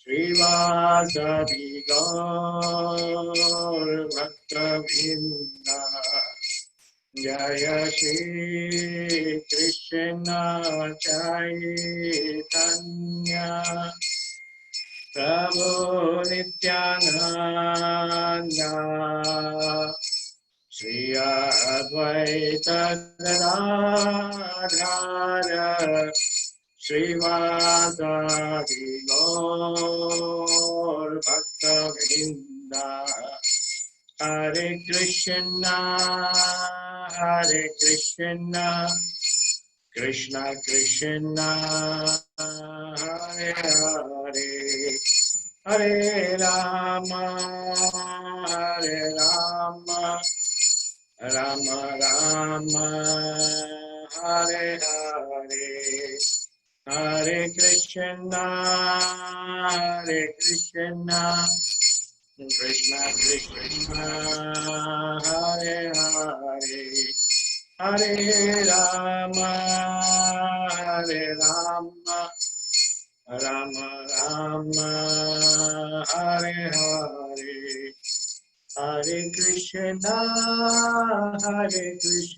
श्रीवासदि गौर भक्तवृंद। जय श्री कृष्ण चैतन्य प्रभु नित्यानंद श्री अद्वैत गदाधर श्रीवासदि गौर भक्तवृंद। हरे कृष्णा कृष्ण कृष्ण हरे हरे, हरे राम राम राम हरे हरे, हरे कृष्णा कृष्ण कृष्ण हरे हरे, हरे राम राम राम हरे हरे, हरे कृष्णा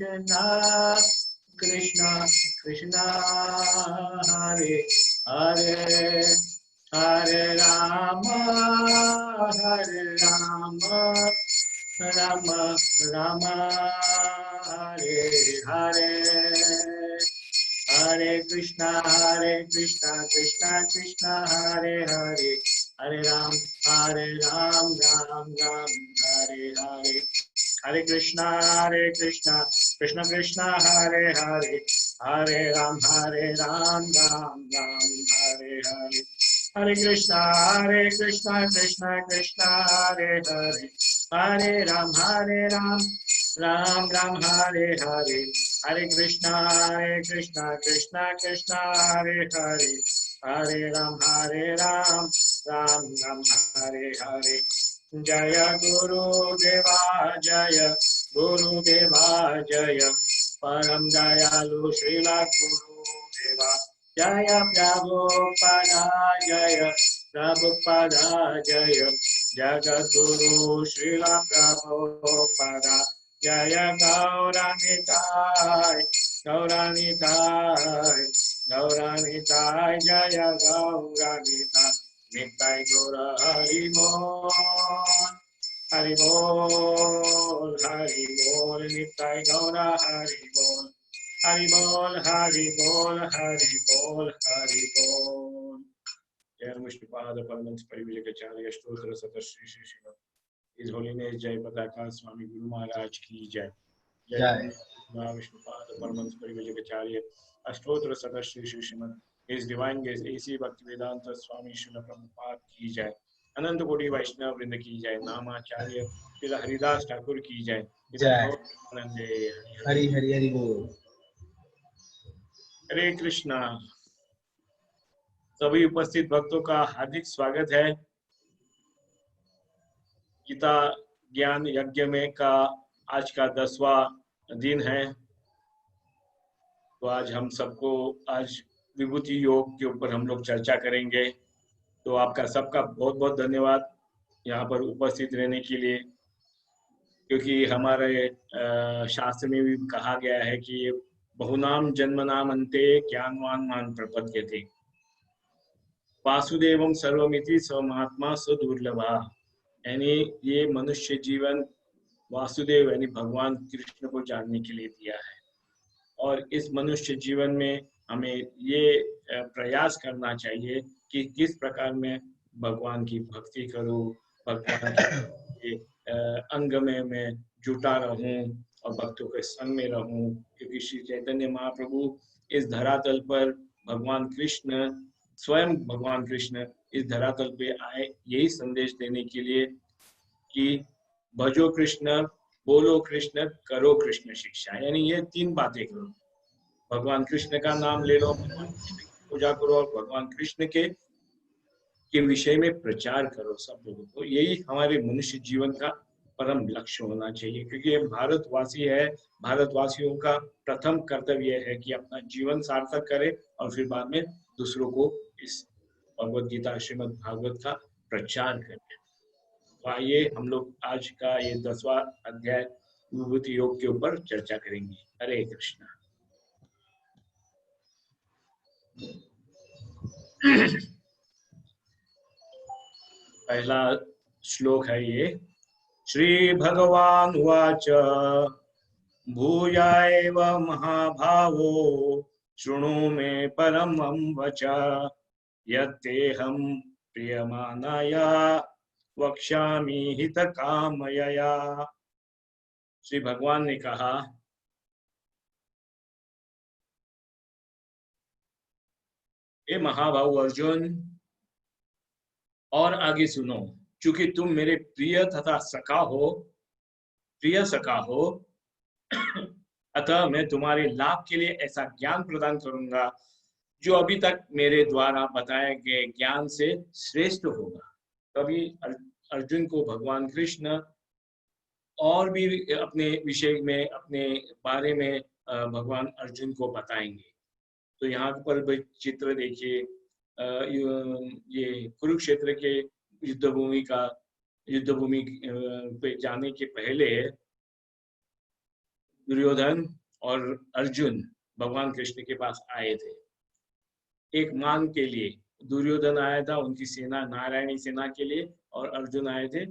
कृष्ण कृष्ण हरे हरे, हरे राम राम राम हरे हरे, हरे कृष्णा कृष्ण कृष्ण हरे हरे, हरे राम राम हरे हरे, हरे कृष्णा कृष्ण कृष्ण हरे हरे, हरे राम राम हरे हरे, हरे कृष्णा कृष्ण कृष्ण हरे हरे, हरे राम राम हरे हरे, हरे कृष्णा कृष्ण कृष्ण हरे हरे, हरे राम राम हरे हरे। जय गुरुदेवा जय गुरुदेवा जय, परम दयालु श्रीला गुरुदेवा जय, प्रभुपदा जय प्रभुपदा जय, जगद्गुरु श्रीला प्रभुपदा जय, गौरानिताय जय गौरानिताय, निताय गौर हरि बोल निताय गौर हरि बोल, हरि बोल हरि बोल हरि बोल हरि बोल। जय विष्णुपाद परमहंस परिव्राजकाचार्य स्तोत्र सतत श्री श्री श्रीमद इस होलीनेस जय पताका स्वामी गुरु महाराज की जय। जय विष्णुपाद परमहंस परिव्राजकाचार्य अष्टोत्र सतत श्री श्री श्रीमद इस डिवाइन गेस एसी भक्तिवेदांत स्वामी श्रील प्रभुपाद की जय। अनंत कोटि वैष्णव वृंद की जय। नामाचार्य श्री हरिदास ठाकुर की जय। हरि हरि हरि बोल। हरे कृष्णा। सभी उपस्थित भक्तों का हार्दिक स्वागत है। गीता ज्ञान यज्ञ में का आज का 10वां दिन है। तो आज हम सबको आज विभूति योग के ऊपर हम लोग चर्चा करेंगे। तो आपका सबका बहुत बहुत धन्यवाद यहाँ पर उपस्थित रहने के लिए, क्योंकि हमारे शास्त्र में भी कहा गया है कि बहुनाम जन्मनाम अन्ते ज्ञानवान मान प्रपद्यते, वासुदेवम सर्वमिति स महात्मा स दुर्लभा। यानी ये मनुष्य जीवन वासुदेव यानी भगवान कृष्ण को जानने के लिए दिया है, और इस मनुष्य जीवन में हमें ये प्रयास करना चाहिए कि किस प्रकार में भगवान की भक्ति करूं, भगवान के अंग में मैं जुटा रहूं और भक्तों के संग में रहूं, क्योंकि श्री चैतन्य महाप्रभु इस धरातल पर भगवान कृष्ण स्वयं भगवान कृष्ण इस धरातल पे आए यही संदेश देने के लिए कि भजो कृष्ण, बोलो कृष्ण, करो कृष्ण शिक्षा। यानी ये 3 बातें करो, भगवान कृष्ण का नाम ले लो, भगवान कृष्ण की पूजा करो और भगवान कृष्ण के विषय में प्रचार करो सब लोगों को। यही हमारे मनुष्य जीवन का परम लक्ष्य होना चाहिए, क्योंकि ये भारतवासी है। भारतवासियों का प्रथम कर्तव्य है कि अपना जीवन सार्थक करे और फिर बाद में दूसरों को इस भगवत गीता श्रीमद् भागवत का प्रचार करें। तो आइए हम लोग आज का ये 10वां अध्याय विभूति योग के ऊपर चर्चा करेंगे। हरे कृष्णा। पहला श्लोक है ये, श्री भगवान उवाच भूयाएव महाभावो शृणु मे परमं वच यत्तेऽहं प्रियमाणाया वक्ष्यामि हितकामयया। श्री भगवान ने कहा, हे महाभाव अर्जुन, और आगे सुनो, क्योंकि तुम मेरे प्रिय तथा सखा हो, अतः मैं तुम्हारे लाभ के लिए ऐसा ज्ञान प्रदान करूंगा जो अभी तक मेरे द्वारा बताए गए ज्ञान से श्रेष्ठ होगा। तभी अर्जुन को भगवान कृष्ण और भी अपने विषय में, अपने बारे में भगवान अर्जुन को बताएंगे। तो यहाँ पर चित्र देखिए, ये कुरुक्षेत्र के युद्धभूमि पे जाने के पहले दुर्योधन और अर्जुन भगवान कृष्ण के पास आए थे एक मान के लिए। दुर्योधन आया था उनकी सेना, नारायणी सेना के लिए, और अर्जुन आए थे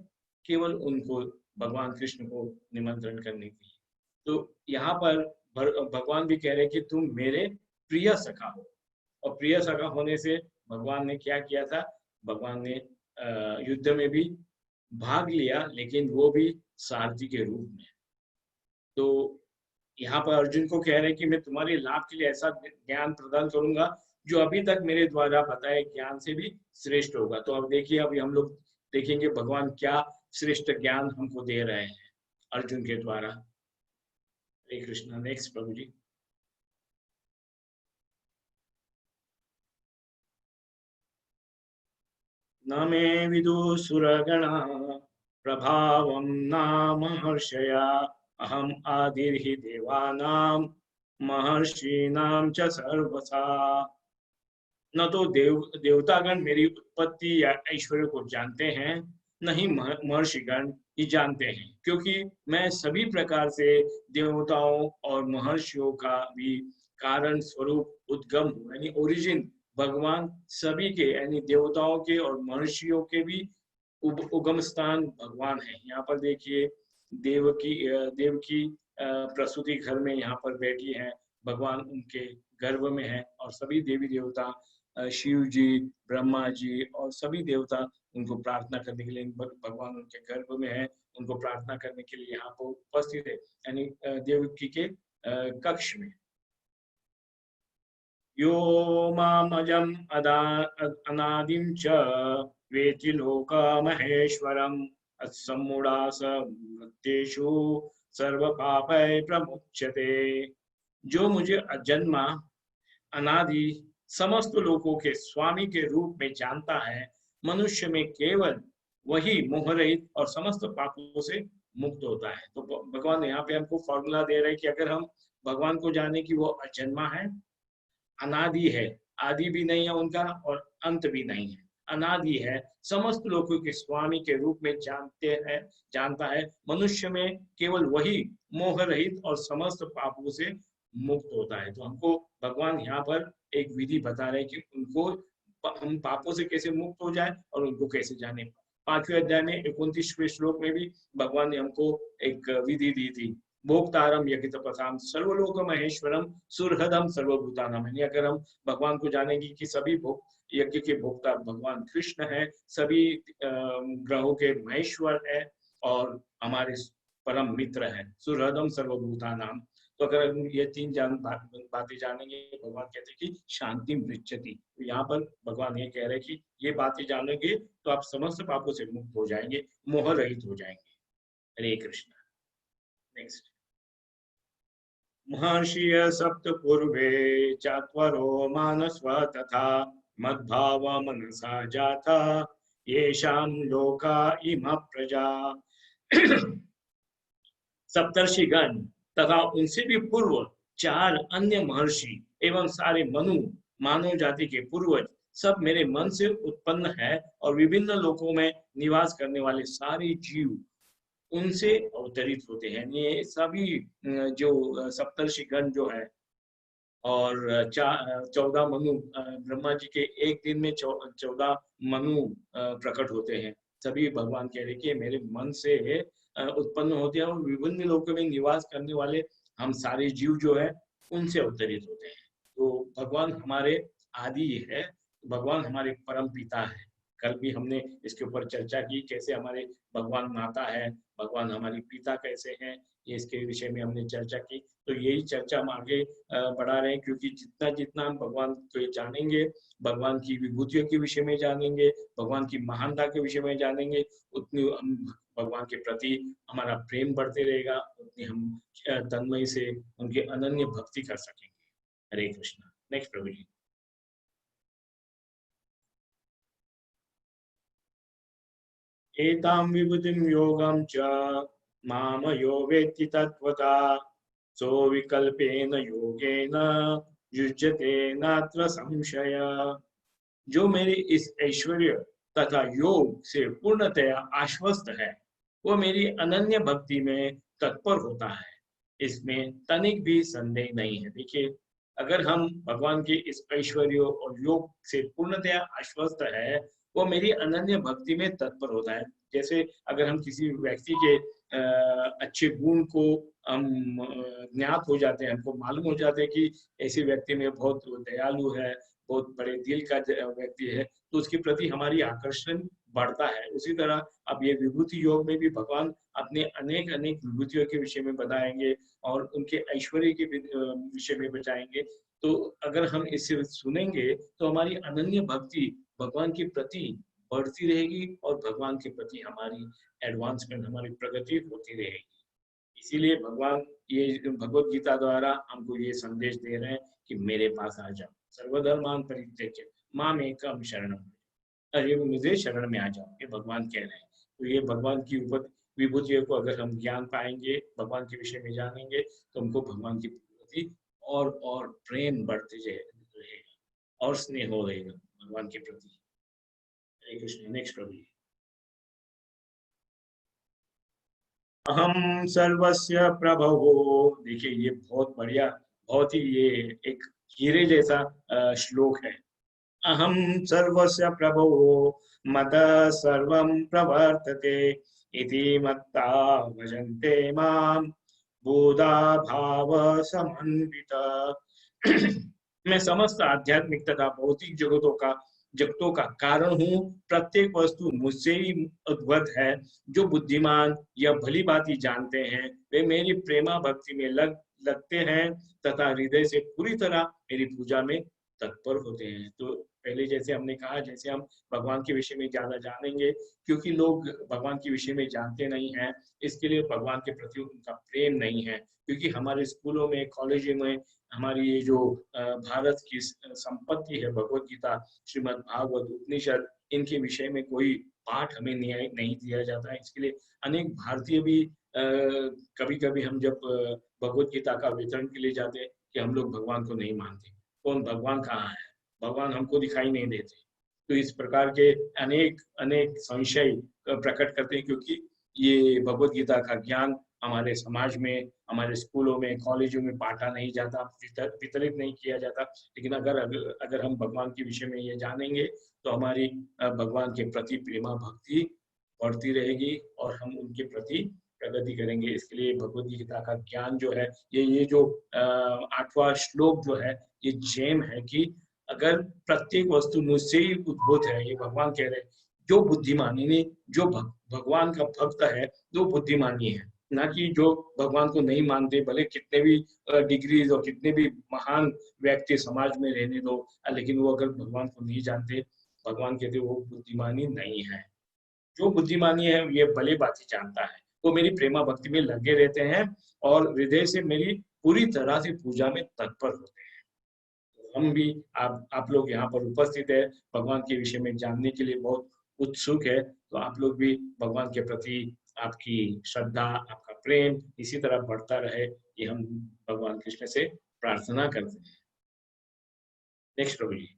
केवल उनको भगवान कृष्ण को निमंत्रण करने के लिए। तो यहाँ पर भगवान भी कह रहे कि तुम मेरे प्रिय सखा हो, और प्रिय सखा होने से भगवान ने क्या किया था, भगवान ने युद्ध में भी भाग लिया, लेकिन वो भी सारथी के रूप में। तो यहाँ पर अर्जुन को कह रहे कि मैं तुम्हारे लाभ के लिए ऐसा ज्ञान प्रदान करूंगा जो अभी तक मेरे द्वारा बताए ज्ञान से भी श्रेष्ठ होगा। तो अब देखिए, अभी हम लोग देखेंगे भगवान क्या श्रेष्ठ ज्ञान हमको दे रहे हैं अर्जुन के द्वारा। हरे कृष्णा। नेक्स्ट प्रभु जी। न मे विदुसुरगणा प्रभावं न महर्षया अहम आदिर्हि देवानां महर्षीणां च सर्वथा। न तो देवतागण मेरी उत्पत्ति या ऐश्वर्य को जानते हैं, न ही महर्षिगण ही जानते हैं, क्योंकि मैं सभी प्रकार से देवताओं और महर्षियों का भी कारण स्वरूप उद्गम हूँ, यानी ओरिजिन भगवान सभी के, यानी देवताओं के और महर्षियों के भी उगम स्थान भगवान है। यहाँ पर देखिए, देव की प्रसूति घर में यहाँ पर बैठी है, भगवान उनके गर्भ में है, और सभी देवी देवता, शिव जी, ब्रह्मा जी और सभी देवता उनको प्रार्थना करने के लिए, भगवान उनके गर्भ में है, उनको प्रार्थना करने के लिए यहाँ पर उपस्थित है, यानी देवकी के कक्ष में। यो मामजम अनादिम च वेति लोकमहेश्वरम् अस्सम्मूढास मृत्युषु सर्वपापै प्रमुच्यते। जो मुझे अजन्मा, अनादि, समस्त लोकों के स्वामी के रूप में जानता है, मनुष्य में केवल वही मोहरहित और समस्त पापों से मुक्त होता है। तो भगवान यहाँ पे हमको फॉर्मूला दे रहे हैं कि अगर हम भगवान को जाने कि वो अजन्मा है, अनादि है, आदि भी नहीं है उनका और अंत भी नहीं है, अनादि है, समस्त लोगों के स्वामी के रूप में जानता है, मनुष्य में केवल वही मोह रहित और समस्त पापों से मुक्त होता है। तो हमको भगवान यहाँ पर एक विधि बता रहे कि उनको, हम पापों से कैसे मुक्त हो जाए और उनको कैसे जाने। 5वें अध्याय में 29वें श्लोक में भी भगवान ने हमको एक विधि दी थी, भोक्तारम यज्ञतपसाम सर्वलोक महेश्वरम सुरहदम सर्वभूतानाम। यानी अगर हम भगवान को जानेंगे कि सभी यज्ञ के भोक्ता भगवान कृष्ण है, सभी ग्रहों के महेश्वर है और हमारे परम मित्र है, सुरहदम सर्वभूतानाम। तो अगर हम ये तीन बातें जानेंगे, भगवान कहते हैं कि शांति मृच्छति। तो यहाँ पर भगवान ये कह रहे हैं कि ये बातें जानेंगे तो आप समस्त पापों से मुक्त हो जाएंगे, मोह रहित हो जाएंगे। हरे कृष्ण। नेक्स्ट। महर्षिय सप्त पूर्वे चत्वरो मानस्व तथा मद्भाव मनसा जाता येषां लोका इम प्रजा। सप्तर्षिगण तथा उनसे भी पूर्व 4 अन्य महर्षि एवं सारे मानव जाति के पूर्वज सब मेरे मन से उत्पन्न है और विभिन्न लोकों में निवास करने वाले सारे जीव उनसे अवतरित होते हैं। ये सभी जो सप्तर्षिगण जो है और 14 मनु ब्रह्मा जी के एक दिन में 14 मनु प्रकट होते हैं। सभी भगवान कह रहे कि मेरे मन से उत्पन्न होते हैं और विभिन्न लोकों में निवास करने वाले हम सारे जीव जो है उनसे अवतरित होते हैं। तो भगवान हमारे आदि है, भगवान हमारे परम पिता है। कल भी हमने इसके ऊपर चर्चा की कैसे हमारे भगवान माता है, भगवान हमारी पिता कैसे हैं, ये इसके विषय में हमने चर्चा की। तो यही चर्चा हम आगे बढ़ा रहे हैं, क्योंकि जितना जितना हम भगवान को जानेंगे, भगवान की विभूतियों के विषय में जानेंगे, भगवान की महानता के विषय में जानेंगे, उतनी हम भगवान के प्रति हमारा प्रेम बढ़ते रहेगा, उतनी हम तन्मय से उनके अनन्य भक्ति कर सकेंगे। हरे कृष्णा। नेक्स्ट प्रभु जी। एतां विभूतिं योगं च मामयो वेत्ति तत्त्वता सो विकल्पेन योगेन युज्यते नात्र संशय। जो मेरे इस ऐश्वर्य तथा योग से पूर्णतया आश्वस्त है, वो मेरी अनन्य भक्ति में तत्पर होता है, इसमें तनिक भी संदेह नहीं है। देखिए, अगर हम भगवान के इस ऐश्वर्य और योग से पूर्णतया आश्वस्त है, वो मेरी अनन्य भक्ति में तत्पर होता है। जैसे अगर हम किसी व्यक्ति के अच्छे गुण को हम ज्ञात हो जाते हैं, हमको मालूम हो जाते हैं कि ऐसे व्यक्ति में बहुत दयालु है, बहुत बड़े दिल का व्यक्ति है, तो उसके प्रति हमारी आकर्षण बढ़ता है। उसी तरह अब ये विभूति योग में भी भगवान अपने अनेक अनेक विभूतियों के विषय में बताएंगे और उनके ऐश्वर्य के विषय में बताएंगे। तो अगर हम इसे सुनेंगे तो हमारी अनन्य भक्ति भगवान के प्रति बढ़ती रहेगी और भगवान के प्रति हमारी एडवांसमेंट, हमारी प्रगति होती रहेगी। इसीलिए भगवान ये भगवत गीता द्वारा हमको ये संदेश दे रहे हैं कि मेरे पास आ जाओ, सर्वधर्मान परित्यज्य माम एकम शरणम, अरे मुझे शरण में आ जाओ, ये भगवान कह रहे हैं। तो ये भगवान की विभूतियों को अगर हम ज्ञान पाएंगे, भगवान के विषय में जानेंगे, तो हमको भगवान की प्रति और प्रेम बढ़ते रहेगा और स्नेह हो रहेगा भगवान के प्रति। हरे कृष्ण। नेक्स्ट प्रभु। अहम सर्वस्य प्रभवो। देखिए, ये बहुत बढ़िया, बहुत ही ये एक हीरे जैसा श्लोक है। अहम सर्वस्य प्रभवो मतः सर्वं प्रवर्तते इति मत्ता भजन्ते मां बुधा भाव समन्विता। मैं समस्त आध्यात्मिक तथा भौतिक जगतों का कारण हूँ। प्रत्येक वस्तु मुझसे ही उद्भूत है। जो बुद्धिमान या भली भांति जानते हैं, वे मेरी प्रेमा भक्ति में लगते हैं तथा हृदय से पूरी तरह मेरी पूजा में तत्पर होते हैं। तो पहले जैसे हमने कहा, जैसे हम भगवान के विषय में ज्यादा जानेंगे, क्योंकि लोग भगवान के विषय में जानते नहीं हैं, इसके लिए भगवान के प्रति उनका प्रेम नहीं है। क्योंकि हमारे स्कूलों में, कॉलेजों में हमारी ये जो भारत की संपत्ति है, भगवत गीता, श्रीमद् भागवत, उपनिषद, इनके विषय में कोई पाठ हमें नहीं दिया जाता है। इसके लिए अनेक भारतीय भी कभी कभी हम जब भगवत गीता का वितरण के लिए जाते हैं कि हम लोग भगवान को नहीं मानते, कौन भगवान कहाँ है, भगवान हमको दिखाई नहीं देते। तो इस प्रकार के अनेक अनेक संशय प्रकट करते हैं, क्योंकि ये भगवत गीता का ज्ञान हमारे समाज में, हमारे स्कूलों में, कॉलेजों में बांटा नहीं जाता, वितरित नहीं किया जाता। लेकिन अगर हम भगवान के विषय में ये जानेंगे, तो हमारी भगवान के प्रति प्रेमा भक्ति बढ़ती रहेगी और हम उनके प्रति प्रगति करेंगे। इसके लिए भगवत गीता का ज्ञान जो है, ये जो 8वां श्लोक जो है, ये जेम है कि अगर प्रत्येक वस्तु मुझसे ही उद्भूत है, ये भगवान कह रहे हैं, जो बुद्धिमान, यानी जो भगवान का भक्त है, वो बुद्धिमानी है, ना कि जो भगवान को नहीं मानते, भले कितने भी डिग्रीज और कितने भी महान व्यक्ति समाज में रहने दो, लेकिन वो अगर भगवान को नहीं जानते, भगवान कहते वो बुद्धिमानी नहीं है। जो बुद्धिमानी है ये भले बात ही जानता है, वो मेरी प्रेमा भक्ति में लगे रहते हैं और हृदय से मेरी पूरी तरह से पूजा में तत्पर होते हैं। हम भी, आप लोग यहाँ पर उपस्थित है, भगवान के विषय में जानने के लिए बहुत उत्सुक है, तो आप लोग भी भगवान के प्रति आपकी श्रद्धा, आपका प्रेम इसी तरह बढ़ता रहे, ये हम भगवान कृष्ण से प्रार्थना करते हैं। नेक्स्ट प्रभु जी।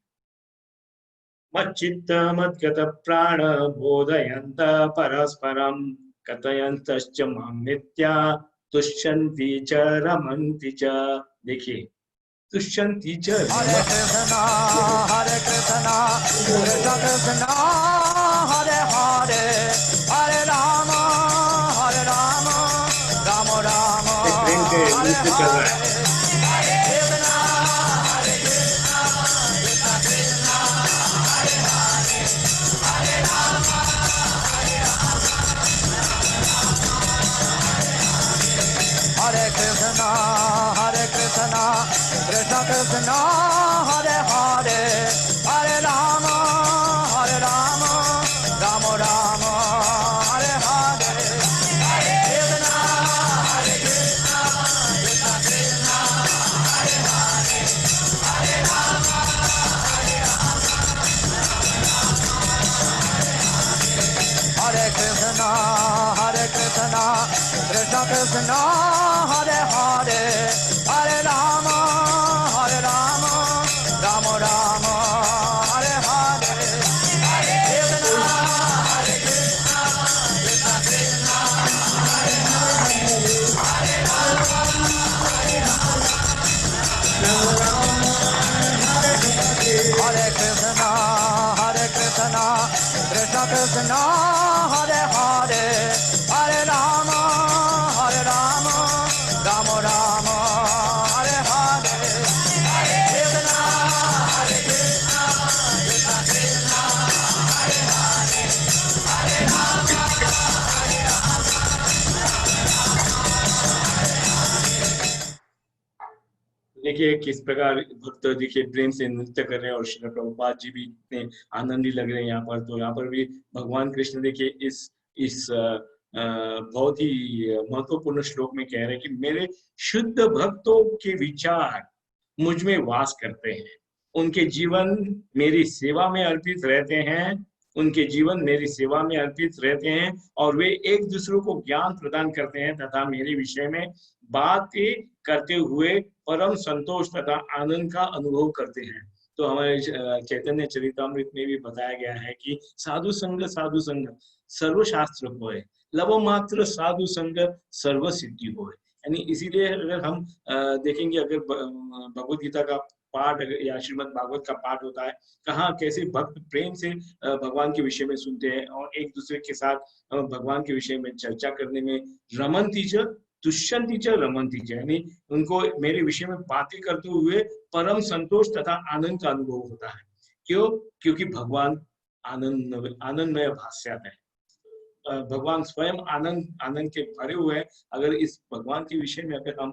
मच्चित्त मद्गत प्राण बोधयन्त परस्परं कथयन्तश्च मां नित्या तुष्यन्ति च रमन्ति च। देखिए, तुष्यन्ति च Hare Krishna, Hare Krishna, Krishna Krishna, Hare Hare, Hare Rama, Hare Rama, Rama Rama, प्रेम के Hare नृत्य चल रहा Hare, है। Hare Krishna, Hare Krishna, Krishna Krishna, Hare Hare, Hare Rama, Hare Rama, Hare Krishna, Hare Krishna, Krishna Krishna, Hare Hare, Hare Rama, Hare Rama, Rama Rama, Hare Hare, Hare Krishna, Hare Krishna, Krishna Krishna, Hare Hare, Hare Rama, Hare Rama, Hare Krishna, Hare Krishna, Krishna Krishna, Hare Hare, Hare Rama, Hare Rama, Rama Rama, Hare Hare, Hare Krishna, Hare Krishna, Krishna Krishna, Hare Hare, Hare Rama, Hare Rama, Hare Krishna, Hare Krishna, Krishna Krishna, Hare Hare, Hare Rama, Hare Rama, Rama Rama, Hare Hare, Hare Krishna, Hare Krishna, Krishna Krishna, Hare Hare, Hare Rama, Hare Rama. देखिए किस प्रकार भक्त देखिए प्रेम से नृत्य कर रहे हैं और श्रील प्रभुपाद जी भी इतने आनंदी लग रहे हैं यहाँ पर। तो यहाँ पर भी भगवान कृष्ण देखिए इस बहुत ही महत्वपूर्ण श्लोक में कह रहे हैं कि मेरे शुद्ध भक्तों के विचार मुझ में वास करते हैं, उनके जीवन मेरी सेवा में अर्पित रहते हैं, उनके जीवन मेरी सेवा में अर्पित रहते हैं और वे एक दूसरे को ज्ञान प्रदान करते हैं तथा मेरे विषय में बातें करते हुए परम संतोष तथा आनंद का अनुभव करते हैं। तो हमारे चैतन्य चरितामृत में भी बताया गया है कि साधु संग सर्वशास्त्र होए, लव मात्र साधु संग सर्व सिद्धि होए। यानी इसीलिए अगर हम देखेंगे, अगर भगवत गीता का पाठ या श्रीमद् भागवत का पाठ होता है, कहाँ कैसे भक्त प्रेम से भगवान के विषय में सुनते हैं और एक दूसरे के साथ भगवान के विषय में चर्चा करने में रमन्ति च तुष्यन्ति च रमन्ति च, यानी उनको मेरे विषय में बातें करते हुए परम संतोष तथा आनंद का अनुभव होता है। क्यों? क्योंकि भगवान आनंदमय भाष्यात है। भगवान स्वयं आनंद के भरे हुए हैं। अगर इस भगवान के विषय में अगर हम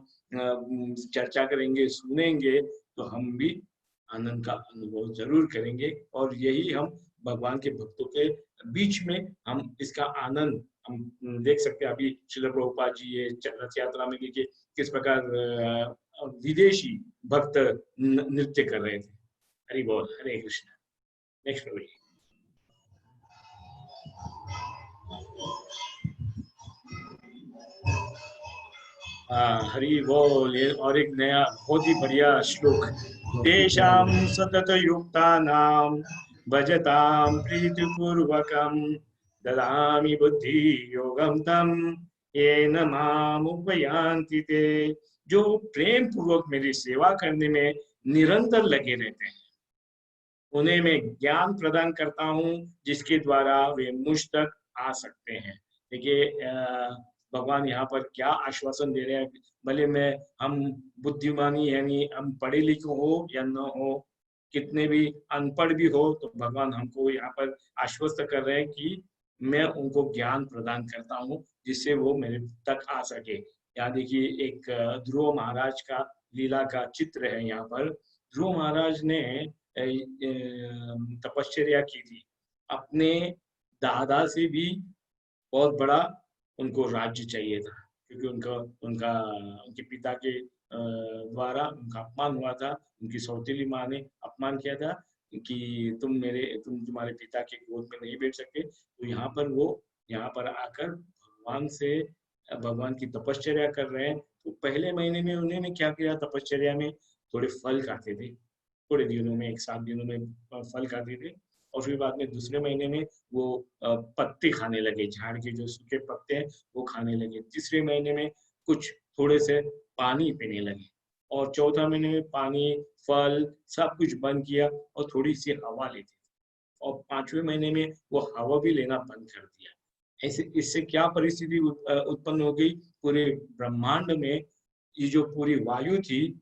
चर्चा करेंगे, सुनेंगे, तो हम भी आनंद का अनुभव जरूर करेंगे और यही हम भगवान के भक्तों के बीच में हम इसका आनंद हम देख सकते हैं। अभी श्रील प्रभुपाद जी ये रथ यात्रा में देखिए किस प्रकार विदेशी भक्त नृत्य कर रहे थे। हरि बोल, हरे कृष्ण। नेक्स्ट प्रभु। हरि बोल। और एक नया बहुत ही बढ़िया श्लोक, तेषां सतत युक्तानां भजतां प्रीतिपूर्वकं ददामि बुद्धि योगं तं येन माम् उपयान्ति ते। जो प्रेम पूर्वक मेरी सेवा करने में निरंतर लगे रहते हैं, उन्हें मैं ज्ञान प्रदान करता हूँ जिसके द्वारा वे मुझ तक आ सकते हैं। देखिए भगवान यहाँ पर क्या आश्वासन दे रहे हैं। भले मैं हम बुद्धिमानी यानी हम पढ़े लिखे हो या न हो, कितने भी अनपढ़ भी हो, तो भगवान हमको यहाँ पर आश्वस्त कर रहे हैं कि मैं उनको ज्ञान प्रदान करता हूँ जिससे वो मेरे तक आ सके। यहाँ देखिए एक ध्रुव महाराज का लीला का चित्र है। यहाँ पर ध्रुव महाराज ने तपश्चर्या की थी, अपने दादा से भी बहुत बड़ा उनको राज्य चाहिए था, क्योंकि उनके पिता के द्वारा उनका अपमान हुआ था। उनकी सौतेली माँ ने अपमान किया था कि तुम्हारे पिता के गोद में नहीं बैठ सकते। तो यहाँ पर आकर भगवान की तपश्चर्या कर रहे हैं। तो पहले महीने में उन्होंने क्या किया, तपश्चर्या में थोड़े फल खाते थे, थोड़े दिनों में 1-7 दिनों में फल खाते थे और फिर बाद में दूसरे महीने में वो पत्ते खाने लगे, झाड़ के जो सूखे पत्ते हैं वो खाने लगे। तीसरे महीने में कुछ थोड़े से पानी पीने लगे और चौथा महीने में पानी, फल सब कुछ बंद किया और थोड़ी सी हवा लेते थे और पांचवें महीने में वो हवा भी लेना बंद कर दिया। ऐसे इससे क्या परिस्थिति उत्पन्न हो गई, पूरे ब्रह्मांड में ये जो पूरी वायु थी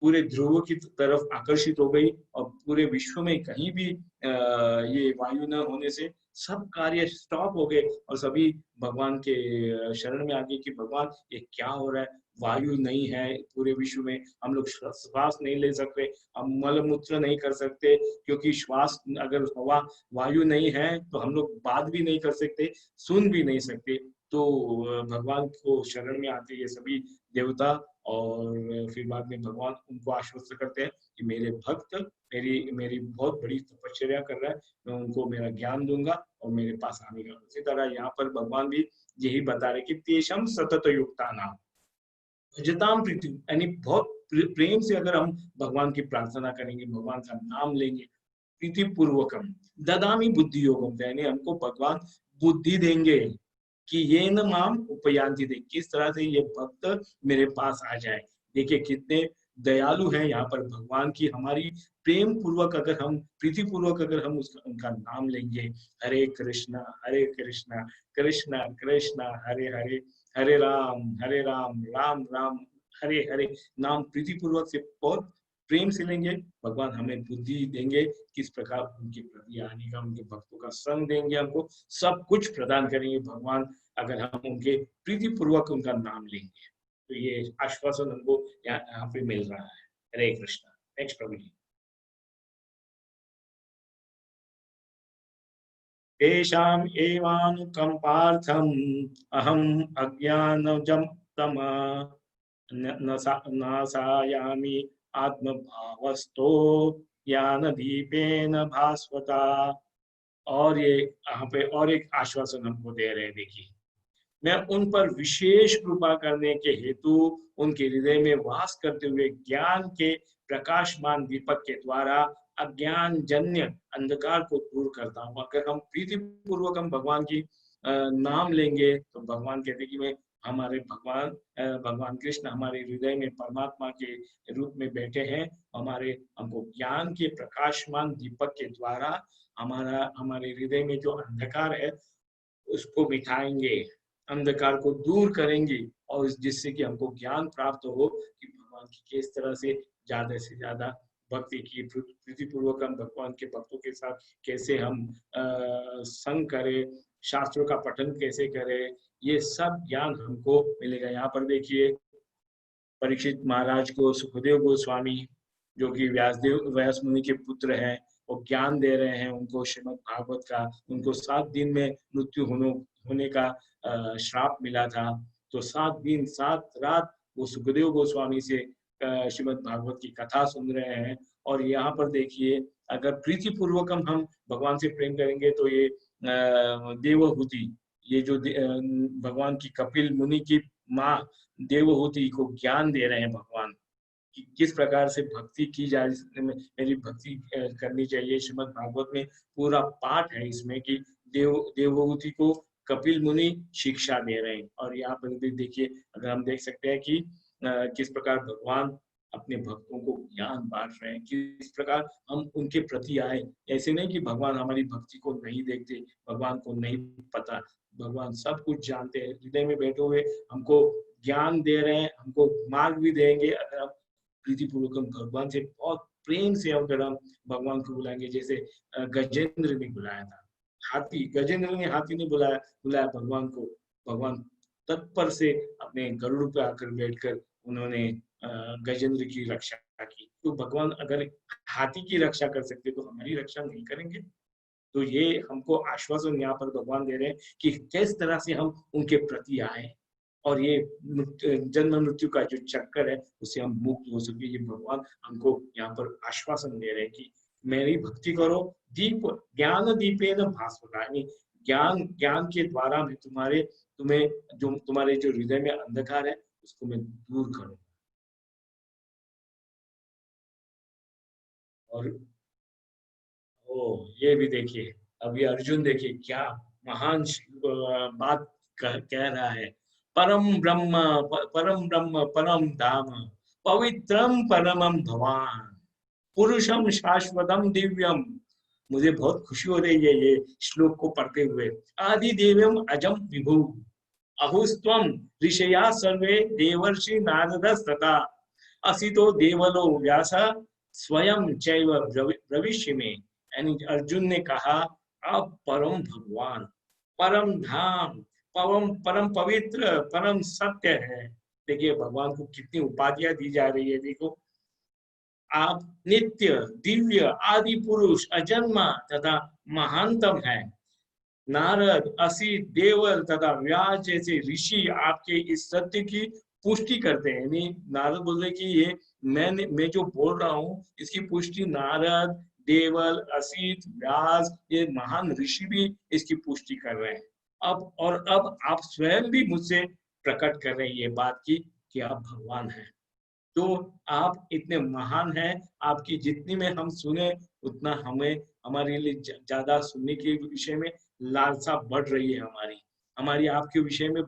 पूरे ध्रुवों की तरफ आकर्षित हो गई और पूरे विश्व में कहीं भी ये वायु न होने से सब कार्य स्टॉप हो गए और सभी भगवान के शरण में आ गए कि भगवान ये क्या हो रहा है, वायु नहीं है पूरे विश्व में, हम लोग श्वास नहीं ले सकते, हम मल मूत्र नहीं कर सकते क्योंकि श्वास अगर हवा वायु नहीं है तो हम लोग बात भी नहीं कर सकते, सुन भी नहीं सकते। तो भगवान को शरण में आते ये सभी देवता और फिर बाद में भगवान उनको आश्वस्त करते हैं कि मेरे भक्त मेरी मेरी बहुत बड़ी तपस्या कर रहा है, मैं उनको मेरा ज्ञान दूंगा और मेरे पास आने का। उसी तरह यहाँ पर भगवान भी यही बता रहे कि तेषम सतत युक्ता नाम भजताम प्रीति, यानी बहुत प्रेम से अगर हम भगवान की प्रार्थना करेंगे, भगवान का नाम लेंगे, प्रीति पूर्वकम ददामी बुद्धि योगम, यानी हमको भगवान बुद्धि देंगे कि ये न माम उपयांति दे, किस तरह से ये भक्त मेरे पास आ जाए। देखिए कितने दयालु हैं यहाँ पर भगवान की, हमारी प्रेम पूर्वक अगर हम प्रीति पूर्वक अगर हम उसका उनका नाम लेंगे, हरे कृष्णा कृष्णा कृष्णा हरे हरे, हरे राम राम राम हरे हरे, नाम प्रीति पूर्वक से बहुत प्रेम से लेंगे, भगवान हमें बुद्धि देंगे किस प्रकार उनके प्रति आने का, उनके भक्तों का संग देंगे, हमको सब कुछ प्रदान करेंगे भगवान अगर हम उनके प्रीति पूर्वक उनका नाम लेंगे। तो ये आश्वासन हमको यहाँ पे मिल रहा है। हरे कृष्णा। नेक्स्ट प्रभु जी। तेषाम् एवानुकम्पार्थम् अहम् अज्ञानजं तमा नासायामि आत्मभावस्तो ज्ञानदीपेन भास्वता। और ये यहाँ पे और एक आश्वासन हमको दे रहे हैं, देखिए, मैं उन पर विशेष कृपा करने के हेतु उनके हृदय में वास करते हुए ज्ञान के प्रकाशमान दीपक के द्वारा अज्ञान जन्य अंधकार को दूर करता हूँ। अगर हम प्रीति पूर्वक हम भगवान की नाम लेंगे तो भगवान कहते हैं कि मैं हमारे भगवान कृष्ण हमारे हृदय में परमात्मा के रूप में बैठे हैं, हमको ज्ञान के प्रकाशमान दीपक के द्वारा हमारे हृदय में जो अंधकार है उसको मिटाएंगे, अंधकार को दूर करेंगे और जिससे कि हमको ज्ञान प्राप्त हो कि भगवान की किस तरह से ज्यादा भक्ति की, प्रीति पूर्वक हम भगवान के भक्तों के साथ कैसे हम संग करें, शास्त्रों का पठन कैसे करें, ये सब ज्ञान हमको मिलेगा। यहाँ पर देखिए परीक्षित महाराज को सुखदेव गोस्वामी जो कि व्यास मुनि के पुत्र हैं, वो ज्ञान दे रहे हैं उनको श्रीमद् भागवत का। उनको 7 दिन में मृत्यु होने का श्राप मिला था, तो 7 दिन 7 रात वो सुखदेव गोस्वामी से श्रीमद् भागवत की कथा सुन रहे हैं। और यहाँ पर देखिए अगर प्रीति पूर्वक हम भगवान से प्रेम करेंगे तो ये देवहूति, ये जो भगवान की कपिल मुनि की माँ देवहूति को ज्ञान दे रहे हैं भगवान कि किस प्रकार से भक्ति की जाए, मेरी भक्ति करनी चाहिए। श्रीमद् भागवत में पूरा पाठ है इसमें कि देवहूति को कपिल मुनि शिक्षा दे रहे हैं। और यहाँ पर भी देखिए अगर हम देख सकते हैं कि किस प्रकार भगवान अपने भक्तों को ज्ञान बांट रहे हैं, किस प्रकार हम उनके प्रति आए। ऐसे नहीं कि भगवान हमारी भक्ति को नहीं देखते, भगवान को नहीं पता, भगवान सब कुछ जानते हैं, हृदय में बैठे हुए हमको ज्ञान दे रहे हैं, हमको मार्ग भी देंगे अगर हम प्रीति पूर्वक भगवान से बहुत प्रेम से अगर हम भगवान को बुलाएंगे। जैसे गजेंद्र ने बुलाया था हाथी, गजेंद्र ने हाथी ने बुलाया भगवान को, भगवान तत्पर से अपने गरुड़ पे आकर बैठकर उन्होंने गजेंद्र की रक्षा की। तो भगवान अगर हाथी की रक्षा कर सकते तो हमारी रक्षा नहीं करेंगे? तो ये हमको आश्वासन यहाँ पर भगवान दे रहे हैं कि किस तरह से हम उनके प्रति आए और ये जन्म मृत्यु का जो चक्कर है उससे हम मुक्त हो सके। ये भगवान हमको यहाँ पर आश्वासन दे रहे हैं कि मेरी भक्ति करो, दीप ज्ञान दीपेन भास्वता, यानी ज्ञान के द्वारा मैं तुम्हारे जो हृदय में अंधकार है उसको मैं दूर करूँ। ओ ये भी देखिए, अभी अर्जुन देखिए क्या महान बात कह रहा है। परम ब्रह्म परम ब्रह्म परम धाम पवित्रम परमम भवान पुरुषम शाश्वतम दिव्यम। मुझे बहुत खुशी हो रही है ये श्लोक को पढ़ते हुए। आदि देवम अजम विभु अहुस्त्वम ऋषया सर्वे देवर्षि नारदस्तथा असितो देवलो व्यास स्वयं चैव भविष्य में। यानी अर्जुन ने कहा आप परम भगवान, परम धाम, परम परम पवित्र, परम सत्य है। देखिए भगवान को कितनी उपाधियां दी जा रही है। देखो आप नित्य दिव्य आदि पुरुष अजन्मा तथा महानतम है। नारद असित देवल तथा व्यास जैसे ऋषि आपके इस सत्य की पुष्टि करते हैं। यानी नारद बोल रहे कि ये मैं जो बोल रहा हूँ इसकी पुष्टि नारद देवल असित व्यास ये महान ऋषि भी इसकी पुष्टि कर रहे हैं। अब आप स्वयं भी मुझसे प्रकट कर रहे हैं ये बात की कि आप भगवान हैं। तो आप इतने महान हैं, आपकी जितनी में हम सुने उतना हमें हमारे लिए ज्यादा सुनने के विषय में लालसा बढ़ रही है। हमारी आपके विषय में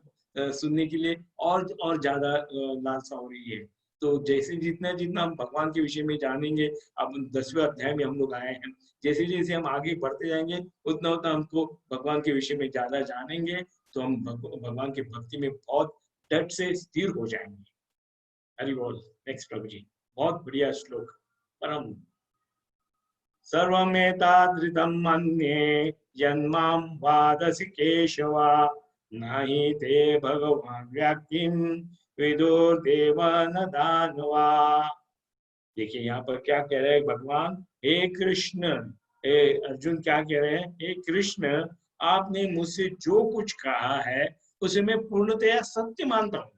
सुनने के लिए और ज्यादा लालसा हो रही है। तो जैसे जितना जितना हम भगवान के विषय में जानेंगे, अब 10वें अध्याय में हम लोग आए हैं, जैसे जैसे हम आगे बढ़ते जाएंगे उतना उतना हमको भगवान के विषय में ज्यादा जानेंगे, तो हम भगवान के भक्ति में बहुत डट से स्थिर हो जाएंगे। हरि बोल। नेक्स्ट प्रभु जी, बहुत बढ़िया श्लोक। परम सर्वमेतादृतं मन्ये यन्मां वादसि केशवा नहि ते भगवान् व्यक्तिं विदुर्देव न दानवा। देखिए यहाँ पर क्या कह रहे हैं भगवान, हे कृष्ण, हे अर्जुन क्या कह रहे हैं, हे कृष्ण आपने मुझसे जो कुछ कहा है उसे मैं पूर्णतया सत्य मानता हूँ।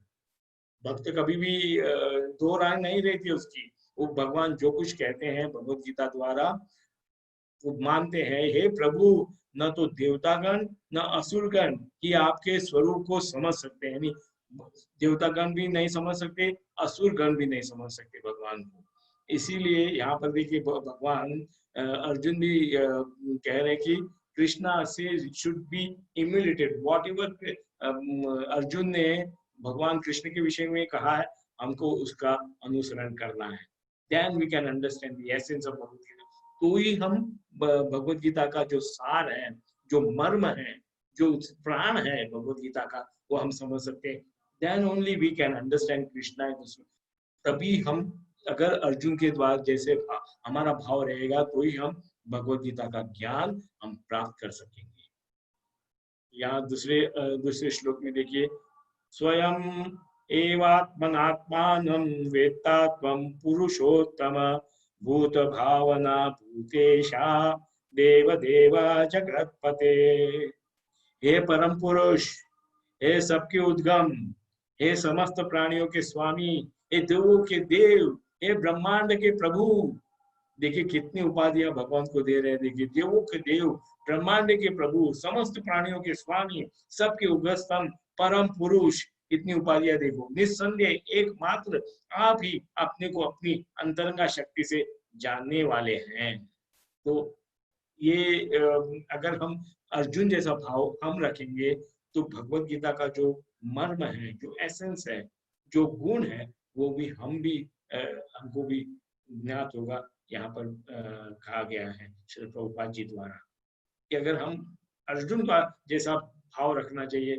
भक्त कभी भी दो राय नहीं रहती उसकी। वो भगवान जो कुछ कहते हैं भगवत गीता द्वारा वो मानते हैं। हे प्रभु न तो देवतागण न असुरगण ही आपके स्वरूप को समझ सकते हैं। यानी देवतागण भी नहीं समझ सकते, असुरगण भी नहीं समझ सकते भगवान को। इसीलिए यहाँ पर देखिए भगवान अर्जुन भी कह रहे हैं कि कृष्णा से should be emulated. Whatever Arjun ने भगवान कृष्ण के विषय में कहा है हमको उसका अनुसरण करना है। Then we can understand the essence of Bhagavad Gita. तो ही हम भगवत गीता का जो सार है, जो मर्म है, जो प्राण है भगवत गीता का, वो हम समझ सकते हैं। Then only we can understand Krishna. तभी हम अगर अर्जुन के द्वारा जैसे हमारा भाव रहेगा तो ही हम भगवत गीता का ज्ञान हम प्राप्त कर सकेंगे। यहाँ दूसरे श्लोक में देखिए, स्वयं एवात्मनात्मानं वेत्ता त्वं पुरुषोत्तम भूत भावना भूतेशा देव देव जगतपते। हे परम पुरुष, हे सबके उद्गम, हे समस्त प्राणियों के स्वामी, हे देवों के देव, हे ब्रह्मांड के प्रभु। देखिए कितनी उपाधियां भगवान को दे रहे हैं। देखिए देवों के देव, ब्रह्मांड के प्रभु, समस्त प्राणियों के स्वामी, सबके उद्गम, परम पुरुष, इतनी उपाधियां देखो। निस्संदेह एकमात्र आप ही अपने को अपनी अंतरंगा शक्ति से जानने वाले हैं। तो ये अगर हम अर्जुन जैसा भाव हम रखेंगे तो भगवत गीता का जो मर्म है, जो एसेंस है, जो गुण है, वो भी हमको भी ज्ञात होगा। यहाँ पर कहा गया है श्री प्रभुपाद जी द्वारा कि अगर हम अर्जुन का जैसा भाव रखना चाहिए,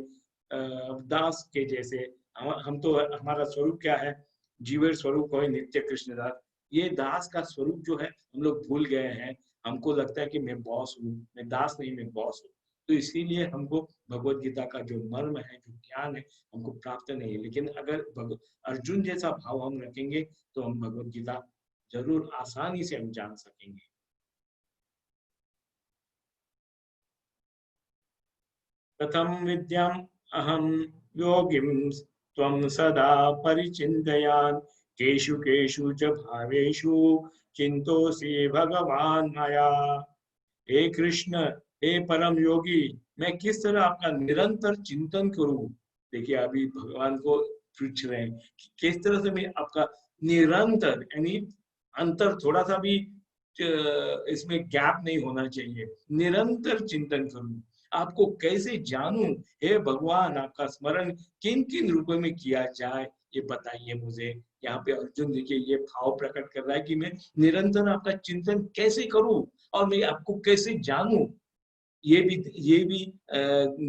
दास के जैसे। हम तो हमारा स्वरूप क्या है, जीवेर स्वरूप है नित्य कृष्णदास। ये दास का स्वरूप जो है हम लोग भूल गए हैं। हमको लगता है कि मैं बॉस हूँ, मैं दास नहीं, मैं बॉस हूँ। तो इसीलिए हमको भगवत गीता का जो मर्म है, जो ज्ञान है, हमको प्राप्त नहीं है। लेकिन अगर अर्जुन जैसा भाव हम रखेंगे तो हम भगवत गीता जरूर आसानी से हम जान सकेंगे। कथम विद्याम अहम योगिं त्वं सदा परिचिन्तयान् केषु केषु च भावेषु चिंतोसि भगवान मया। हे कृष्ण, हे परम योगी, मैं किस तरह आपका निरंतर चिंतन करूं। देखिए अभी भगवान को पूछ रहे हैं कि किस तरह से मैं आपका निरंतर, यानी अंतर थोड़ा सा भी इसमें गैप नहीं होना चाहिए। निरंतर चिंतन करूं, आपको कैसे जानूं, हे भगवान आपका स्मरण किन किन रूपों में किया जाए ये बताइए मुझे। यहाँ पे अर्जुन देखिए ये भाव प्रकट कर रहा है कि मैं निरंतर आपका चिंतन कैसे करूं और मैं आपको कैसे जानूं। ये भी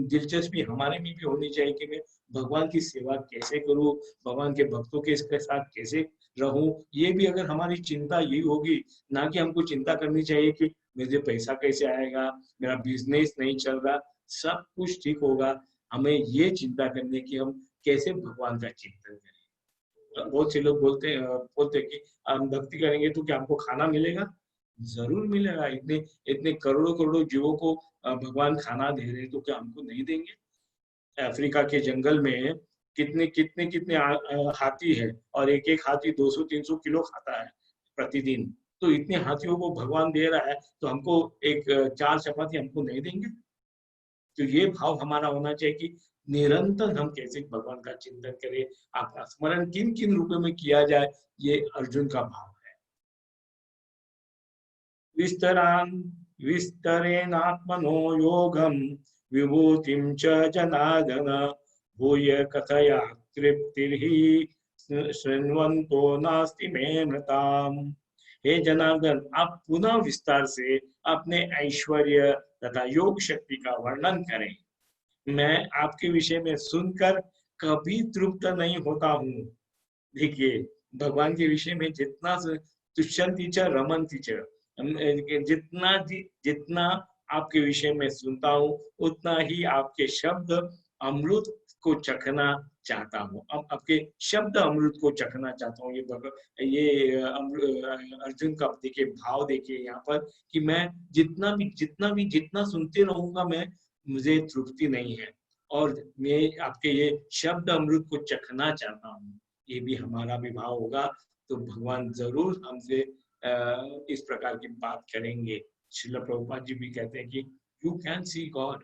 दिलचस्पी हमारे में भी होनी चाहिए कि मैं भगवान की सेवा कैसे करूं, भगवान के भक्तों के इसके साथ कैसे रहूं। ये भी अगर हमारी चिंता यही होगी, ना कि हमको चिंता करनी चाहिए कि मुझे पैसा कैसे आएगा, मेरा बिजनेस नहीं चल रहा, सब कुछ ठीक होगा। हमें ये चिंता करने की हम कैसे भगवान का चिंतन करें। बहुत से लोग बोलते हैं कि हम भक्ति करेंगे तो क्या हमको खाना मिलेगा? जरूर मिलेगा। इतने इतने करोड़ों करोड़ों जीवों को भगवान खाना दे रहे हैं, तो क्या हमको नहीं देंगे? अफ्रीका के जंगल में कितने कितने कितने हाथी है, और एक एक हाथी 200-300 किलो खाता है प्रतिदिन। तो इतने हाथियों को भगवान दे रहा है, तो हमको एक 4 चपाती हमको नहीं देंगे? तो ये भाव हमारा होना चाहिए कि निरंतर हम कैसे भगवान का चिंतन करें, आपका स्मरण किन किन रूपों में किया जाए, ये अर्जुन का भाव है। विस्तरेणात्मनो योगम विभूतिं च जनार्दन भूय कथया तृप्तिर्हि शृण्वन्तो नास्ति मे मृताम। हे जनार्दन, आप पुनः विस्तार से अपने ऐश्वर्य तथा योग शक्ति का वर्णन करें। मैं आपके विषय में सुनकर कभी तृप्त नहीं होता हूँ। देखिए भगवान के विषय में जितना तुष्यंति च रमन्ति च, जितना आपके विषय में सुनता हूँ उतना ही आपके शब्द अमृत को चखना चाहता हूँ। आपके शब्द अमृत को चखना चाहता हूँ। ये अर्जुन का देखिए भाव देखिए यहाँ पर कि मैं जितना सुनते रहूंगा मैं, मुझे तृप्ति नहीं है, और मैं आपके ये शब्द अमृत को चखना चाहता हूँ। ये भी हमारा भी भाव होगा तो भगवान जरूर हमसे इस प्रकार की बात करेंगे। श्रील प्रभुपाद जी भी कहते हैं कि you can see God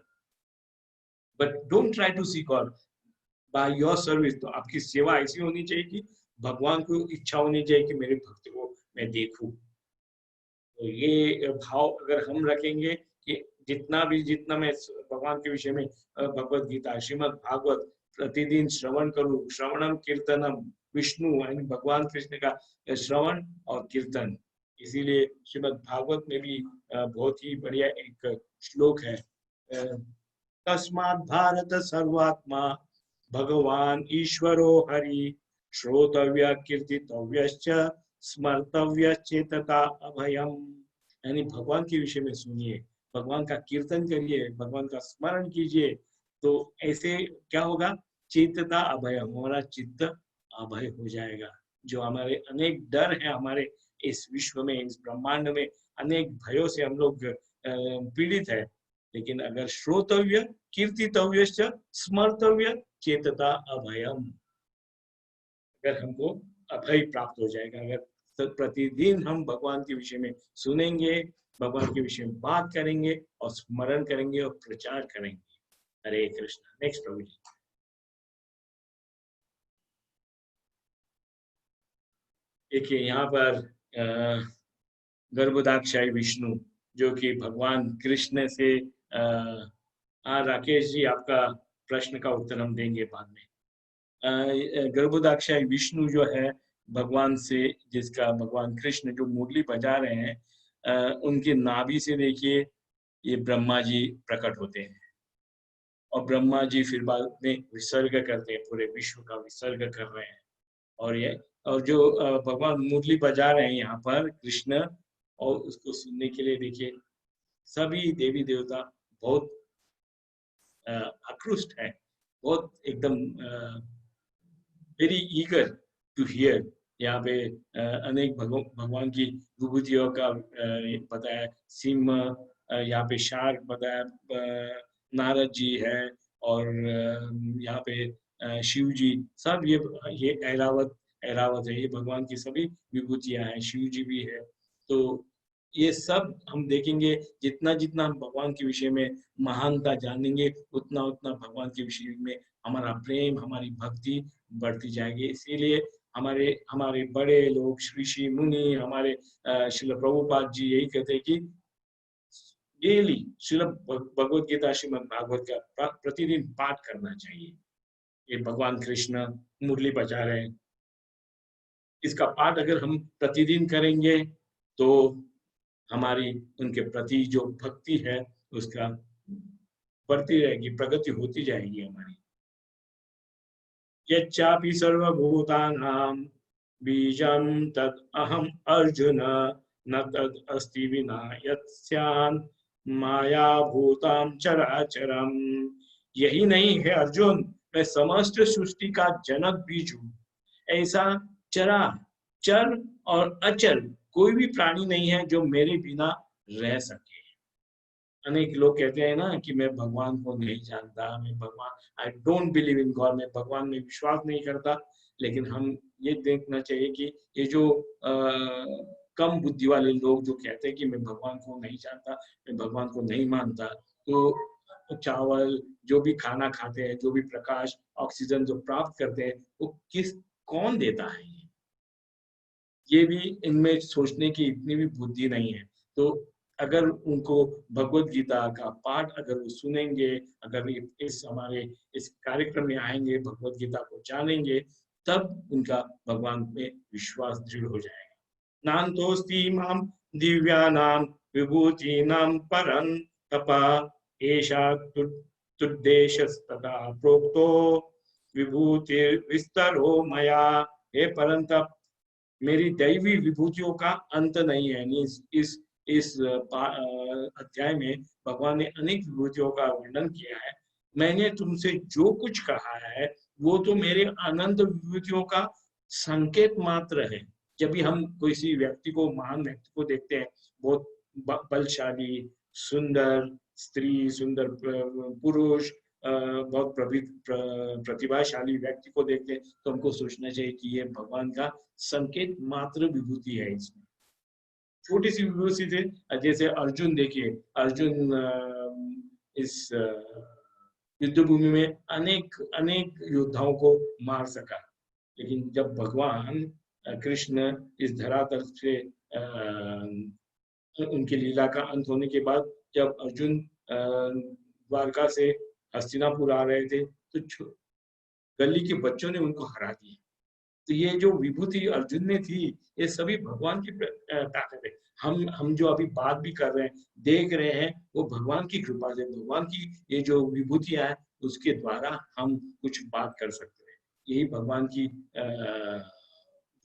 but don't try to see God by your service. तो आपकी सेवा ऐसी होनी चाहिए कि भगवान को इच्छा होनी चाहिए कि मेरे भक्त को मैं देखूं। तो ये भाव अगर हम रखेंगे कि जितना मैं भगवान के विषय में भगवत गीता श्रीमद् भागवत प्रतिदिन श्रवण करूं, श्रवणम कीर्तनम विष्णु यानी भगवान कृष्ण का श्रवण और कीर्तन। इसीलिए श्रीमद् भागवत में भी बहुत ही बढ़िया एक श्लोक है, तस्मात् भारत सर्वात्मा भगवान ईश्वरो हरि श्रोतव्य कीर्तितव्यश्च स्मर्तव्य चेतता अभयम। यानी भगवान के विषय में सुनिए, भगवान का कीर्तन करिए, भगवान का स्मरण कीजिए, तो ऐसे क्या होगा, चेतता अभय, हमारा चित्त अभय हो जाएगा। जो हमारे अनेक डर है, हमारे इस विश्व में, इस ब्रह्मांड में अनेक भयों से हम लोग पीड़ित है, लेकिन अगर श्रोतव्य कीर्तितव्य स्मर्तव्य चेतता अभयम, अगर हमको अभय प्राप्त हो जाएगा। अगर प्रतिदिन हम भगवान के विषय में सुनेंगे, भगवान के विषय में बात करेंगे और स्मरण करेंगे और प्रचार करेंगे। हरे कृष्ण। नेक्स्ट प्रभु जी। देखिए यहाँ पर गर्भदाक्षायी विष्णु जो कि भगवान कृष्ण से राकेश जी आपका प्रश्न का उत्तर हम देंगे बाद में। गर्भदाक्षायी विष्णु जो है भगवान से, जिसका भगवान कृष्ण जो मुरली बजा रहे हैं, उनके नाभि से देखिए ये ब्रह्मा जी प्रकट होते हैं, और ब्रह्मा जी फिर बाद में विसर्ग करते हैं, पूरे विश्व का विसर्ग कर रहे हैं। और जो भगवान मुरली बजा रहे हैं यहाँ पर कृष्ण, और उसको सुनने के लिए देखिए सभी देवी देवता बहुत आकृष्ट है, बहुत एकदम वेरी ईगर टू हियर। यहाँ पे अनेक भगवान की विभूतियों का बताया, सिंह, यहाँ पे शार्क बताया, नारद जी है, और यहाँ पे शिव जी, सब ये ऐरावत है, ये भगवान की सभी विभूतियां हैं, शिव जी भी है। तो ये सब हम देखेंगे, जितना जितना हम भगवान के विषय में महानता जानेंगे उतना उतना भगवान के विषय में हमारा प्रेम, हमारी भक्ति बढ़ती जाएगी। इसीलिए हमारे हमारे बड़े लोग, ऋषि मुनि, हमारे श्रील प्रभुपाद जी यही कहते हैं कि डेली श्रील भगवत गीता, श्रीमद् भागवत का प्रतिदिन पाठ करना चाहिए। ये भगवान कृष्ण मुरली बजा रहे हैं, इसका पाठ अगर हम प्रतिदिन करेंगे तो हमारी उनके प्रति जो भक्ति है उसका बढ़ती रहेगी, प्रगति होती जाएगी हमारी। यच्चापि सर्वभूतानां बीजं तद् अहम् अर्जुन न तद् अस्ति विना यत्स्यान् मायाभूतां चराचरम्। यही नहीं है अर्जुन, मैं समस्त सृष्टि का जनक बीज हूँ। ऐसा चरा चर और अचर कोई भी प्राणी नहीं है जो मेरे बिना रह सके। अनेक लोग कहते हैं ना कि मैं भगवान को नहीं जानता, मैं भगवान, I don't believe in God, मैं भगवान में विश्वास नहीं करता। लेकिन हम ये देखना चाहिए कि ये जो कम बुद्धि वाले लोग जो कहते हैं कि मैं भगवान को नहीं जानता, मैं भगवान को नहीं मानता, तो चावल जो भी खाना खाते हैं, जो भी प्रकाश ऑक्सीजन जो प्राप्त करते हैं, वो कौन देता है? ये भी इनमें सोचने की इतनी भी बुद्धि नहीं है। तो अगर उनको भगवत गीता का पाठ अगर वो सुनेंगे, अगर इस हमारे इस कार्यक्रम में आएंगे, भगवत गीता को जानेंगे, तब उनका भगवान में विश्वास दृढ़ हो जाएगा। नान्तोऽस्ति मां दिव्यानां विभूतीनां परं तपा एषा तुद्देशस्तथा प्रोक्तो विभूतिर्विस्तरो मया। हे परंतप, मेरी दैवी विभूतियों का अंत नहीं है। इस अध्याय में भगवान ने अनेक विभूतियों का वर्णन किया है। मैंने तुमसे जो कुछ कहा है वो तो मेरे अनंत विभूतियों का संकेत मात्र है। जब भी हम किसी व्यक्ति को, महान व्यक्ति को देखते हैं, बहुत बलशाली, सुंदर स्त्री, सुंदर पुरुष, बहुत प्रतिभाशाली व्यक्ति को देखते हैं, तो हमको सोचना चाहिए कि ये भगवान का संकेत मात्र विभूति है। इसमें छोटी सी विभूति थे, जैसे अर्जुन, देखिए अर्जुन इस युद्ध भूमि में अनेक योद्धाओं को मार सका, लेकिन जब भगवान कृष्ण इस धरातल से उनकी लीला का अंत होने के बाद जब अर्जुन द्वारका से हस्तिनापुर आ रहे थे, तो गली के बच्चों ने उनको हरा दिया। तो ये जो विभूति अर्जुन में थी, ये सभी भगवान की ताकत है। हम जो अभी बात भी कर रहे हैं, देख रहे हैं, वो भगवान की कृपा से, भगवान की ये जो विभूतियां है उसके द्वारा हम कुछ बात कर सकते हैं। यही भगवान की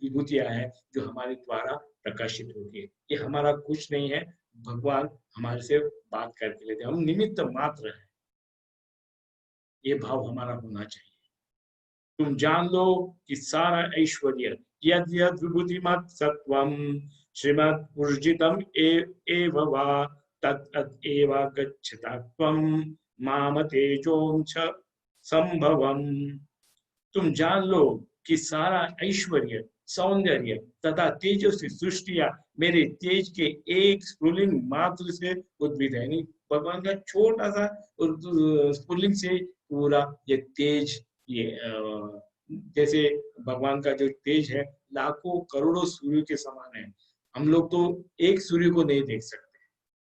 विभूतियां हैं जो हमारे द्वारा प्रकाशित होती है। ये हमारा कुछ नहीं है, भगवान हमारे से बात करके लेते हैं, हम निमित्त मात्र हैं। ये भाव हमारा होना चाहिए। तुम जान लो कि सारा ऐश्वर्य यद यद विभूतिमत् सत्वम श्रीमद् ऊर्जितम एव वा तत् एव गच्छता त्वं माम तेजों च संभवम। तुम जान लो कि सारा ऐश्वर्य, सौंदर्य तथा तेजस्वी सृष्टियां मेरे तेज के एक स्फुलिंग मात्र से उद्भिद है। भगवान का छोटा सा स्फुलिंग से पूरा ये तेज, ये जैसे भगवान का जो तेज है लाखों करोड़ों सूर्य के समान है। हम लोग तो एक सूर्य को नहीं देख सकते,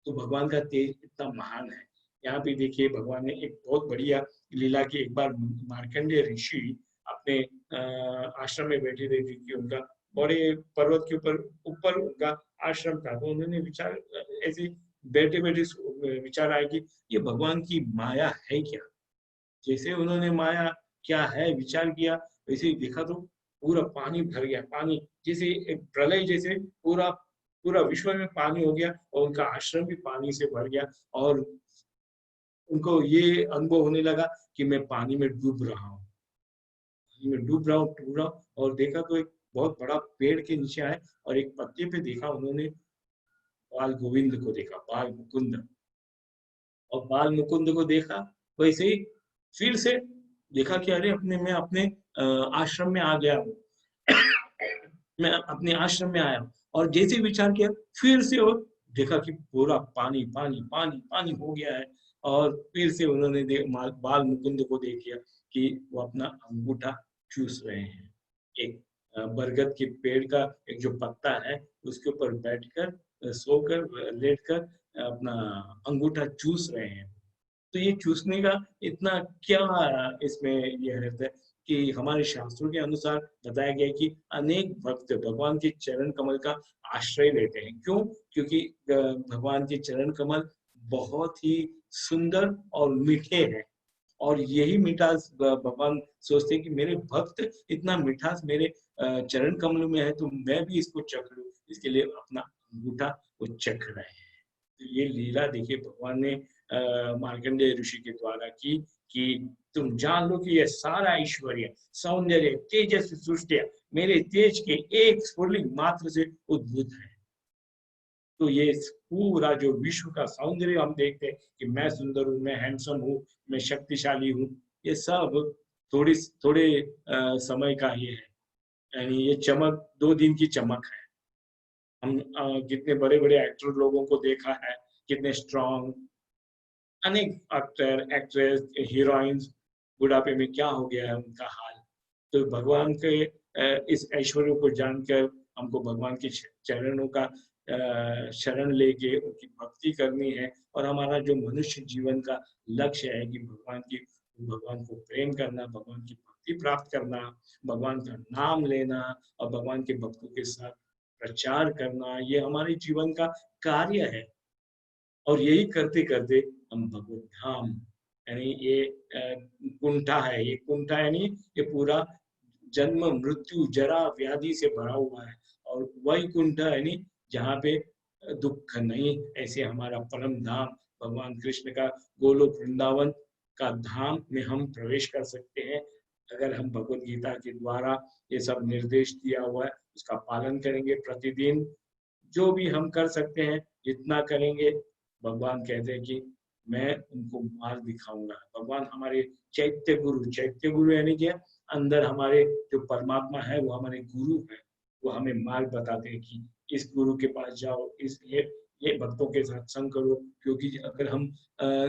तो भगवान का तेज इतना महान है। यहाँ पे देखिए भगवान ने एक बहुत बढ़िया लीला की। एक बार मार्कंडेय ऋषि अपने आश्रम में बैठे थे, क्योंकि उनका बड़े पर्वत के ऊपर उनका आश्रम था। तो उन्होंने विचार, ऐसे बैठे बैठे विचार आया कि ये भगवान की माया है क्या। जैसे उन्होंने माया क्या है विचार किया, वैसे ही देखा तो पूरा पानी भर गया। पानी जैसे एक प्रलय जैसे पूरा विश्व में पानी हो गया, और उनका आश्रम भी पानी से भर गया। और उनको ये अनुभव होने लगा कि मैं पानी में डूब रहा हूँ, डूब रहा हूँ। और देखा तो एक बहुत बड़ा पेड़ के नीचे आए, और एक पत्ते पे देखा उन्होंने बाल गोविंद को देखा, बाल मुकुंद। और बाल मुकुंद को देखा, वैसे ही फिर से देखा कि अरे मैं अपने आश्रम में आ गया हूँ, मैं अपने आश्रम में आया। और जैसे विचार किया, फिर से वो देखा कि पूरा पानी पानी पानी पानी हो गया है। और फिर से उन्होंने बाल मुकुंद को देख लिया कि वो अपना अंगूठा चूस रहे हैं। एक बरगद के पेड़ का एक जो पत्ता है उसके ऊपर बैठकर सोकर लेटकर अपना अंगूठा चूस रहे हैं। तो ये चूसने का इतना क्या इसमें ये रहता है कि हमारे शास्त्रों के अनुसार बताया गया है कि अनेक भक्त भगवान के चरण कमल का आश्रय लेते हैं। क्यों? क्योंकि भगवान के चरण कमल बहुत ही सुंदर और मीठे हैं और यही मिठास भगवान सोचते हैं कि मेरे भक्त इतना मिठास मेरे चरण कमल में है तो मैं भी इसको चख लूं, इसके लिए अपना अंगूठा वो चख रहे हैं। तो ये लीला देखिए भगवान ने मार्कंडेय ऋषि के द्वारा की कि तुम जान लो कि यह सारा ऐश्वर्य सौंदर्य तेजस्वी सृष्टिया मेरे तेज के एक स्फुलिंग मात्र से उद्भूत है। तो ये पूरा जो विश्व का सौंदर्य हम देखते हैं कि मैं सुंदर हूँ, मैं हैंडसम हूँ, मैं शक्तिशाली हूँ, ये सब थोड़ी थोड़े समय का ही है। यानी ये चमक 2 दिन की चमक है। हम कितने बड़े-बड़े एक्टर लोगों को देखा है, कितने स्ट्रॉन्ग अनेक एक्टर, एक्ट्रेस, हीरोइन्स बुढ़ापे में क्या हो गया है उनका हाल। तो भगवान के इस ऐश्वर्य को जानकर हमको भगवान के चरणों का शरण लेके उनकी भक्ति करनी है और हमारा जो मनुष्य जीवन का लक्ष्य है कि भगवान को प्रेम करना, भगवान की भक्ति प्राप्त करना, भगवान का नाम लेना और भगवान के भक्तों के साथ प्रचार करना, ये हमारे जीवन का कार्य है। और यही करते-करते हम भगवत धाम यानी ये कुंठा है, ये कुंठा यानी ये पूरा जन्म, मृत्यु, जरा, व्याधि से भरा हुआ है और वैकुंठ यानी जहाँ पे दुःख नहीं, ऐसे हमारा परम धाम भगवान कृष्ण का गोलोक वृंदावन का धाम में हम प्रवेश कर सकते हैं। अगर हम भगवत गीता के द्वारा ये सब निर्देश दिया हुआ है, उसका पालन करेंगे प्रतिदिन, जो भी हम कर सकते हैं, जितना करेंगे, भगवान कहते हैं कि मैं उनको मार्ग दिखाऊँगा। भगवान हमारे चैत्य गुरु यानी क्या? अंदर हमारे जो परमात्मा है, वो हमारे गुरु हैं। वो हमें मार्ग बताते हैं कि इस गुरु के पास जाओ, इस ये भक्तों के साथ संग करो, क्योंकि अगर हम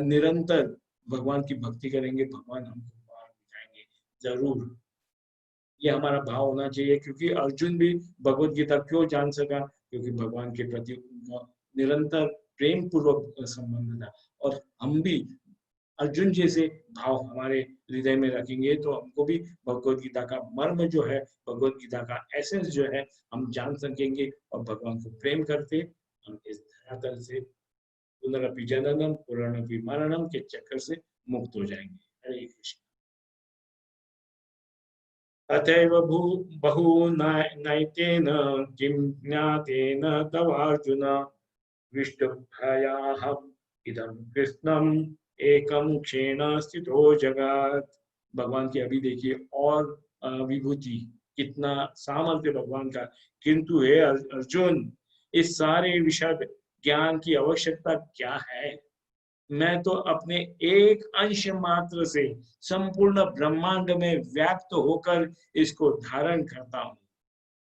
निरंतर भगवान की भक्ति करेंगे, भगवान हमको मार्ग दिखाएँगे, ज़रूर। ये हमारा भाव होना चाहिए क्योंकि अर्जुन भी भगवत गीता क्यों जान सका क्योंकि भगवान के प्रति उनका निरंतर प्रेम पूर्वक संबंध था और हम भी अर्जुन जैसे भाव हमारे हृदय में रखेंगे तो हमको भी भगवत गीता का मर्म जो है भगवत गीता का एसेंस जो है हम जान सकेंगे और भगवान को प्रेम करते हम इस धरातल से पुनरपि जननम पुनरपि मरणम के चक्कर से मुक्त हो जाएंगे। हरे कृष्ण। अतएव बहुनैतेन किं ज्ञातेन तवार्जुन विष्टभयाहम् इदं कृष्णम् एकं क्षेण स्थितो जगत्। भगवान की अभी देखिए और विभूति कितना सामर्थ्य भगवान का, किंतु हे अर्जुन इस सारे विशद ज्ञान की आवश्यकता क्या है? मैं तो अपने एक अंश मात्र से संपूर्ण ब्रह्मांड में व्याप्त होकर इसको धारण करता हूँ।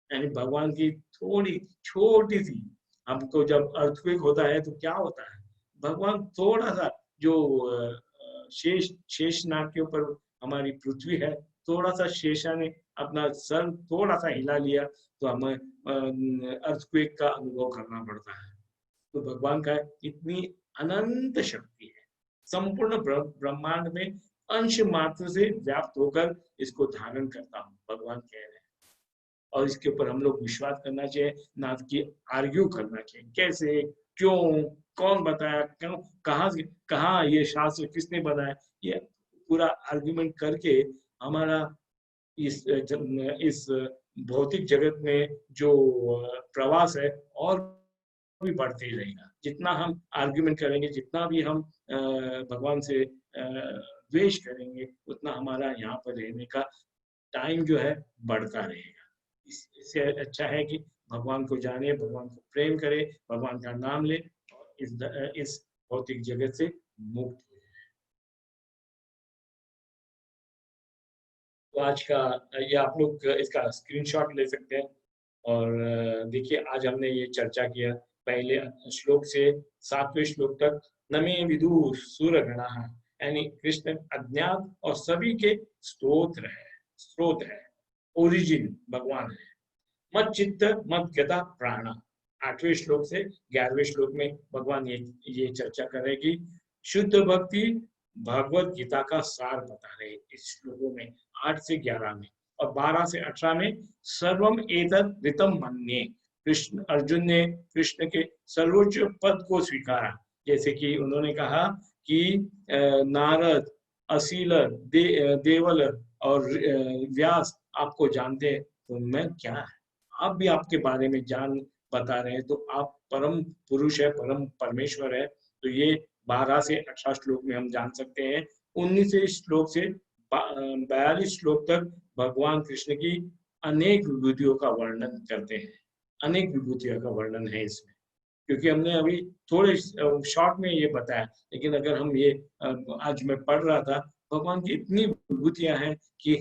यानी भगवान की थोड़ी छोटी सी, हमको जब अर्थक्वेक होता है तो क्या होता है, भगवान थोड़ा सा जो शेषनाग के ऊपर हमारी पृथ्वी है, थोड़ा सा शेषा ने अपना सर थोड़ा सा हिला लिया तो हमें अर्थक्वेक का अनुभव करना पड़ता है। तो भगवान का इतनी अनंत शक्ति है, संपूर्ण ब्रह्मांड में अंश मात्र से व्याप्त होकर इसको धारण करता हूँ, भगवान कह रहे हैं। और इसके ऊपर हम लोग विश्वास करना चाहिए, ना कि आर्ग्यू करना चाहिए कैसे, क्यों, कौन बताया, क्यों, कहाँ ये शास्त्र किसने बनाया, ये पूरा आर्ग्यूमेंट करके हमारा इस भौतिक जगत में जो प्रवास है और भी बढ़ते ही रहेगा। जितना हम आर्ग्यूमेंट करेंगे, जितना भी हम भगवान से द्वेष करेंगे, उतना हमारा यहाँ पर रहने का टाइम जो है बढ़ता रहेगा। इससे अच्छा है कि भगवान को जाने, भगवान को प्रेम करे, भगवान का नाम ले और इस भौतिक जगत से मुक्त हो जाए। तो आज का ये आप लोग इसका स्क्रीनशॉट ले सकते हैं और देखिए आज हमने ये चर्चा किया पहले श्लोक से 7वें श्लोक तक। नमे विदुर सुरगणः यानी कृष्ण अज्ञात और सभी के स्रोत है। ओरिजिन भगवान है। मत चित्त मत गदा प्राण, 8वें श्लोक से 11वें श्लोक में भगवान ये चर्चा करेगी। शुद्ध भक्ति भगवत गीता का सार बता रहे इस श्लोकों में 8 से 11 में, और 12 से 18 में सर्वम एतद् ऋतं मन्ये, कृष्ण अर्जुन ने कृष्ण के सर्वोच्च पद को स्वीकारा। जैसे कि उन्होंने कहा कि नारद, असील, देवल और व्यास आपको जानते हैं, तो मैं क्या है, आप भी आपके बारे में जान बता रहे हैं, तो आप परम पुरुष है, परम परमेश्वर है। तो ये 12 से 18 श्लोक में हम जान सकते हैं। 19 श्लोक से 42 श्लोक तक भगवान कृष्ण की अनेक विभूतियों का वर्णन करते हैं। अनेक विभूतियों का वर्णन है इसमें, क्योंकि हमने अभी थोड़े शॉर्ट में ये बताया, लेकिन अगर हम ये आज मैं पढ़ रहा था, भगवान की इतनी विभूतियां हैं कि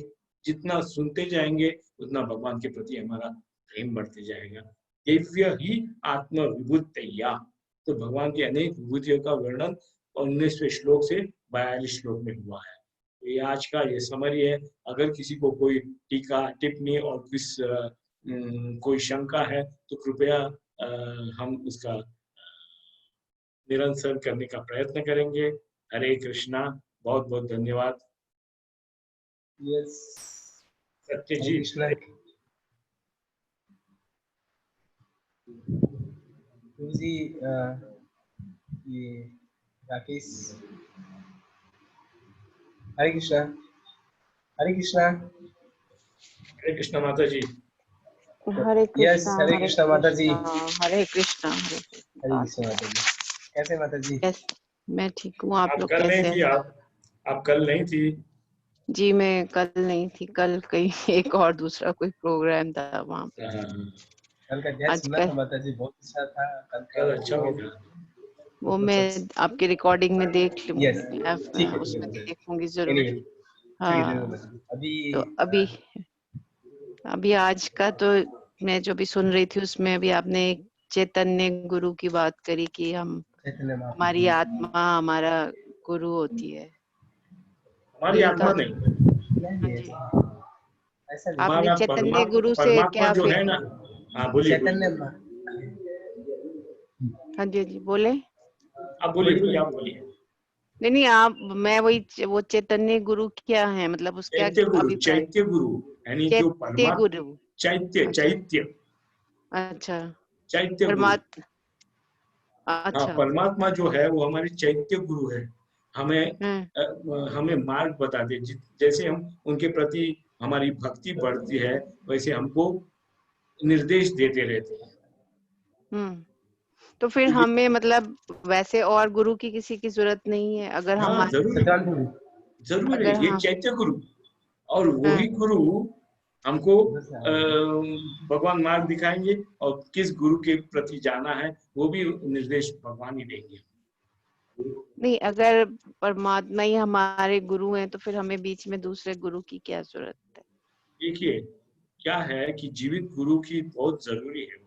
जितना सुनते जाएंगे उतना भगवान के प्रति हमारा प्रेम बढ़ते जाएगा। दिव्य ही आत्म विभूतया, तो भगवान की अनेक विभूतियों का वर्णन 19वें श्लोक से 42 श्लोक में हुआ है। तो ये आज का ये समरी है। अगर किसी को कोई टीका टिप्पणी और कोई शंका है तो कृपया हम उसका निरंतर करने का प्रयत्न करेंगे। हरे कृष्णा, बहुत बहुत धन्यवाद। यस सत्यजीत जी, ये राकेश, हरे कृष्णा। हरे कृष्णा। हरे कृष्णा माता जी। हरे कृष्णा। हरे कृष्णा माता जी। हरे कृष्णा। हरे कृष्णा माता जी। कैसे माता जी? मैं ठीक हूँ, आप लोग कल कैसे नहीं थी? आप कल नहीं थी? जी मैं कल नहीं थी, कल कहीं एक और दूसरा कोई प्रोग्राम था वहाँ पे। कल का जैसे सुना था माता जी, बहुत अच्छा था कल अच्छा भी था। वो मैं आपके रिकॉर्डिंग में देख लूँगी, ठीक है, उसमें देखूंगी जरूर। हाँ, तो अभी आज का तो मैं जो भी सुन रही थी उसमें अभी आपने एक चैतन्य गुरु की बात करी कि हमारी आत्मा हमारा गुरु होती है। हमारी आत्मा नहीं, आपने चैतन्य गुरु से क्या जो है ना, हाँ बोलिए। हाँ जी बोले। आप बोलिए, आप बोलिए। नहीं आप, मैं वही, वो चैतन्य गुरु क्या है, मतलब उसका चैत्य गुरु यानी जो परमात्मा, चैत्य। अच्छा, चैत्य परमात्मा। हाँ, परमात्मा जो है वो हमारे चैत्य गुरु है। हमें मार्ग बताते, जैसे हम उनके प्रति हमारी भक्ति बढ़ती है वैसे हमको निर्देश देते रहते हैं। तो फिर हमें मतलब वैसे और गुरु की किसी की जरूरत नहीं है? अगर हम जरूर है ये चैत्य गुरु, और वही गुरु हमको भगवान मार्ग दिखाएंगे, और किस गुरु के प्रति जाना है वो भी निर्देश भगवान ही देंगे। नहीं, अगर परमात्मा ही हमारे गुरु हैं तो फिर हमें बीच में दूसरे गुरु की क्या जरूरत है? देखिए क्या है कि जीवित गुरु की बहुत जरूरी है।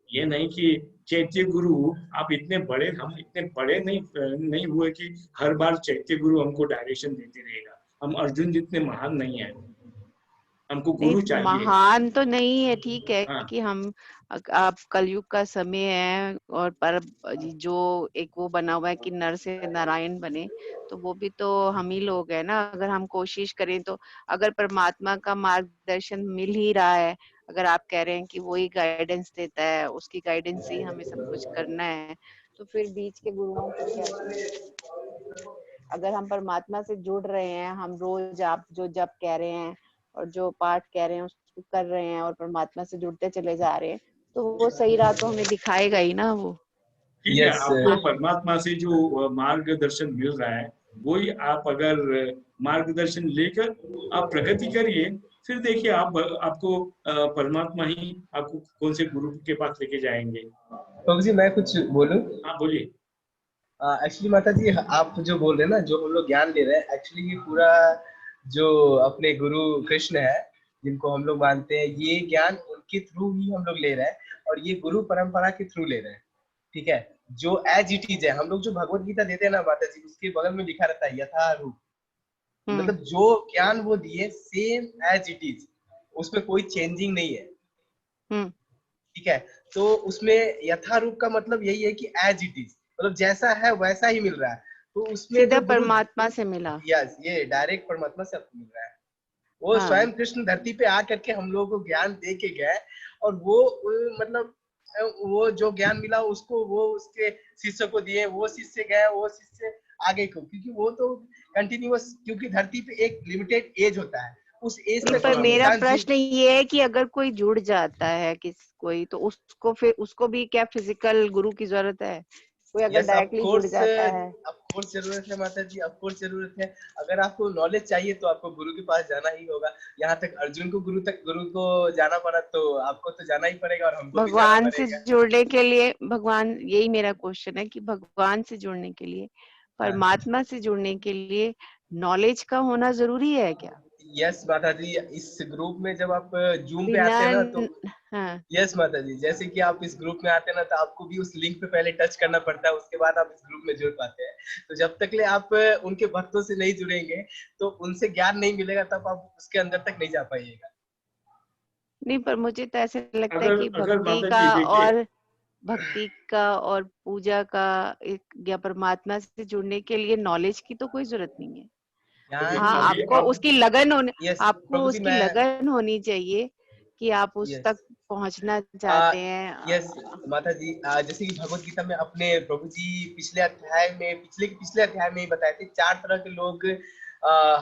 ये नहीं कि चैत्य गुरु, आप इतने बड़े, हम इतने बड़े नहीं हुए कि हर बार चैत्य गुरु हमको डायरेक्शन देते रहेगा। हम अर्जुन जितने महान नहीं है, हमको गुरु चाहिए। महान तो नहीं है, ठीक है कि हम, आप कलयुग का समय है और पर जो एक वो बना हुआ है कि नर से नारायण बने, तो वो भी तो हम ही लोग हैं ना। अगर हम कोशिश करें तो, अगर परमात्मा का मार्गदर्शन मिल ही रहा है, अगर आप कह रहे हैं कि वो ही गाइडेंस देता है, उसकी गाइडेंस से ही हमें सब कुछ करना है, तो फिर बीच के गुरुओं की क्या जरूरत? अगर हम परमात्मा से जुड़ रहे हैं, हम रोज आप जो जप कह रहे हैं और जो पाठ कह रहे हैं उसको कर रहे हैं और परमात्मा से जुड़ते चले जा रहे हैं, तो वो सही राह तो हमें दिखाएगा ही ना वो। ठीक है, आपको परमात्मा से जो मार्गदर्शन मिल रहा है वही आप अगर मार्गदर्शन लेकर आप प्रगति करिए, फिर देखिए आपको परमात्मा ही आपको कौन से गुरु के पास लेके जाएंगे। प्रभु जी मैं कुछ बोलूं? हाँ बोलिए। एक्चुअली माता जी आप जो बोल रहे हैं ना, जो हम लोग ज्ञान ले रहे हैं, एक्चुअली ये पूरा जो अपने गुरु कृष्ण है जिनको हम लोग मानते हैं, ये ज्ञान उनके थ्रू ही हम लोग ले रहे हैं, और ये गुरु परंपरा के थ्रू ले रहे हैं। ठीक है, जो एज इट इज है, हम लोग जो भगवत गीता देते हैं ना माता जी, उसके बगल में लिखा रहता है यथा रूप, मतलब जो ज्ञान वो दिए सेम एज इट इज, उसमें कोई चेंजिंग नहीं है, हम्म, ठीक है। तो उसमें यथारूप का मतलब यही है कि एज इट इज, मतलब जैसा है वैसा ही मिल रहा है। तो उसमें सीधा जो गुरु, परमात्मा से मिला। यस, ये डायरेक्ट परमात्मा से आपको मिल रहा है। वो हाँ, स्वयं कृष्ण धरती पे आकर के हम लोगों को ज्ञान दे के गए, और वो मतलब वो जो ज्ञान मिला उसको वो उसके शिष्य को दिए, वो शिष्य गए, वो शिष्य आगे को, क्योंकि वो तो कंटिन्यूअस, क्योंकि धरती पे एक लिमिटेड एज होता है, उस एज नहीं तक पर कोई मेरा इंसान जीव। प्रश्न ये है कि अगर कोई जुड़ जाता है कोई, तो उसको फिर उसको भी क्या फिजिकल गुरु की जरूरत है? कोई अगर यस, ऑफ डायरेक्टली जुड़ कोर्स, जाता है? ऑफ कोर्स जरूरत है माता जी, ऑफ कोर्स जरूरत है। अगर आपको नॉलेज चाहिए तो आपको गुरु के पास जाना ही होगा। यहाँ तक अर्जुन को गुरु को जाना पड़ा, तो आपको तो जाना ही पड़ेगा, और हमको भी जाना भगवान से पड़ेगा। जुड़ने के लिए, भगवान, यही मेरा क्वेश्चन है कि भगवान से जुड़ने के लिए, हाँ, परमात्मा से जुड़ने के लिए नॉलेज का होना जरूरी है क्या? यस माता जी, इस ग्रुप में जब आप जूम पे बिना आते हैं ना तो, हाँ, यस माता जी, जैसे कि आप इस ग्रुप में आते हैं ना, तो आपको भी उस लिंक पे पहले टच करना पड़ता है, उसके बाद आप इस ग्रुप में जुड़ पाते हैं। तो जब तक ले आप उनके भक्तों से नहीं जुड़ेंगे, तो उनसे ज्ञान नहीं मिलेगा, तब आप उसके अंदर तक नहीं जा पाइएगा। नहीं पर मुझे तो ऐसे लगता है अगर कि अगर माता जी देखिए, भक्ति का और पूजा का एक, या परमात्मा से जुड़ने के लिए नॉलेज की तो कोई जरूरत नहीं है। तो ज्ञान हाँ, अभी आपको अब उसकी लगन होने यस आपको प्रभु जी, उसकी मैं, लगन होनी चाहिए कि आप उस यस तक पहुंचना चाहते हैं। यस माता जी, जैसे कि भगवत गीता में अपने प्रभु जी पिछले अध्याय में, पिछले अध्याय में ही बताए थे, 4 तरह के लोग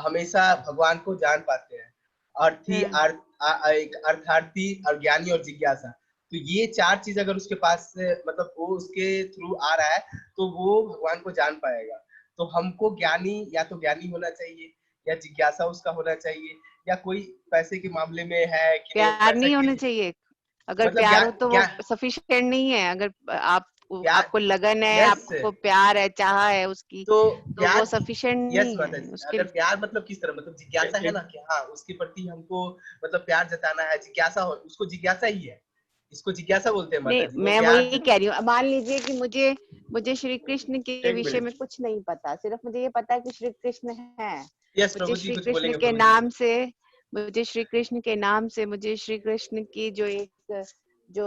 हमेशा भगवान को जान पाते हैं। अर्थी, हाँ, एक अर्थार्थी, और ज्ञानी, और जिज्ञासा। तो ये 4 चीज अगर उसके पास मतलब वो उसके थ्रू आ रहा है, तो वो भगवान को जान पाएगा। तो हमको ज्ञानी, या तो ज्ञानी होना चाहिए, या जिज्ञासा उसका होना चाहिए, या कोई पैसे के मामले में है कि नहीं प्यार पैसा नहीं होना की, चाहिए। अगर मतलब प्यार हो ज्ञान तो वो क्या, सफिशिएंट नहीं है। अगर आप प्यार, आपको लगन है, यस, आपको प्यार है, चाह है उसकी, तो तो वो प्यार, सफिशिएंट यस नहीं माता है जी, उसके अगर लिए। प्यार मतलब किस तरह, मतलब जिज्ञासा है ना, एक कि हाँ उसके प्रति हमको मतलब प्यार जताना है, जिज्ञासा हो, उसको जिज्ञासा ही है, इसको जिज्ञासा बोलते हैं माता नहीं, जी, वो मैं प्यार वही कह रही हूँ। अब मान लीजिए कि मुझे मुझे श्री कृष्ण के एक विषय मिनट में कुछ नहीं पता, सिर्फ मुझे ये पता है कि श्री कृष्ण है। यस मुझे प्रभु जी श्री कुछ कृष्ण बोलेंगे, के प्रभु जी नाम बोलेंगे। से मुझे श्री कृष्ण के नाम से मुझे श्री कृष्ण की जो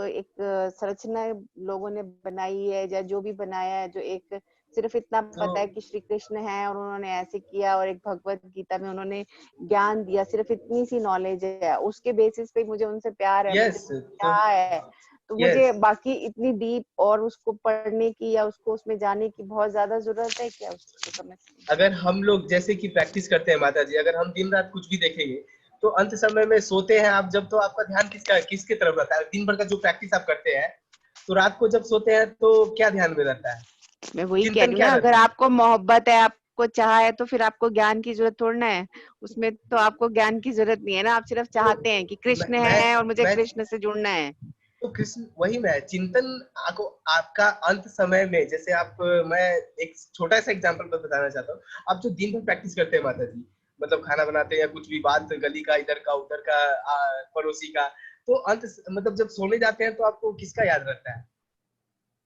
एक संरचना लोगों ने बनाई है, या जो भी बनाया है, जो एक सिर्फ इतना तो पता है कि श्री कृष्ण है और उन्होंने ऐसे किया, और एक भगवत गीता में उन्होंने ज्ञान दिया, सिर्फ इतनी सी नॉलेज है। उसके बेसिस पे मुझे उनसे प्यार है, मुझे यस, तो चाह है। तो मुझे यस, बाकी इतनी डीप और उसको पढ़ने की या उसको उसमें जाने की बहुत ज्यादा जरूरत है क्या? उसको समझ। अगर हम लोग जैसे कि प्रैक्टिस करते हैं माता जी, अगर हम दिन रात कुछ भी देखेंगे, तो अंत समय में सोते हैं आप जब, तो आपका ध्यान किसके तरफ रहता है? दिन भर का जो प्रैक्टिस आप करते हैं, तो रात को जब सोते हैं तो क्या ध्यान में रहता है? मैं वही कह चिंतन रही हूँ क्या ना, अगर रहता है? आपको मोहब्बत है, आपको चाह है, तो फिर आपको ज्ञान की जरूरत थोड़ा है। उसमें तो आपको ज्ञान की जरूरत नहीं है ना, आप सिर्फ तो चाहते हैं कि मैं कृष्ण मैं है और मुझे मैं कृष्ण से जुड़ना है। तो कृष्ण वही मैं चिंतन, आपको आपका अंत समय में, जैसे आप, मैं एक छोटा सा एग्जांपल बताना चाहता हूँ। आप जो दिन भर प्रैक्टिस करते हैं माता जी, मतलब खाना बनाते हैं या कुछ भी बात, गली का, इधर का, उधर का, पड़ोसी का, तो अंत मतलब जब सोने जाते हैं तो आपको किसका याद रहता है?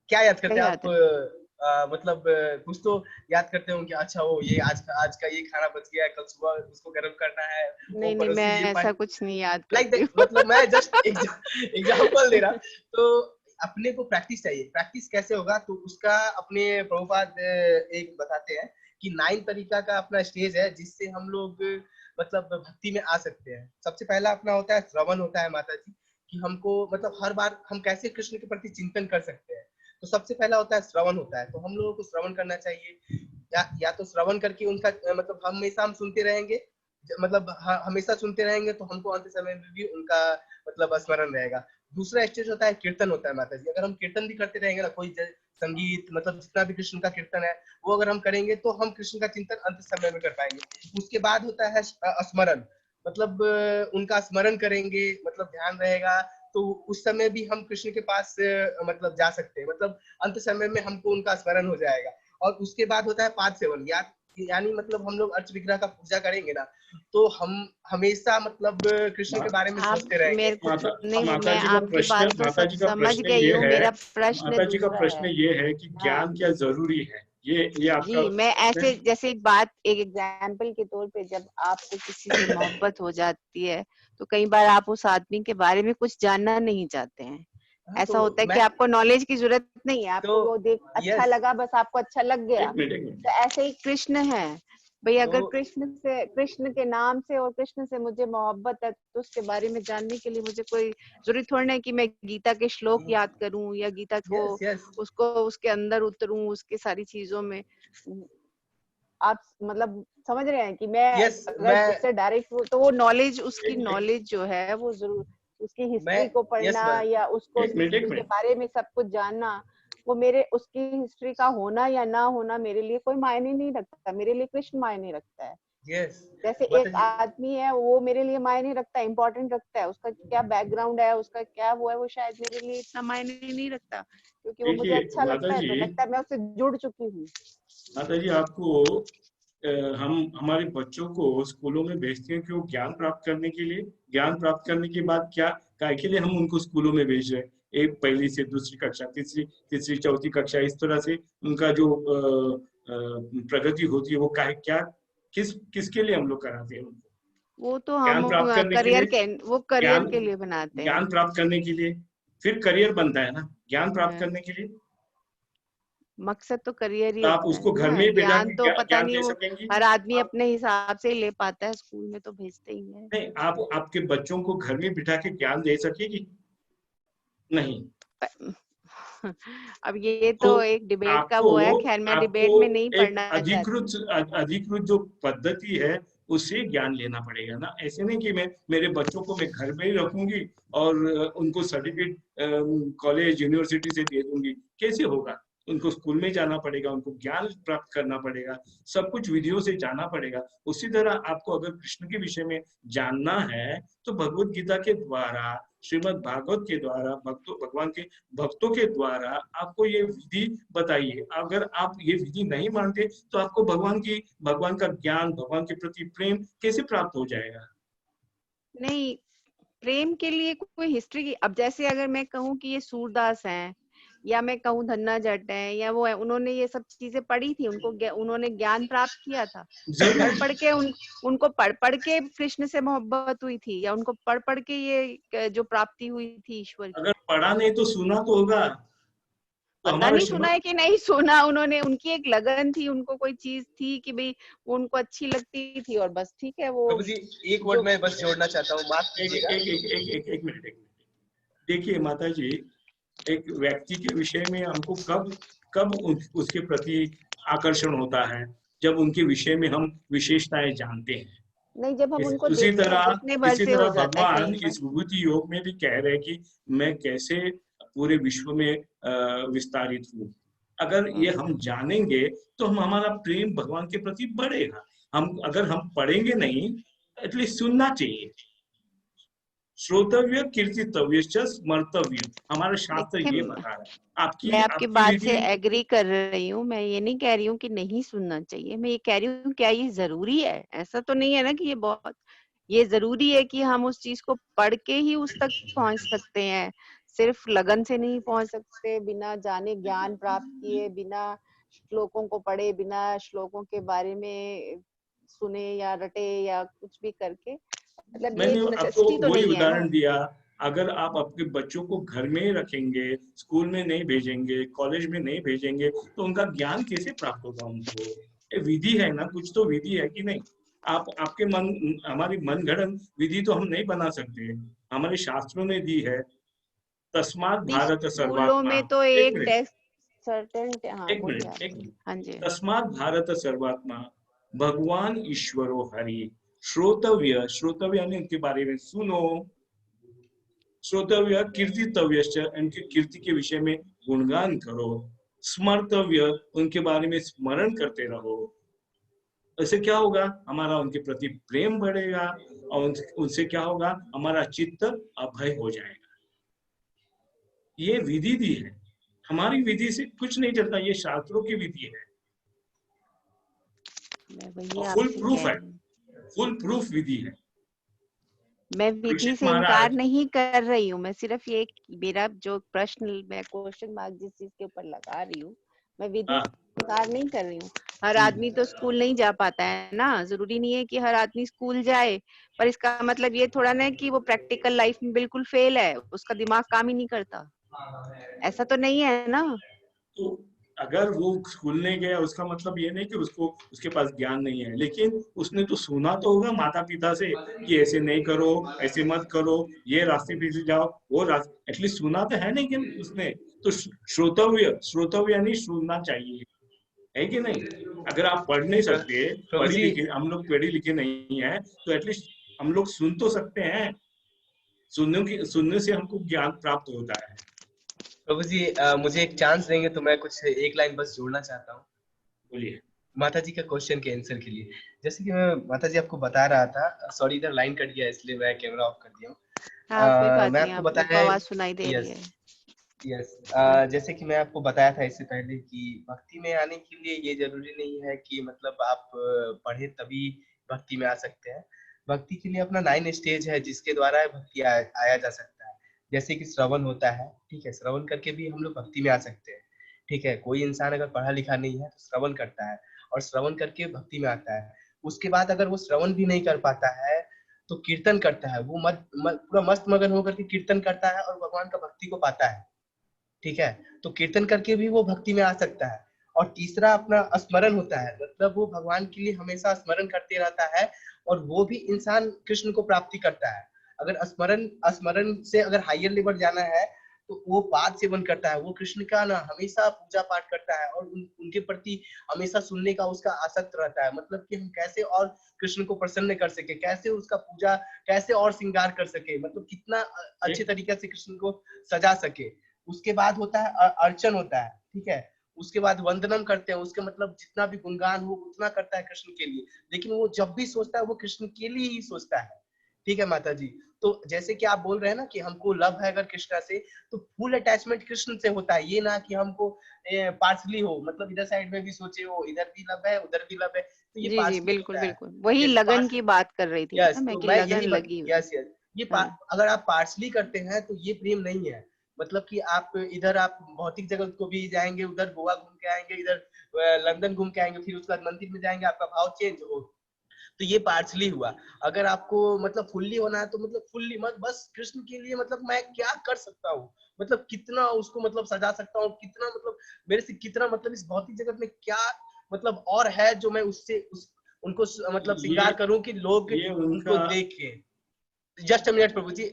क्या याद किसका करते हैं आप? याद है? मतलब कुछ तो याद करते हो कि अच्छा वो ये आज का ये खाना बच गया है, कल सुबह उसको गर्म करना है, वो नहीं नहीं, पड़ोसी मैं ये ऐसा कुछ नहीं याद लाइक करती दैट, हूँ। मतलब मैं जस्ट एग्जांपल दे रहा। तो अपने को प्रैक्टिस चाहिए। प्रैक्टिस कैसे होगा? तो उसका अपने प्रभुपाद एक बताते हैं कि 9 तरीका का अपना स्टेज है, जिससे हम लोग मतलब भक्ति में आ सकते हैं। सबसे पहला अपना होता है श्रवण, होता है माता जी, कि हमको मतलब हर बार हम कैसे कृष्ण के प्रति चिंतन कर सकते हैं। तो सबसे पहला होता है श्रवण, होता है, तो हम लोगों को श्रवण करना चाहिए। या तो श्रवण करके उनका मतलब हमेशा हम सुनते रहेंगे, मतलब हमेशा सुनते रहेंगे, तो हमको अंत समय में भी उनका मतलब स्मरण रहेगा। दूसरा स्टेज होता है कीर्तन, होता है माता जी। अगर हम कीर्तन भी करते रहेंगे ना, कोई संगीत, मतलब जितना भी कृष्ण का कीर्तन है, वो अगर हम करेंगे, तो हम कृष्ण का चिंतन अंत समय में कर पाएंगे। उसके बाद होता है स्मरण, मतलब उनका स्मरण करेंगे, मतलब ध्यान रहेगा, तो उस समय भी हम कृष्ण के पास मतलब जा सकते हैं, मतलब अंत समय में हमको उनका स्मरण हो जाएगा। और उसके बाद होता है पाद सेवन, यानी मतलब हम लोग अर्च विग्रह का पूजा करेंगे ना, तो हम हमेशा मतलब कृष्ण के मा, बारे में आप सोचते रहेंगे। मेरे को, नहीं, माता मैं जी का आपकी प्रश्न, बात तो सब समझ गई हूँ। ये है, मेरा प्रश्न माता जी का दूसरा प्रश्न है। ये है कि हाँ, ज्ञान क्या जरूरी है? ये आपका जी, मैं ऐसे जैसे एक एग्जाम्पल के तौर पे, जब आपको किसी से मोहब्बत हो जाती है तो कई बार आप उस आदमी के बारे में कुछ जानना नहीं चाहते हैं। हाँ, ऐसा तो होता है कि मैं आपको नॉलेज की जरूरत नहीं है, आपको तो वो देख अच्छा यस लगा, बस आपको अच्छा लग गया। एक मिनट तो ऐसे ही कृष्ण है भाई, अगर तो कृष्ण के नाम से और कृष्ण से मुझे मोहब्बत है तो उसके बारे में जानने के लिए मुझे कोई जरूरत थोड़ी ना है कि मैं गीता के श्लोक याद करूं या गीता को यस यस उसको उसके अंदर उतरूं, उसके सारी चीजों में। आप मतलब समझ रहे हैं कि मैं यस अगर मैं उससे डायरेक्ट हूँ तो वो नॉलेज, उसकी एक एक नॉलेज जो है वो जरूर, उसकी मैं हिस्ट्री को यस पढ़ना मैम या उसको एक मिनट एक उसके मिनट बारे में सब कुछ जानना, वो मेरे उसकी हिस्ट्री का होना या ना होना मेरे लिए कोई मायने नहीं रखता। मेरे लिए कृष्ण मायने रखता है। यस जैसे माता एक जी आदमी है वो मेरे लिए मायने रखता है, इम्पोर्टेंट रखता है, उसका क्या बैकग्राउंड है, उसका क्या वो है, वो शायद मेरे लिए इतना मायने नहीं रखता, क्योंकि वो मुझे देखिए अच्छा माता लगता है जी, तो लगता है मैं उससे जुड़ चुकी हूँ। माता जी आपको हम हमारे बच्चों को स्कूलों में भेजते हैं क्यों? ज्ञान प्राप्त करने के लिए। ज्ञान प्राप्त करने के बाद क्या काय के लिए हम उनको स्कूलों में भेज रहे हैं? एक पहली से दूसरी कक्षा, तीसरी तीसरी चौथी कक्षा, इस तरह से उनका जो प्रगति होती है वो क्या किसके लिए हम लोग कराते हैं उनको? वो तो हम ज्ञान प्राप्त करने के करियर लिए। के वो करियर ज्ञान के लिए बनाते हैं। ज्ञान प्राप्त करने के लिए फिर करियर बनता है ना, ज्ञान प्राप्त है, करने के लिए। मकसद तो करियर ही तो आप होता है उसको घर ना। में ही बैठा ज्ञान के तो पता ज्ञान नहीं दे वो सकेंगी हर आदमी आप? अपने हिसाब से ही ले पाता है, स्कूल में तो भेजते ही है। नहीं, आप आपके बच्चों को घर में बिठा के ज्ञान दे सकेगी? नहीं। अब ये तो तो एक डिबेट का आपको वो है, खैर मैं आपको डिबेट में नहीं एक पढ़ना चाहती। अधिकृत जो पद्धति है उससे ज्ञान लेना पड़ेगा ना। ऐसे नहीं कि मैं मेरे बच्चों को मैं घर में ही रखूंगी और उनको सर्टिफिकेट कॉलेज यूनिवर्सिटी से दे दूंगी, कैसे होगा? उनको स्कूल में जाना पड़ेगा, उनको ज्ञान प्राप्त करना पड़ेगा, सब कुछ विधियों से जाना पड़ेगा। उसी तरह आपको अगर कृष्ण के विषय में जानना है तो भगवत गीता के द्वारा, श्रीमद् भागवत के द्वारा, भगवान के भक्तों के द्वारा आपको ये विधि बताइए। अगर आप ये विधि नहीं मानते तो आपको भगवान का ज्ञान, भगवान के प्रति प्रेम कैसे प्राप्त हो जाएगा? नहीं, प्रेम के लिए कोई हिस्ट्री की, अब जैसे अगर मैं कहूँ कि ये सूरदास हैं या मैं कहूँ धन्ना जट है या वो है, उन्होंने ये सब चीजें पढ़ी थी, उन्होंने ज्ञान प्राप्त किया था। जरूर। पढ़ के उनको पढ़ के कृष्ण से मोहब्बत हुई थी, या उनको पढ़ के ये जो प्राप्ति हुई थी ईश्वर की। अगर पढ़ा नहीं तो सुना तो होगा। तो पता हमारा नहीं सुना श्रीमद् है कि नहीं सुना, उन्होंने, उनकी एक लगन थी, उनको कोई चीज थी कि भाई वो उनको अच्छी लगती थी और बस, ठीक है वो प्रभु जी एक वर्ड जो। मैं बस जोड़ना चाहता हूँ, माफ एक कीजिएगा। एक एक एक एक एक मिनट, एक मिनट। देखिए माता जी, एक व्यक्ति के विषय में हमको कब कब उसके प्रति आकर्षण होता है? जब उनके विषय में हम विशेषताएं जानते हैं। नहीं, जब हम उनको उसी देखते हैं, तरह देखने भर इसी से हो तरह जाता है भगवान कई बार। इस विभूति योग में भी कह रहे हैं कि मैं कैसे पूरे विश्व में विस्तारित हूँ। अगर ये हम जानेंगे तो हम हमारा प्रेम भगवान के प्रति बढ़ेगा। अगर हम पढ़ेंगे नहीं, एटलीस्ट सुनना चाहिए। श्रोतव्य कीर्तितव्य स्मर्तव्य, हमारा शास्त्र देखिए, ये बता रहा है। मैं आपकी आपकी आपकी बात से विधि। एग्री कर रही हूँ। मैं ये नहीं कह रही हूँ कि नहीं सुनना चाहिए, मैं ये कह रही हूँ क्या ये जरूरी है? ऐसा तो नहीं है ना कि ये जरूरी है कि हम उस चीज को पढ़ के ही उस तक पहुंच सकते हैं। सिर्फ लगन से नहीं पहुंच सकते, बिना जाने ज्ञान प्राप्त किए, बिना श्लोकों को पढ़े, बिना श्लोकों के बारे में सुने या रटे या कुछ भी करके, मतलब ये मैंने एक आपको नेसेसिटी तो वही नहीं है ना। उदाहरण दिया। अगर आप अपने बच्चों को घर में ही रखेंगे, स्कूल में नहीं भेजेंगे, कॉलेज में नहीं भेजेंगे, तो उनका ज्ञान कैसे प्राप्त होगा उनको? ये विधि है ना, कुछ तो विधि है कि नहीं? आप आपके मन हमारी मनगढ़ंत विधि तो हम नहीं बना सकते। हमारे शास्त्रों ने दी है, तस्मात् नहीं, भारत स्कूलों सर्वात्मा। में तो एक एक मिनट, डेस्क सर्टेन, हाँ एक बोलिए मिनट, आप। एक मिनट। हाँ जी। तस्मात् भारत सर्वात्मा भगवान ईश्वरो हरि श्रोतव्य। श्रोतव्य यानी उनके बारे में सुनो। श्रोतव्य कीर्तितव्य, उनकी कीर्ति के विषय में गुणगान करो। स्मर्तव्य, उनके बारे में स्मरण करते रहो। ऐसे क्या होगा? हमारा उनके प्रति प्रेम बढ़ेगा और उनसे क्या होगा? हमारा चित्त अभय हो जाएगा। ये विधि दी है। हमारी विधि से कुछ नहीं चलता, ये शास्त्रों की विधि है मैं वही और फुल आपसे प्रूफ कह है, रही हूँ, फुल प्रूफ विधि है। मैं विधि परीक्षित से इनकार महाराज। नहीं कर रही हूँ, मैं सिर्फ ये, मेरा जो प्रश्न, मैं क्वेश्चन मार्क जिस चीज के ऊपर लगा रही हूँ, मैं विधि हाँ, इनकार नहीं कर रही हूँ। हर आदमी तो स्कूल नहीं जा पाता है ना, जरूरी नहीं है कि हर आदमी स्कूल जाए, पर इसका मतलब ये थोड़ा ना कि वो प्रैक्टिकल लाइफ में बिल्कुल फेल है, उसका दिमाग काम ही नहीं करता, ऐसा तो नहीं है ना। तो अगर वो स्कूल नहीं गया उसका मतलब ये नहीं कि उसको उसके पास ज्ञान नहीं है, लेकिन उसने तो सुना तो होगा माता पिता से कि ऐसे नहीं करो, ऐसे मत करो, ये रास्ते पे से जाओ, वो रास्ते एटलीस्ट सुना तो है नहीं कि उसने तो श्रोतव्य श्रोतव्य यानी सुनना चाहिए, है कि नहीं? अगर आप पढ़ नहीं सकते, प्रभु पढ़ी जी, लिखे हम लोग पढ़े लिखे नहीं है, तो एटलीस्ट हम लोग सुन तो सकते हैं। सुनने से हमको ज्ञान प्राप्त होता है। प्रभु जी, मुझे एक चांस देंगे तो मैं कुछ एक लाइन बस जोड़ना चाहता हूँ बोलिए। माता जी का क्वेश्चन के आंसर के लिए। जैसे कि मैं माता जी आपको बता रहा था, सॉरी इधर लाइन कट गया इसलिए मैं कैमरा ऑफ कर दिया हूँ। हाँ कोई बात मैं नहीं, आपको आप मेरे को बताया, आवाज सुनाई दे रही यस है। यस, जैसे कि मैं आपको बताया था इससे पहले कि भक्ति में आने के लिए ये जरूरी नहीं है कि मतलब आप पढ़े तभी भक्ति में आ सकते हैं। भक्ति के लिए अपना 9 स्टेज है जिसके द्वारा भक्ति आया जा सकता है। जैसे कि श्रवण होता है, ठीक है, श्रवण करके भी हम लोग भक्ति में आ सकते हैं। ठीक है, कोई इंसान अगर पढ़ा लिखा नहीं है तो श्रवण करता है और श्रवण करके भक्ति में आता है। उसके बाद अगर वो श्रवण भी नहीं कर पाता है तो कीर्तन करता है, वो पूरा मस्त मगन होकर के कीर्तन करता है और भगवान का भक्ति को पाता है। ठीक है, तो कीर्तन करके भी वो भक्ति में आ सकता है। और तीसरा अपना स्मरण होता है, मतलब वो भगवान के लिए हमेशा स्मरण करते रहता है और वो भी इंसान कृष्ण को प्राप्ति करता है। अगर स्मरण स्मरण से अगर हायर लेवल जाना है तो वो पाद सेवन करता है, वो कृष्ण का ना हमेशा पूजा पाठ करता है और उनके प्रति हमेशा सुनने का उसका आसक्त रहता है, मतलब कि हम कैसे और कृष्ण को प्रसन्न कर सके, कैसे उसका पूजा, कैसे और श्रृंगार कर सके, मतलब कितना अच्छे तरीके से कृष्ण को सजा सके। उसके बाद होता है अर्चन होता है, ठीक है, उसके बाद वंदनम करते हैं, उसके मतलब जितना भी गुणगान हो उतना करता है कृष्ण के लिए, लेकिन वो जब भी सोचता है वो कृष्ण के लिए ही सोचता है। ठीक है माता जी, तो जैसे कि आप बोल रहे हैं ना कि हमको लव है अगर कृष्णा से, तो फुल अटैचमेंट कृष्ण से होता है, ये ना कि हमको पार्सली हो, मतलब इधर साइड में भी सोचे हो, इधर भी लव है उधर भी लव है, तो ये जी जी पार्सली बिल्कुल होता है। बिल्कुल, वही यस लगन की बात कर रही थी ना यस, मैं तो कि मैं लगन यही लगी हुई। यस यस, ये हाँ अगर आप पार्सली करते हैं तो ये प्रेम नहीं है। मतलब कि आप इधर आप भौतिक जगत को भी जाएंगे, उधर गोवा घूम के आएंगे, इधर लंदन घूम के आएंगे, फिर उसके बाद मंदिर में जाएंगे, आपका भाव चेंज हो, तो ये पार्सली हुआ। अगर आपको मतलब फुल्ली होना है तो मतलब फुल्ली मत, बस कृष्ण के लिए मतलब मैं क्या कर सकता हूँ, मतलब कितना उसको मतलब सजा सकता हूँ, कितना मतलब मेरे से कितना मतलब इस भौतिक जगत में क्या मतलब और है जो मैं उससे उनको मतलब ये श्रृंगार करूं कि लोग ये उनको उनका देखें। जस्ट अ मिनट प्रभु जी,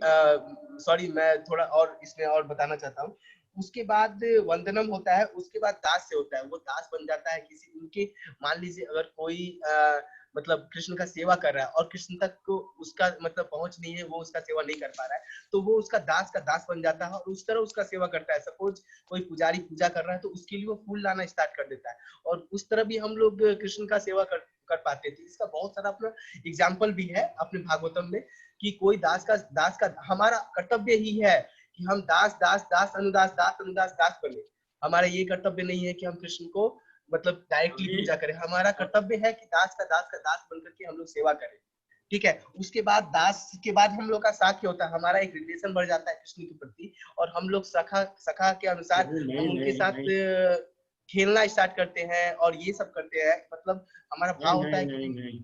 सॉरी मैं थोड़ा और इसमें और बताना चाहता हूँ। उसके बाद वंदनम होता है, उसके बाद दास से होता है, वो दास बन जाता है किसी उनके, मान लीजिए अगर कोई मतलब कृष्ण का सेवा कर रहा है और कृष्ण तक को उसका मतलब पहुंच नहीं है, वो उसका सेवा नहीं कर पा रहा है, तो वो उसका दास का दास बन जाता है और उस तरह उसका सेवा करता है। सपोज कोई पुजारी पूजा कर रहा है तो उसके लिए वो फूल लाना स्टार्ट कर देता है और उस तरह भी हम लोग कृष्ण का सेवा कर पाते थे। इसका बहुत सारा अपना एग्जाम्पल भी है अपने भागवतम में कि कोई दास का हमारा कर्तव्य ही है कि हम दास दास दास अनुदास दास अनुदास दास बने। हमारा ये कर्तव्य नहीं है कि हम कृष्ण को मतलब डायरेक्टली अभी पूजा करें, हमारा कर्तव्य है कि दास का दास बनकर के हम लोग सेवा करें। ठीक है, उसके बाद दास के बाद हम लोग का साख्य होता है, हमारा एक रिलेशन बढ़ जाता है कृष्ण के प्रति और हम लोग सखा सखा के अनुसार नहीं नहीं हम उनके नहीं साथ नहीं खेलना स्टार्ट करते हैं और ये सब करते हैं, मतलब हमारा नहीं भाव होता नहीं है नहीं कि नहीं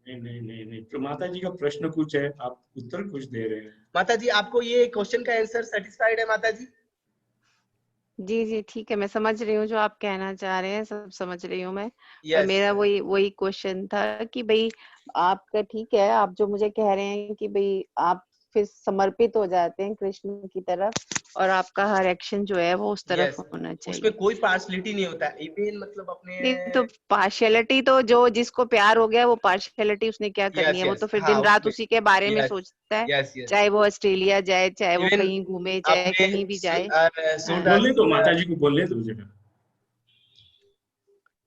नहीं नहीं नहीं नहीं, तो माता जी का प्रश्न कुछ है, आप उत्तर कुछ दे रहे हैं। माता जी आपको ये क्वेश्चन का आंसर सेटिस्फाइड है माता जी? जी जी ठीक है, मैं समझ रही हूँ जो आप कहना चाह रहे हैं, सब समझ रही हूँ मैं। पर यस मेरा वही वही क्वेश्चन था कि भाई आपका ठीक है, आप जो मुझे कह रहे हैं कि भाई आप फिर समर्पित हो जाते हैं कृष्ण की तरफ और आपका हर एक्शन जो है वो उस तरफ यस, होना उसमें चाहिए। कोई पार्शलिटी नहीं होता है, इवन मतलब अपने नहीं तो पार्शियलिटी तो जो जिसको प्यार हो गया वो पार्शियलिटी उसने क्या करनी यस है, वो यस तो फिर हाँ दिन रात उसमें उसी के बारे में यस सोचता है, यस यस, चाहे वो ऑस्ट्रेलिया जाए, चाहे वो इवन कहीं घूमे, चाहे आपने कहीं भी जाए। हाँ, बोलने सूरदास दो माता जी को, बोलने दो जगह।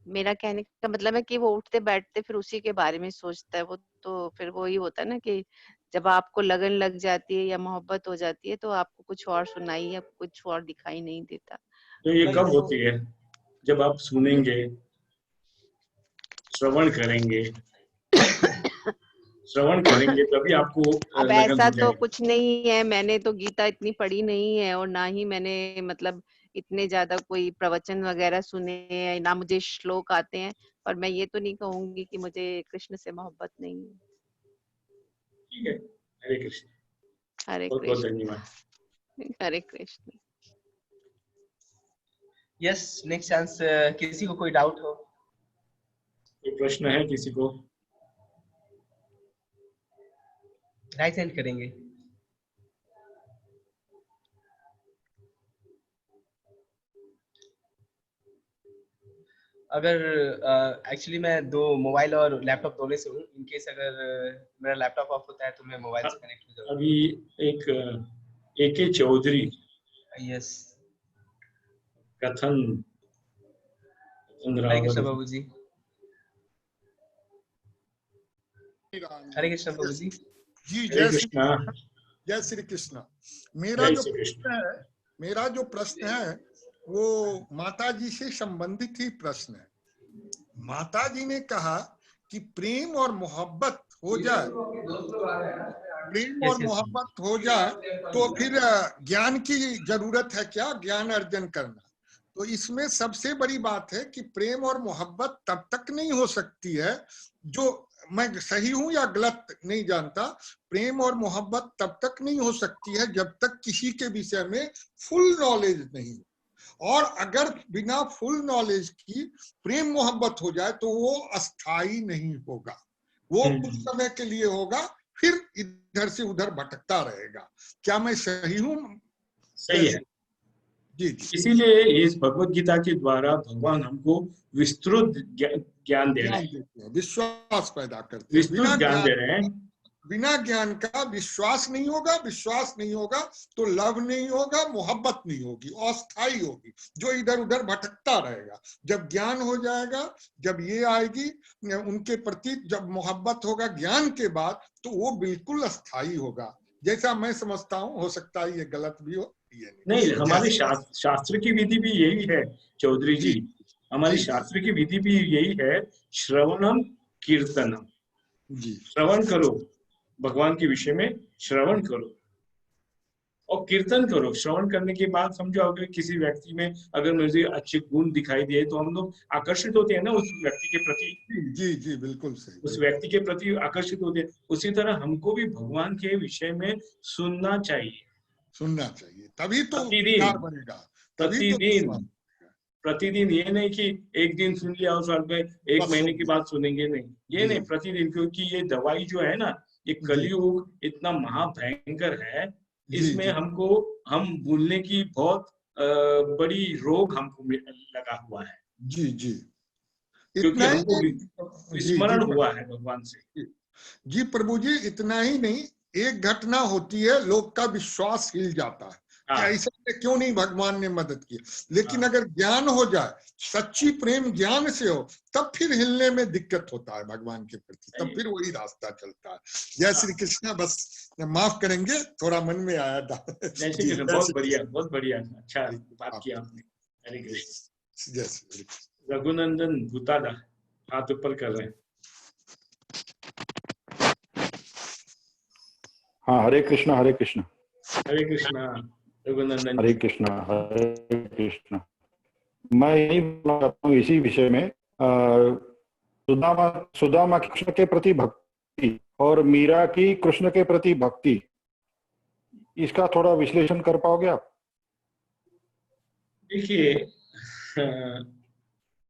मेरा कहने का मतलब है कि वो उठते बैठते फिर उसी के बारे में सोचता है, वो तो फिर वही होता है ना कि जब आपको लगन लग जाती है या मोहब्बत हो जाती है तो आपको कुछ और सुनाई या कुछ और दिखाई नहीं देता। तो ये वही कब तो। होती है? जब आप सुनेंगे, श्रवण करेंगे, श्रवण करेंगे तभी आपको अब लगन ऐसा हो तो जाएगी। कुछ नहीं है, मैंने तो गीता इतनी पढ़ी नहीं है और ना ही मैंने मतलब इतने ज्यादा कोई प्रवचन वगैरह सुने, ना मुझे श्लोक आते हैं, पर मैं ये तो नहीं कहूंगी कि मुझे कृष्ण से मोहब्बत नहीं है। ठीक है, हरे कृष्ण, हरे बहुत बहुत कृष्ण, धन्यवाद। हरे कृष्ण। यस, नेक्स्ट चांस, किसी को कोई डाउट हो? कोई प्रश्न है किसी को? राइट हैंड करेंगे। अगर एक्चुअली मैं दो मोबाइल और लैपटॉप दोनों से हूँ, इन केस अगर मेरा लैपटॉप ऑफ होता है तो मैं मोबाइल से कनेक्ट हो जाऊंगा। अभी एक AK चौधरी यस, कथन हरे कृष्ण बाबू जी। हरे कृष्ण बाबू जी। जी, हरे कृष्णा। जय श्री कृष्ण। जय श्री कृष्ण। मेरा जो प्रश्न है वो माता जी से संबंधित ही प्रश्न है। माता जी ने कहा कि प्रेम और मोहब्बत हो जाए, प्रेम और मोहब्बत हो जाए तो फिर ज्ञान की जरूरत है क्या, ज्ञान अर्जन करना। तो इसमें सबसे बड़ी बात है कि प्रेम और मोहब्बत तब तक नहीं हो सकती है, जो मैं सही हूं या गलत नहीं जानता, प्रेम और मोहब्बत तब तक नहीं हो सकती है जब तक किसी के विषय में फुल नॉलेज नहीं। और अगर बिना फुल नॉलेज की प्रेम मोहब्बत हो जाए तो वो अस्थाई नहीं होगा, वो कुछ समय के लिए होगा, फिर इधर से उधर भटकता रहेगा। क्या मैं सही हूं? सही है जी जी। इसीलिए इस भगवत गीता के द्वारा भगवान हमको विस्तृत ज्ञान दे रहे हैं, विश्वास पैदा करते हैं। विस्तृत ज्ञान दे रहे हैं। बिना ज्ञान का विश्वास नहीं होगा, विश्वास नहीं होगा तो लव नहीं होगा, मोहब्बत नहीं होगी, अस्थाई होगी, जो इधर उधर भटकता रहेगा। जब ज्ञान हो जाएगा, जब ये आएगी उनके प्रति, जब मोहब्बत होगा ज्ञान के बाद, तो वो बिल्कुल अस्थाई होगा, जैसा मैं समझता हूँ। हो सकता है ये गलत भी हो, ये नहीं, हमारे शास्त्र की विधि भी यही है चौधरी जी, हमारी शास्त्र की विधि भी यही है, श्रवणम कीर्तनम। जी, श्रवण करो, भगवान के विषय में श्रवण करो और कीर्तन करो। श्रवण करने के बाद समझो अगर किसी व्यक्ति में अगर मुझे अच्छे गुण दिखाई दिए तो हम लोग आकर्षित होते हैं ना उस व्यक्ति के प्रति। जी जी, बिल्कुल सही। उस व्यक्ति के प्रति आकर्षित होते हैं। उसी तरह हमको भी भगवान के विषय में सुनना चाहिए, सुनना चाहिए, तभी तो प्रतिदिन प्यार बनेगा, तभी तो प्रतिदिन प्रतिदिन। ये नहीं कि एक दिन सुन लिया और साल में एक महीने के बाद सुनेंगे, नहीं, ये नहीं, प्रतिदिन। क्योंकि ये दवाई जो है ना, ये कलयुग इतना महाभयंकर है, इसमें हमको हम भूलने की बहुत बड़ी रोग हमको लगा हुआ है। जी जी, क्योंकि हमको विस्मरण हुआ है भगवान से। जी प्रभु जी, इतना ही नहीं, एक घटना होती है, लोग का विश्वास हिल जाता है कि ऐसा क्यों नहीं भगवान ने मदद की। लेकिन अगर ज्ञान हो जाए, सच्ची प्रेम ज्ञान से हो, तब फिर हिलने में दिक्कत होता है भगवान के प्रति, तब फिर वही रास्ता चलता है। जय श्री कृष्ण। बस माफ करेंगे, थोड़ा मन में आया था। जय श्री कृष्ण। बहुत बढ़िया, बहुत बढ़िया, अच्छा बात किया आपने। हरे कृष्ण। जय श्री कृष्ण। रघुनंदन भूतादा हाथ ऊपर कर रहे हैं। हाँ, हरे कृष्णा, हरे कृष्णा। हरे कृष्णा रघुनंदन। हरे कृष्णा, हरे कृष्णा। मैं यही बोलना चाहता हूँ इसी विषय में, सुदामा की कृष्ण के प्रति भक्ति और मीरा की कृष्ण के प्रति भक्ति, इसका थोड़ा विश्लेषण कर पाओगे आप? देखिए,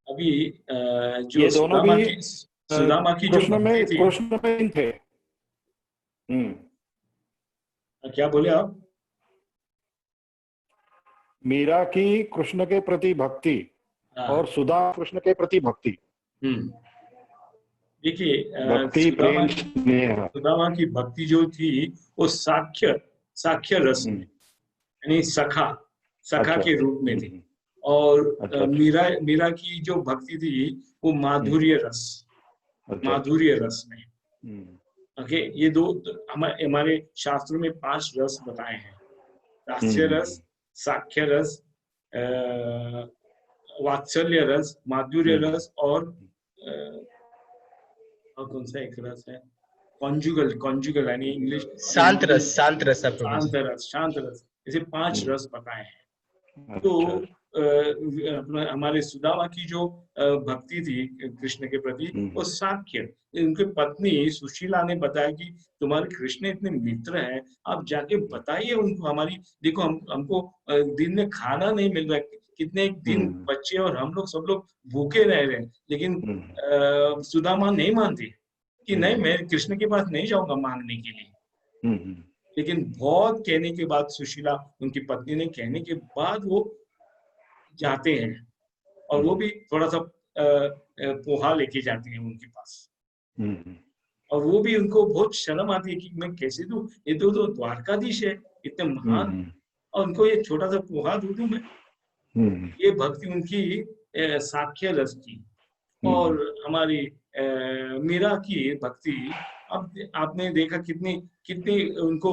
अभी जो ये दोनों भी सुदामा की जो भक्ति थी, कृष्ण में थे। क्या बोले आप? मीरा की कृष्ण के प्रति भक्ति और सुधा कृष्ण के प्रति भक्ति। देखिए, सुदामा की भक्ति जो थी वो साख्य रस में, यानी सखा के रूप में थी। और मीरा की जो भक्ति थी वो माधुर्य रस में। ओके, ये दो हमारे शास्त्रों में 5 रस बताए हैं, हास्य रस, साख्य रस, वात्सल्य रस, माधुर्य रस और कौन सा एक रस है, कॉन्जुगल यानी इंग्लिश शांत रस। ऐसे 5 रस बताए हैं। तो अच्छा। अपना हमारे सुदामा की जो भक्ति थी कृष्ण के प्रति, वो साक्य, उनकी पत्नी सुशीला ने बताया कि तुम्हारे कृष्ण इतने मित्र हैं, आप जाके बताइए उनको, हमारी देखो हमको दिन में खाना नहीं मिल रहा है, कितने दिन बच्चे और हम लोग सब लोग भूखे रह रहे हैं, लेकिन सुदामा नहीं मानती कि नहीं, मैं कृष्ण के पास नहीं जाऊंगा मांगने के लिए। लेकिन बहुत कहने के बाद, सुशीला उनकी पत्नी ने कहने के बाद वो जाते हैं, और वो भी थोड़ा सा पोहा लेके जाती है उनके पास, और वो भी उनको बहुत शर्म आती है कि मैं कैसे दूं, ये तो द्वारकाधीश है, इतने महान, और उनको ये छोटा सा पोहा दूं मैं। ये भक्ति उनकी साक्ष्य रस की। और हमारी मीरा की भक्ति, अब आपने देखा कितनी कितनी उनको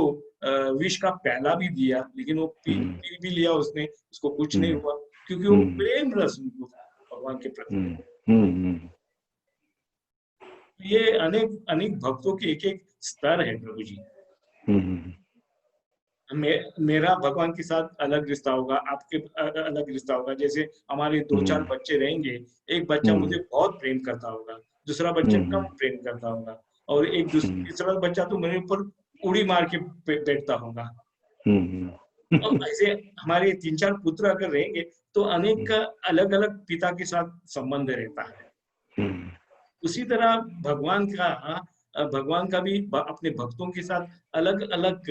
विष का प्याला भी दिया, लेकिन वो पी भी लिया उसने, उसको कुछ नहीं हुआ, क्योंकि वो प्रेम रस उनको था भगवान के प्रति। ये अनेक अनेक भक्तों के एक एक स्तर है प्रभु जी। मेरा भगवान के साथ अलग रिश्ता होगा, आपके अलग रिश्ता होगा। जैसे हमारे 2-4 बच्चे रहेंगे, एक बच्चा मुझे बहुत प्रेम करता होगा, दूसरा बच्चा कम प्रेम करता होगा, और तीसरा बच्चा तो मेरे ऊपर उड़ी मार के बैठता होगा। और ऐसे हमारे 3-4 पुत्र अगर रहेंगे तो अनेक का अलग अलग पिता के साथ संबंध रहता है। उसी तरह भगवान का भी अपने भक्तों के साथ अलग अलग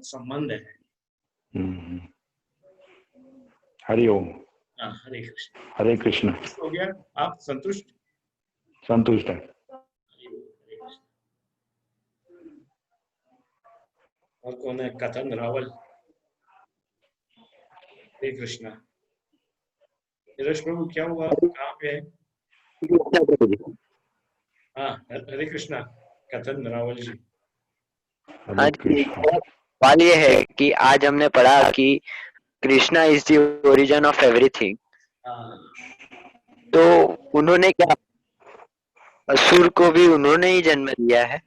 संबंध है। हरि ओम। हरे कृष्ण। हरे कृष्ण। हो गया, आप संतुष्ट? संतुष्ट है। और कौन है? कथन रावल। हरे कृष्णा। यश प्रभु क्या हुआ, कहाँ पे है? हाँ, हरे कृष्णा। कथन रावल जी। हाँ जी, सवाल ये है कि आज हमने पढ़ा कि Krishna is the origin of everything, तो उन्होंने क्या असुर को भी उन्होंने ही जन्म दिया है?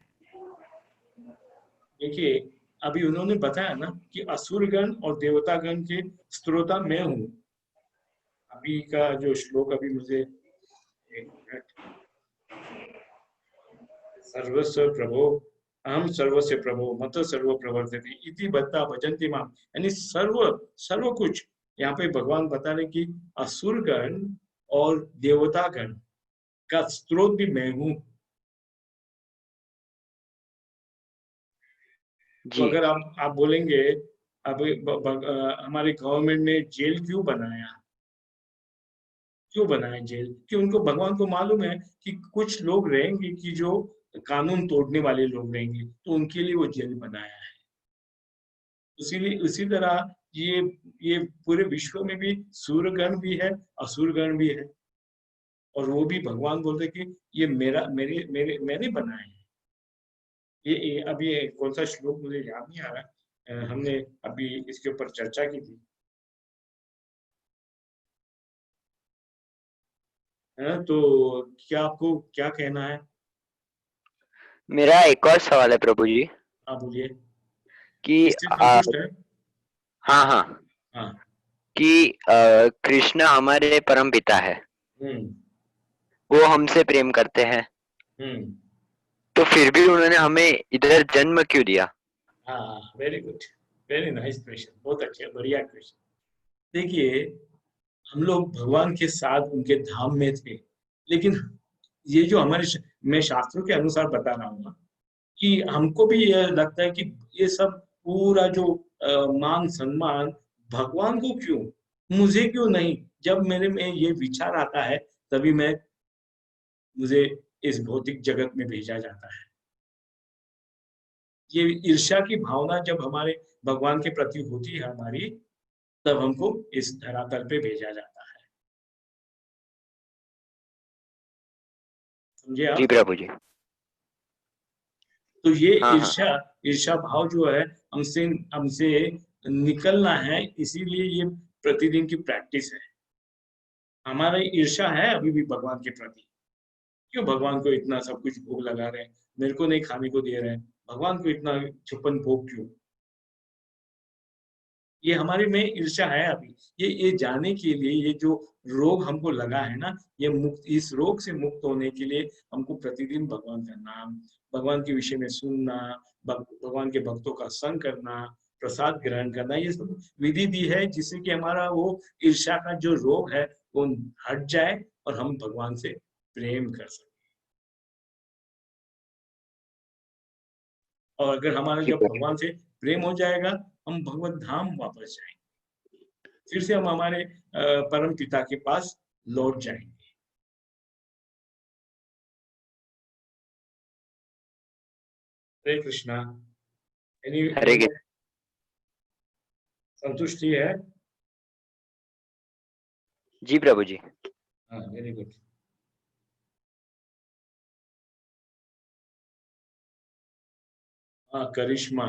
देखिए, अभी उन्होंने बताया ना कि असुरगण और देवतागण के स्त्रोता मैं हूँ। अभी का जो श्लोक, अभी मुझे एक मिनट, सर्वस्व प्रभो अहम सर्वस्य प्रभो मत सर्व प्रवर्तते इति बद्धा भजन्ति माम, यानी सर्व कुछ यहाँ पे भगवान बता रहे कि असुरगण और देवतागण का स्रोत भी मैं हूँ। तो अगर आप बोलेंगे अब हमारे गवर्नमेंट ने जेल क्यों बनाया जेल, कि उनको भगवान को मालूम है कि कुछ लोग रहेंगे कि जो कानून तोड़ने वाले लोग रहेंगे, तो उनके लिए वो जेल बनाया है। उसी तरह ये पूरे विश्व में भी सूर्यगण भी है, असुरगण भी है, और वो भी भगवान बोलते कि ये मैंने बनाए हैं। ये अभी कौन सा श्लोक मुझे याद नहीं आ रहा, हमने अभी इसके ऊपर चर्चा की थी। तो क्या आपको क्या कहना है? मेरा एक और सवाल है प्रभु जी। आप बोलिए। कि हाँ हाँ कि कृष्ण हमारे परम पिता है, वो हमसे प्रेम करते हैं, तो फिर भी उन्होंने हमें इधर जन्म क्यों दिया? हाँ, very good, very nice question, बहुत अच्छा, बढ़िया क्वेश्चन। देखिए, हम लोग भगवान के साथ उनके धाम में थे, लेकिन ये जो मैं शास्त्रों के अनुसार बता रहा हूँ कि हमको भी ये लगता है कि ये सब पूरा जो मान सम्मान भगवान को क्यों, मुझे क्यों नहीं? जब मेरे में ये विचार आता है, तभी मुझे इस भौतिक जगत में भेजा जाता है। ये ईर्ष्या की भावना जब हमारे भगवान के प्रति होती है हमारी, तब हमको इस धरातल पे भेजा जाता है। समझे आप? जी प्रभु जी। तो ये ईर्ष्या भाव जो है हमसे निकलना है, इसीलिए ये प्रतिदिन की प्रैक्टिस है। हमारा ईर्ष्या है अभी भी भगवान के प्रति, क्यों भगवान को इतना सब कुछ भोग लगा रहे हैं, मेरे को नहीं खाने को दे रहे हैं, भगवान को इतना छप्पन भोग क्यों? ये हमारे में ईर्ष्या है अभी। ये जाने के लिए, ये जो रोग हमको लगा है ना, ये इस रोग से मुक्त होने के लिए हमको प्रतिदिन भगवान का नाम, भगवान के विषय में सुनना, भगवान के भक्तों का संग करना, प्रसाद ग्रहण करना, ये सब विधि दी है जिससे कि हमारा वो ईर्ष्या का जो रोग है वो हट जाए और हम भगवान से प्रेम कर सकें। और अगर हमारा जब भगवान से प्रेम हो जाएगा, हम भगवत धाम वापस जाएंगे, फिर से हम हमारे परम पिता के पास लौट जाएंगे। हरे कृष्णा। हरे कृष्ण। संतुष्टि है? जी प्रभु जी। हाँ, वेरी गुड। हाँ, Karishma.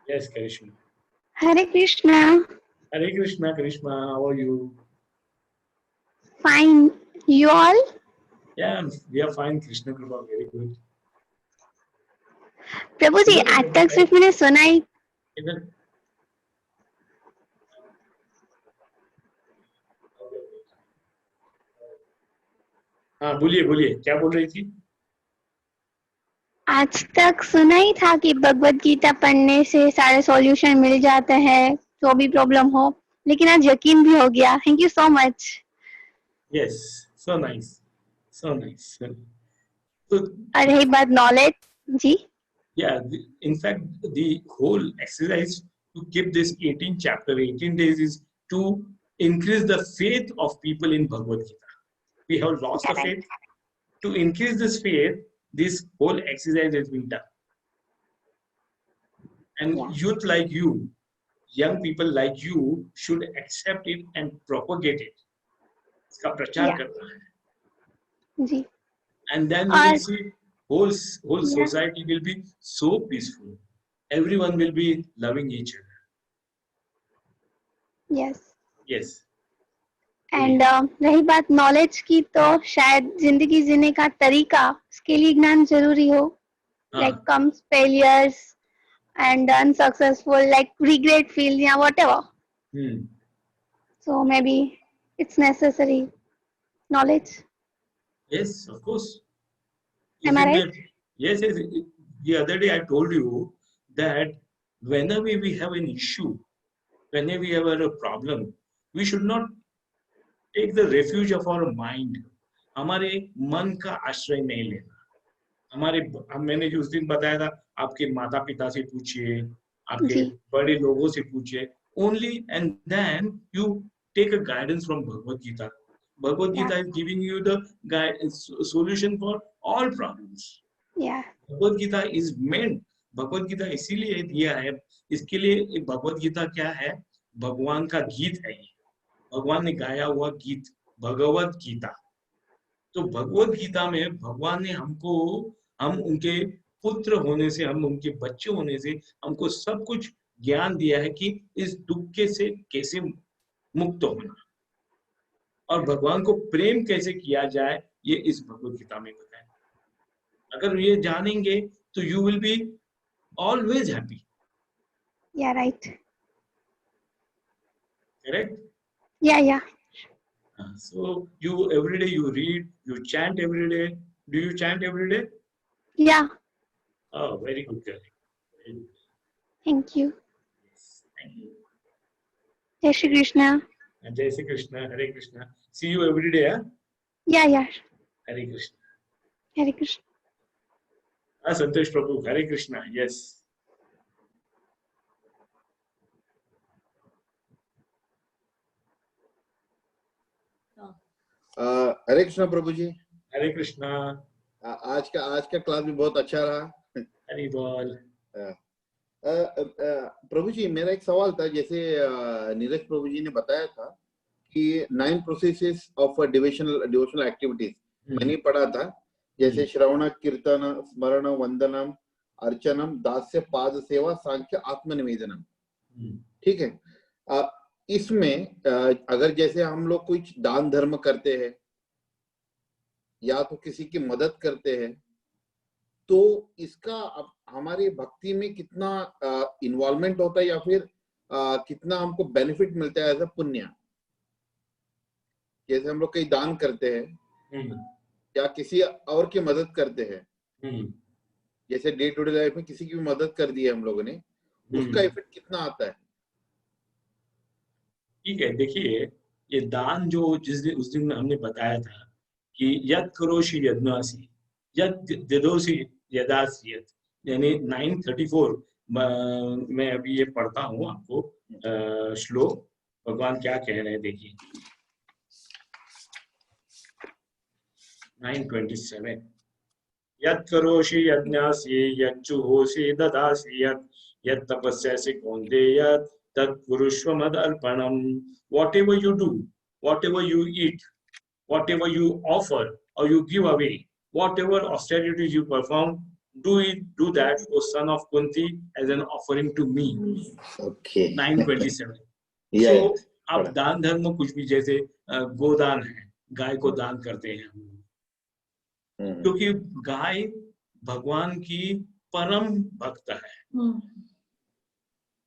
Yes, Karishma. Hare Krishna. Hare Krishna Karishma, how are you? Fine. You all? Yeah, we are fine. Krishna Kripa, very good. प्रभु जी, आज तक सिर्फ मैंने सुना ही। इधर हाँ, बोलिए बोलिए, क्या बोल रही थी? आज तक सुना ही था कि भगवत गीता पढ़ने से सारे सॉल्यूशन मिल जाते हैं, जो भी प्रॉब्लम हो, लेकिन आज यकीन भी हो गया। Thank you so much. Yes, so nice, so nice. So, और रही बात नॉलेज जी। yeah, in fact, the whole exercise to keep this 18 chapter, 18 days is to increase the faith of people in Bhagavad Gita. We have lost the faith. To increase this faith, this whole exercise has been done. And youth like you, young people like you should accept it and propagate it. इसका प्रचार करना है. जी. And then you will see whole society will be so peaceful. Everyone will be loving each other. Yes. Yes. And रही बात knowledge की, तो शायद जिंदगी जीने का तरीका, उसके लिए ज्ञान जरूरी हो. Like comes failures and unsuccessful, like regret feels, yeah, whatever. So maybe it's necessary knowledge. Yes, of course. Am I right? Yes, yes. The other day I told you that whenever we have an issue, whenever we have a problem, we should not take the refuge of our mind. हमारे मन का आश्रय नहीं लेना. मैंने जो उस दिन बताया था, आपके माता पिता से पूछिए, आपके बड़े लोगों से पूछिए. Only and then you take a guidance from Bhagavad Gita. Bhagavad Gita is giving you the solution for all problems. Yeah. Bhagavad Gita is meant. Bhagavad Gita इसीलिए दिया है. इसके लिए भगवद गीता क्या है? भगवान का गीत है. भगवान ने गाया हुआ गीत, भगवद गीता. तो भगवद गीता में भगवान ने हमको, हम उनके पुत्र होने से, हम उनके बच्चे होने से हमको सब कुछ ज्ञान दिया है कि इस दुख के से कैसे मुक्त होना और भगवान को प्रेम कैसे किया जाए, ये इस भगवद गीता में बताया. अगर ये जानेंगे तो you will be always happy. या राइट. करेक्ट. या. So you every day you read, you chant every day. Do you chant every day? Yeah. Oh, very good, girl. Very good. Thank you. Yes, thank you. Jai Shri Krishna. Jai Shri Krishna. Hare Krishna. See you every day, huh? Yeah. Hare Krishna. Hare Krishna. Santosh Prabhu. Hare Krishna. Yes. हरे कृष्णा प्रभु जी. हरे कृष्णा. आज का class भी बहुत अच्छा रहा. हरि बोल. प्रभु जी, मेरा एक सवाल था. जैसे नीरज प्रभु जी ने बताया था कि 9 प्रोसेसेस ऑफ डिवोशनल एक्टिविटीज मैंने पढ़ा था. जैसे श्रवण, कीर्तन, स्मरण, वंदनम, अर्चनम, दास्य, पाद सेवा, सांख्य, आत्मनिवेदनम. ठीक है. इसमें अगर जैसे हम लोग कुछ दान धर्म करते हैं या तो किसी की मदद करते हैं, तो इसका हमारी भक्ति में कितना इन्वॉल्वमेंट होता है या फिर कितना हमको बेनिफिट मिलता है एज अ पुण्य? जैसे हम लोग कहीं दान करते हैं या किसी और की मदद करते हैं, जैसे डे टू डे लाइफ में किसी की भी मदद कर दी है हम लोगों ने, उसका इफेक्ट कितना आता है? ठीक है, देखिए ये दान जो उस दिन हमने बताया था कि यद करोषि यज्ञासी यद दिदोषि यदास्यत, यानी 934 मैं अभी ये पढ़ता हूँ आपको श्लोक, भगवान क्या कह रहे हैं देखिए। 927 यत् करोषि यज्ञासि यज्जुहोषि ददासि यत् तपस्यासि कौन्तेय तत् कुरुष्व मदर्पणम्। Whatever you do, whatever you eat, whatever you offer or you give away, whatever austerities you perform, do that, O son of Kunti, as an offering to me. Okay. 927. Yeah. So आप दान धर्म में कुछ भी, जैसे गोदान है, गाय को दान करते हैं हम, क्योंकि गाय भगवान की परम भक्त है।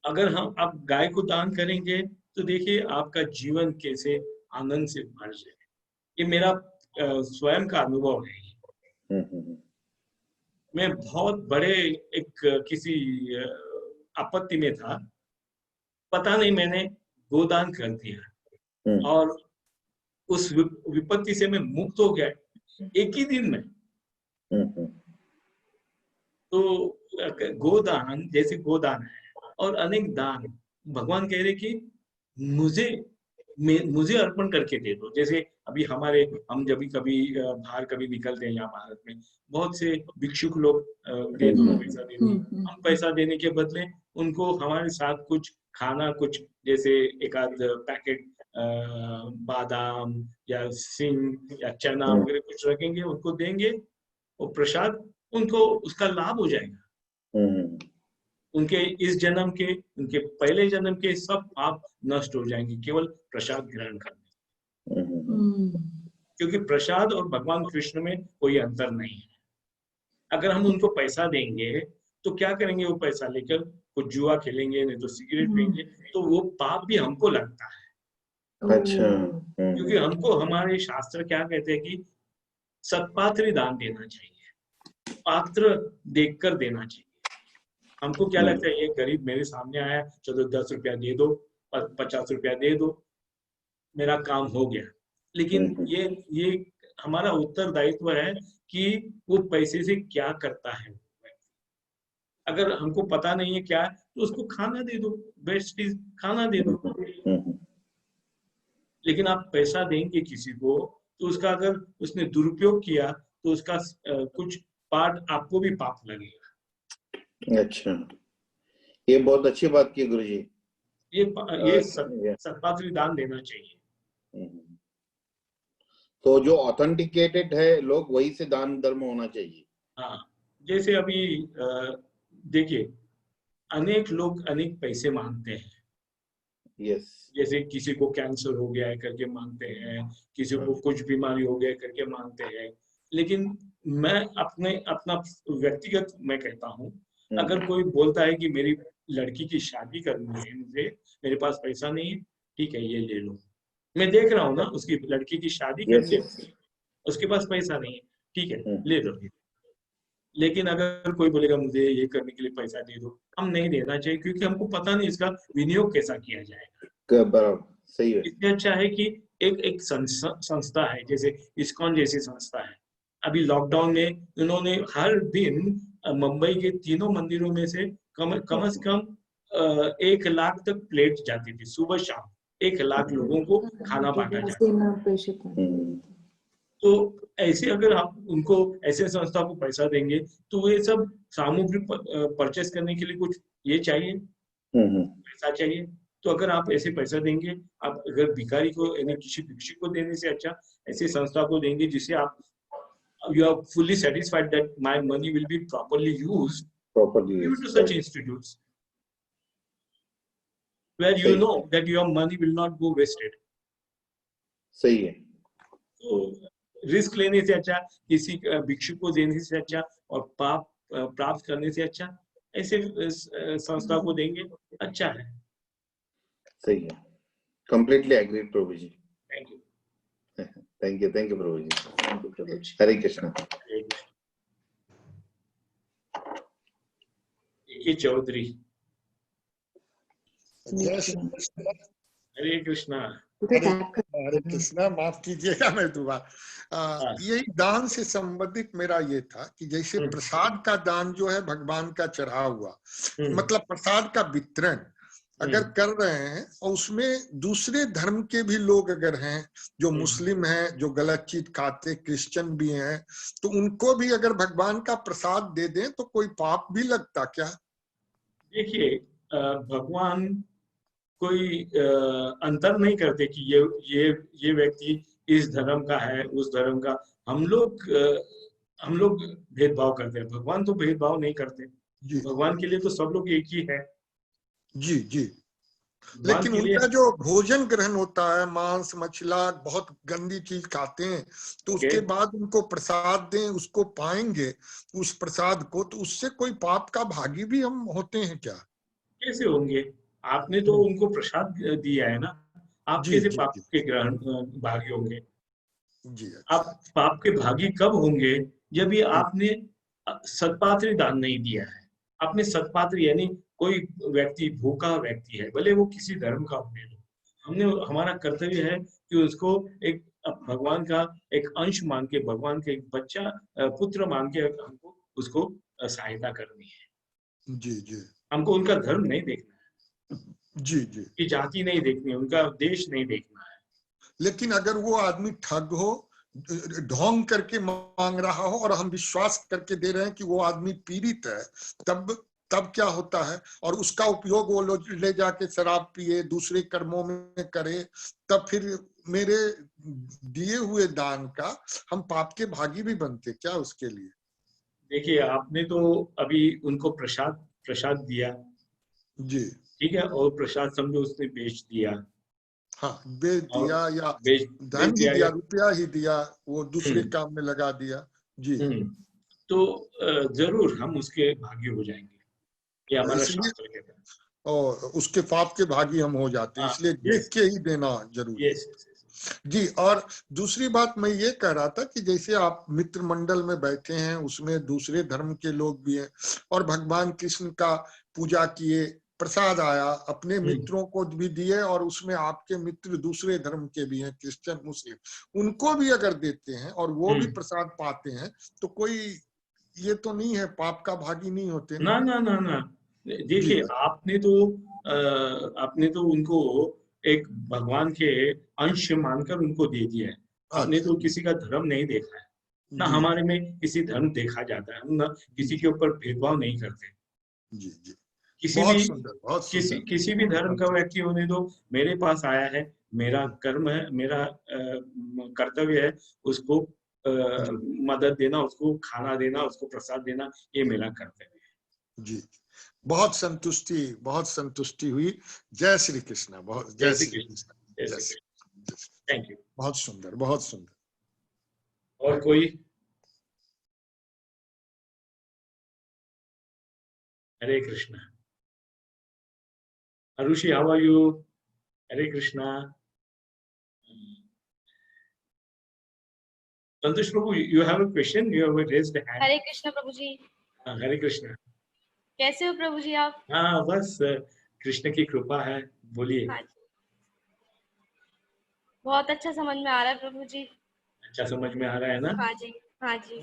अगर हम आप गाय को दान करेंगे तो देखिए आपका जीवन कैसे आनंद से भर जाए। ये मेरा स्वयं का अनुभव है। मैं बहुत बड़े एक किसी आपत्ति में था, पता नहीं मैंने गोदान कर दिया और उस विपत्ति से मैं मुक्त हो गया एक ही दिन में। तो गोदान जैसे गोदान है और अनेक दान, भगवान कह रहे कि मुझे अर्पण करके दे दो। जैसे अभी हम जब कभी बाहर कभी निकलते हैं, यहाँ भारत में बहुत से भिक्षुक लोग दे दो पैसा दे दो, हम पैसा देने के बदले उनको हमारे साथ कुछ खाना, कुछ जैसे एक आध पैकेट बादाम या सिंग या चना वगैरह कुछ रखेंगे, उनको देंगे और प्रसाद, उनको उसका लाभ हो जाएगा। उनके इस जन्म के, उनके पहले जन्म के सब पाप नष्ट हो जाएंगे केवल प्रसाद ग्रहण करने। क्योंकि प्रसाद और भगवान कृष्ण में कोई अंतर नहीं है। अगर हम उनको पैसा देंगे तो क्या करेंगे, वो पैसा लेकर कुछ जुआ खेलेंगे, नहीं तो सिगरेट पिएंगे, तो वो पाप भी हमको लगता है। अच्छा। क्योंकि हमको हमारे शास्त्र क्या कहते हैं कि सत्पात्र दान देना चाहिए, पात्र देखकर देना चाहिए। हमको क्या लगता है, ये गरीब मेरे सामने आया, चलो 10 रुपया दे दो, 50 रुपया दे दो, मेरा काम हो गया। लेकिन ये हमारा उत्तरदायित्व है कि वो पैसे से क्या करता है। अगर हमको पता नहीं है क्या, तो उसको खाना दे दो, बेस्ट चीज खाना दे दो। लेकिन आप पैसा देंगे किसी को, तो उसका अगर उसने दुरुपयोग किया तो उसका कुछ पार्ट आपको भी पाप लगेगा। अच्छा, ये बहुत अच्छी बात की गुरुजी। ये सत्पात्र दान देना चाहिए। तो जो ऑथेंटिकेटेड है लोग, वही से दान धर्म होना चाहिए। हाँ, जैसे अभी देखिए अनेक लोग अनेक पैसे मांगते हैं। यस। जैसे किसी को कैंसर हो गया है करके मांगते हैं, किसी को कुछ बीमारी हो गया करके मांगते हैं। लेकिन मैं अपना व्यक्तिगत मैं कहता हूँ, अगर कोई बोलता है कि मेरी लड़की की शादी करनी है, मुझे मेरे पास पैसा नहीं है, ठीक है ये ले लो। मैं देख रहा हूँ ना, उसकी लड़की की शादी करनी है, उसके पास पैसा नहीं है, ठीक है ले लो। लेकिन अगर कोई बोलेगा मुझे ये करने के लिए पैसा दे दो, हम नहीं देना चाहिए, क्योंकि हमको पता नहीं इसका विनियोग कैसा किया जाएगा। बराबर, सही है। इससे अच्छा है कि एक संस्था है, जैसे इस्कॉन जैसी संस्था है। अभी लॉकडाउन में उन्होंने हर दिन मुंबई के तीनों मंदिरों में से कम से कम 1 लाख तक प्लेट जाती थी, सुबह शाम 1 लाख लोगों को खाना बांटा जाता। तो ऐसे अगर आप उनको, ऐसे संस्था को पैसा देंगे तो ये सब सामग्री परचेस करने के लिए कुछ ये चाहिए, पैसा चाहिए। तो अगर आप ऐसे पैसा देंगे, आप अगर भिखारी को यानी किसी भिक्षुक को देने से अच्छा ऐसी संस्था को देंगे जिससे आप you are fully satisfied that my money will be properly used. Give it to such institutes where you know that your money will not go wasted. सही है। तो रिस्क लेने से अच्छा, किसी भिक्षु को देने से अच्छा और पाप प्राप्त करने से अच्छा ऐसे संस्था को देंगे, अच्छा है। सही है, completely agree Prabhu ji. Thank you, thank you Prabhu ji. Hare Krishna. ये चौधरी, हरे कृष्णा। हरे कृष्णा, माफ कीजिएगा मैं दोबारा, यही दान से संबंधित मेरा ये था कि जैसे प्रसाद का दान जो है भगवान का चढ़ा हुआ, मतलब प्रसाद का वितरण अगर कर रहे हैं और उसमें दूसरे धर्म के भी लोग अगर हैं, जो मुस्लिम हैं, जो गलत चीज खाते, क्रिश्चियन भी हैं, तो उनको भी अगर भगवान का प्रसाद दे दें तो कोई पाप भी लगता क्या? देखिए, भगवान कोई अंतर नहीं करते कि ये व्यक्ति इस धर्म का है, उस धर्म का। हम लोग भेदभाव करते हैं, भगवान तो भेदभाव नहीं करते। भगवान के लिए तो सब लोग एक ही है। जी जी। लेकिन उनका जो भोजन ग्रहण होता है, मांस मछला बहुत गंदी चीज खाते हैं, तो उसके बाद उनको प्रसाद दें, उसको पाएंगे उस प्रसाद को, तो उससे कोई पाप का भागी भी हम होते हैं क्या? कैसे होंगे? आपने तो उनको प्रसाद दिया है ना, आप कैसे पाप के ग्रहण भागी होंगे? जी। आप पाप के भागी कब होंगे? जब भी आपने सत्पात्र दान नहीं दिया है। आपने सत्पात्र यानी कोई व्यक्ति भूखा व्यक्ति है, भले वो किसी धर्म का हो, हमने हमारा कर्तव्य है कि उसको एक भगवान का एक अंश मान के, भगवान के एक बच्चा पुत्र मान के हमको उसको सहायता करनी है। जी जी। हमको उनका धर्म नहीं देखना है, जी जी, की जाति नहीं देखनी है, उनका देश नहीं देखना है। लेकिन अगर वो आदमी ठग हो, ढोंग करके मांग रहा हो और हम विश्वास करके दे रहे हैं कि वो आदमी पीड़ित है, तब क्या होता है? और उसका उपयोग वो लोग ले जाके शराब पिए, दूसरे कर्मों में करे, तब फिर मेरे दिए हुए दान का हम पाप के भागी भी बनते क्या उसके लिए? देखिए, आपने तो अभी उनको प्रसाद दिया जी, ठीक है, और प्रसाद समझो उसने बेच दिया। हाँ, बेच दिया या धन ही दिया, रुपया ही दिया, वो दूसरे काम में लगा दिया। जी, तो जरूर हम उसके भागी हो जाएंगे, ये हमारा शास्त्र कहता है, और उसके पाप के भागी हम हो जाते हैं, इसलिए देख के ही देना जरूरी है। जी, और दूसरी बात मैं ये कह रहा था कि जैसे आप मित्र मंडल में बैठे हैं, उसमें दूसरे धर्म के लोग भी हैं और भगवान कृष्ण का पूजा किए, प्रसाद आया, अपने मित्रों को भी दिए और उसमें आपके मित्र दूसरे धर्म के भी हैं, क्रिश्चियन मुस्लिम, उनको भी अगर देते हैं और वो भी प्रसाद पाते हैं, तो कोई ये तो नहीं है, पाप का भागी नहीं होते ना ना ना ना। देखिए, आपने तो उनको एक भगवान के अंश मानकर उनको दे दिया है। आपने तो किसी का धर्म नहीं देखा है ना, हमारे में किसी धर्म देखा जाता है, हम ना किसी के ऊपर भेदभाव नहीं करते। जी जी, किसी भी धर्म का व्यक्ति होने दो, मेरे पास आया है, मेरा कर्म है, मेरा कर्तव्य है उसको मदद देना, उसको खाना देना, उसको प्रसाद देना, ये मेरा कर्तव्य है। जी, बहुत संतुष्टि हुई। जय श्री कृष्ण। बहुत जय श्री कृष्ण। Thank you. बहुत सुंदर, बहुत सुंदर। और कोई? हरे Krishna. Arushi, how are you? Hare Krishna. Santosh Prabhu, you have a question? You have raised a hand. हरे कृष्ण प्रभु जी। हरे कृष्णा। कैसे हो प्रभु जी आप? हाँ, बस कृष्ण की कृपा है, बोलिए। हाँ, बहुत अच्छा समझ में आ रहा है प्रभु जी। अच्छा समझ में आ रहा है ना? हाँ जी, हाँ जी।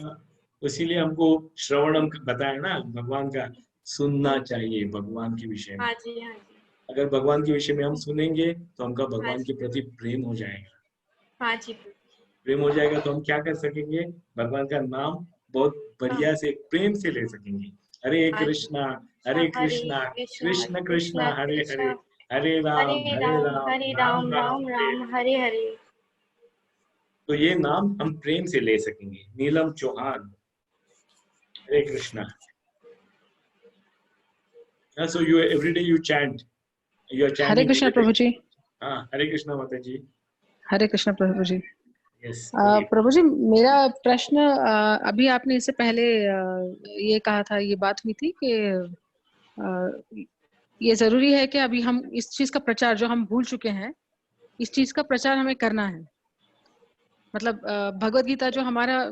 इसीलिए हमको श्रवणम बताया ना, भगवान का सुनना चाहिए, भगवान के विषय में। हाँ जी, हाँ जी। अगर भगवान के विषय में हम सुनेंगे तो हमका भगवान के प्रति प्रेम हो जाएगा। हाँ जी। प्रेम हो जाएगा तो हम क्या कर सकेंगे? भगवान का नाम बहुत बढ़िया से प्रेम से ले सकेंगे। हरे कृष्णा कृष्ण कृष्ण हरे हरे, हरे राम राम हरे हरे। तो ये नाम हम प्रेम से ले सकेंगे। नीलम चौहान, हरे Krishna. So you every day you chant. You are chanting. हरे कृष्ण प्रभु जी। हाँ, हरे कृष्णा माता जी। हरे कृष्ण प्रभु जी। प्रभु जी, मेरा प्रश्न, अभी आपने इससे पहले ये कहा था, ये बात हुई थी कि ये जरूरी है कि अभी हम इस चीज का प्रचार जो हम भूल चुके हैं, इस चीज का प्रचार हमें करना है। मतलब भगवत गीता जो हमारा,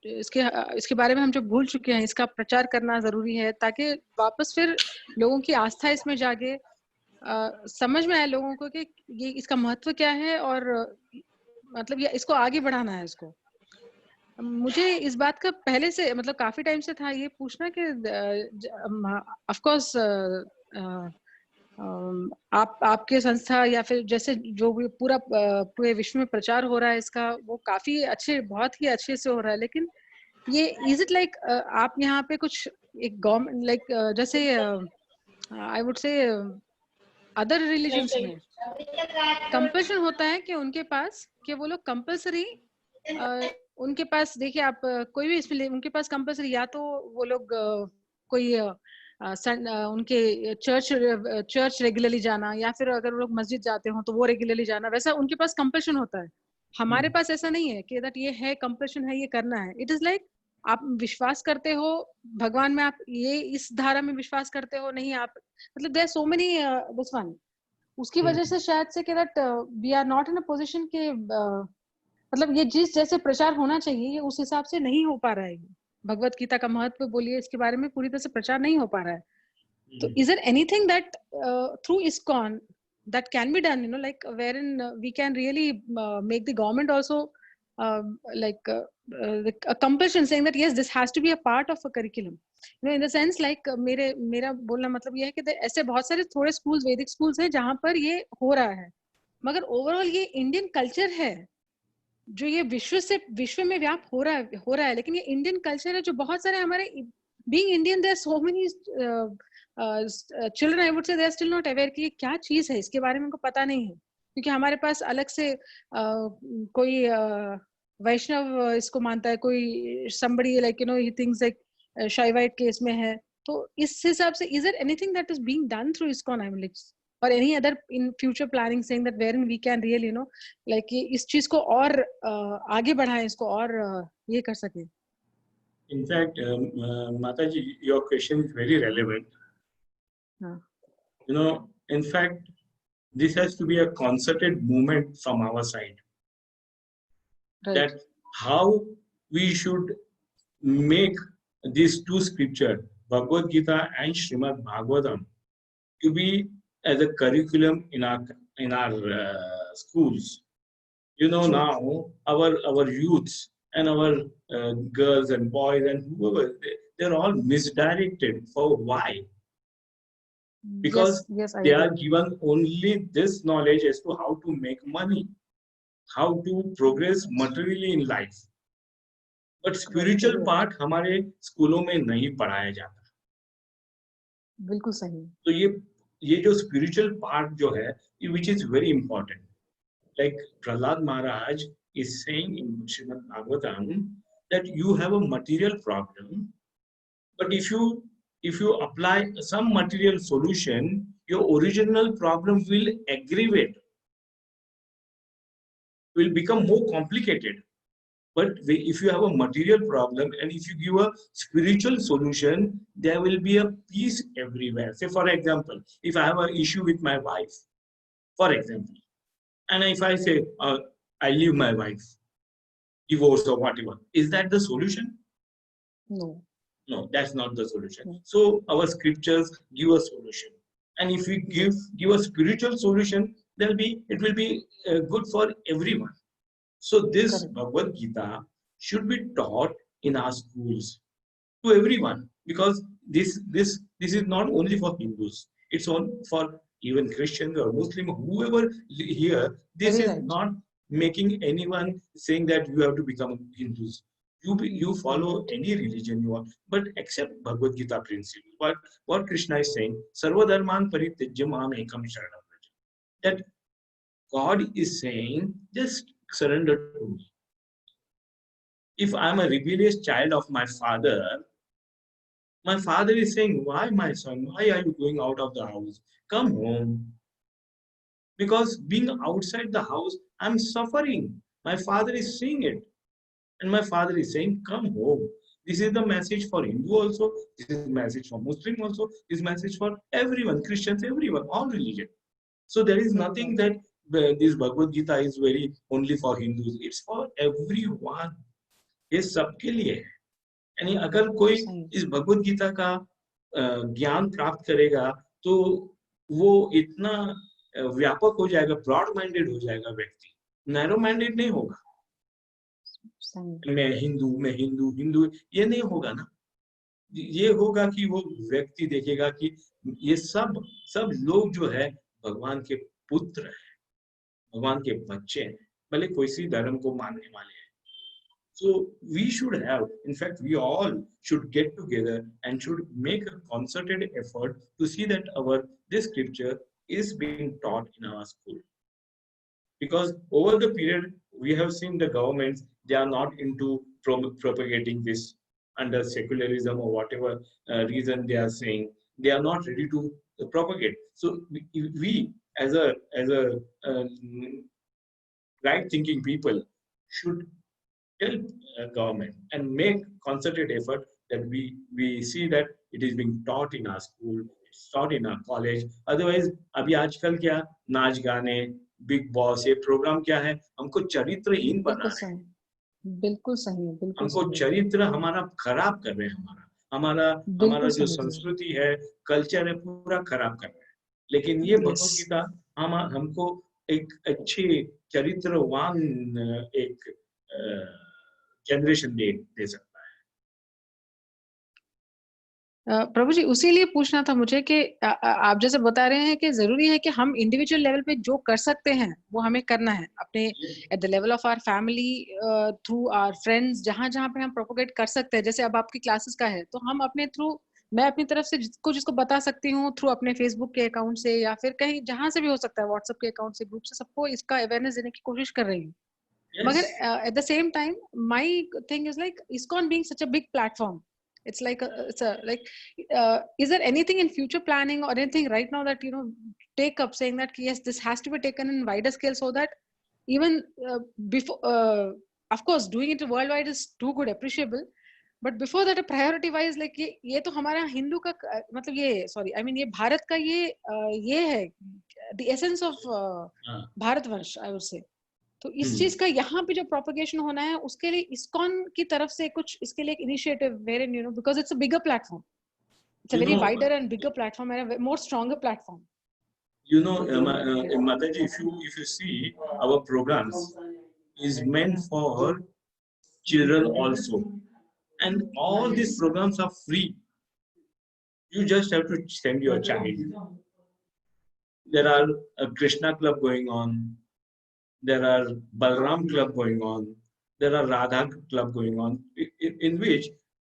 इसके बारे में हम जो भूल चुके हैं, इसका प्रचार करना जरूरी है, ताकि वापस फिर लोगों की आस्था इसमें जागे, समझ में आए लोगों को कि ये इसका महत्व क्या है, और मतलब ये इसको आगे बढ़ाना है इसको। मुझे इस बात का पहले से, मतलब काफी टाइम से था ये पूछना कि ऑफ कोर्स आपके संस्था या फिर जैसे जो भी पूरे विश्व में प्रचार हो रहा है इसका, वो काफी अच्छे, बहुत ही अच्छे से हो रहा है, लेकिन ये इज इट लाइक आप यहाँ पे कुछ एक गवर्नमेंट लाइक जैसे I would say other religions में कंपल्शन होता है कि उनके पास, कि वो लोग कंपल्सरी, उनके पास देखिए आप कोई भी इसमें, उनके पास कंपल्सरी या तो वो लोग कोई उनके चर्च रेगुलरली जाना, या फिर अगर वो लोग मस्जिद जाते हो तो वो रेगुलरली जाना, वैसा उनके पास कंपल्शन होता है। हमारे पास ऐसा नहीं है कि दैट ये है कंपल्शन है, ये करना है। इट इज लाइक आप विश्वास करते हो भगवान में, आप ये इस धारा में विश्वास करते हो, नहीं आप, मतलब there so many this one, उसकी वजह से शायद से कि that we are not in a position के, मतलब ये जिस जैसे प्रचार होना चाहिए ये उस हिसाब से नहीं हो पा रहा है। भगवत गीता का महत्व बोलिए, इसके बारे में पूरी तरह से प्रचार नहीं हो पा रहा है। तो is there anything that through ISKCON that can be done, like wherein we can really make the government also like a compulsion, saying that yes, this has to be a part of a curriculum, in the sense like मेरा बोलना मतलब ये है कि ऐसे बहुत सारे थोड़े स्कूल्स, वैदिक स्कूल्स हैं जहां पर ये हो रहा है, मगर ओवरऑल ये इंडियन कल्चर है जो ये विश्व में व्याप्त हो रहा है, लेकिन ये इंडियन कल्चर है जो बहुत सारे हमारे, being Indian, there so many children, I would say, they are still not aware कि ये क्या चीज है, इसके बारे में उनको पता नहीं है, क्योंकि हमारे पास अलग से कोई वैष्णव इसको मानता है, कोई somebody like he thinks like Shaivite case में है, तो इस हिसाब से is there anything that is being done through ISKCON, I mean, like, or any other in future planning, saying that wherein we can really like इस चीज को और आगे बढ़ाएं, इसको और ये कर सके। In fact, Mataji, your question is very relevant. In fact, this has to be a concerted movement from our side. Right. That how we should make these two scriptures, Bhagavad Gita and Srimad Bhagavatam, to be as a curriculum in our schools. Now our youths and our girls and boys and whoever, they're all misdirected. For why? Because yes, they are given only this knowledge as to how to make money, how to progress materially in life. But spiritual part हमारे स्कूलों में नहीं पढ़ाया जाता। बिल्कुल सही। तो ये जो spiritual part जो है, which is very important. Like Prahlad Maharaj is saying in Srimad Bhagavatam that you have a material problem, but if you apply some material solution, your original problem will aggravate, will become more complicated. But if you have a material problem and if you give a spiritual solution, there will be a peace everywhere. Say, for example, if I have an issue with my wife, for example, and if I say, I leave my wife, divorce or whatever, is that the solution? No, that's not the solution. So our scriptures give a solution, and if we give a spiritual solution, it will be good for everyone. So this Bhagavad Gita should be taught in our schools to everyone, because this is not only for Hindus; it's on for even Christians or Muslim, whoever here. This is not making anyone saying that you have to become Hindus. You follow any religion you want, but accept Bhagavad Gita principle. What Krishna is saying, Sarva Dharman Parityajya Mam Ekam Sharanam Vraja. That God is saying, just surrender to me. If I am a rebellious child of my father is saying, why my son, why are you going out of the house? Come home. Because being outside the house, I'm suffering. My father is seeing it. And my father is saying, come home. This is the message for Hindu also. This is the message for Muslim also. This message for everyone, Christians, everyone, all religion. So there is nothing that this Bhagavad Gita is very only for Hindus. It's for everyone. ये सबके लिए है. यानी अगर कोई इस भगवद गीता का ज्ञान प्राप्त करेगा तो वो इतना व्यापक हो जाएगा, ब्रॉड माइंडेड हो जाएगा व्यक्ति, नैरो माइंडेड नहीं होगा. मैं हिंदू ये नहीं होगा ना. ये होगा कि वो व्यक्ति देखेगा कि ये सब लोग जो है भगवान के पुत्र हैं, भगवान के बच्चे हैं, भले कोई सी धर्म को मानने वाले हैं. So we should have, in fact, we all should get together and should make a concerted effort to see that this scripture is being taught in our school. Because over the period, we have seen the governments, they are not into propagating this under secularism or whatever reason they are saying. They are not ready to propagate. So we as a right-thinking people should help government and make concerted effort that we see that it is being taught in our school, it's taught in our college. Otherwise, अभी आजकल क्या नाच गाने, big boss, ये programme क्या है, हमको चरित्रहीन बना रहे हैं. बिल्कुल सही, बिल्कुल हमको चरित्र हमारा खराब कर रहे हैं, हमारा जो संस्कृति है, कल्चर है, पूरा खराब कर रहे हैं. लेकिन ये भगवद गीता हमको एक अच्छी चरित्रवान एक जनरेशन दे सकता है. प्रभु जी, उसी लिए पूछना था मुझे कि आप जैसे बता रहे हैं कि जरूरी है कि हम इंडिविजुअल लेवल पे जो कर सकते हैं वो हमें करना है, अपने at the level of our family, through our friends, जहां पे हम प्रोपोगेट कर सकते हैं. जैसे अब आपकी क्लासेस का है तो हम अपने थ्रू, मैं अपनी तरफ से जिसको बता सकती हूँ थ्रू अपने फेसबुक के अकाउंट से या फिर कहीं जहां से भी हो सकता है, व्हाट्सएप के अकाउंट से, ग्रुप से, सबको इसका अवेयरनेस देने की कोशिश कर रही हूँ. मगर at the same time, my thing is like ISKCON being such a big platform, it's like is there anything in future planning or anything right now that take up, saying that yes, this has to be taken in wider scale, so that even before of course doing it worldwide is too good, appreciable, but before that a priority wise, like ये तो हमारा हिंदू का मतलब ये भारत का ये है the essence of Bharatvarsh, I would say. तो इस चीज का यहाँ पे जो प्रोपगेशन होना है उसके लिए ISKCON की तरफ से कुछ इसके लिए एक initiative wherein because it's a bigger platform, it's a very wider and bigger platform and a more stronger platform. Mataji, if you see our programs is meant for children also, and all these programs are free. You just have to send your child. There are a Krishna club going on. There are Balram club going on. There are Radha club going on, in which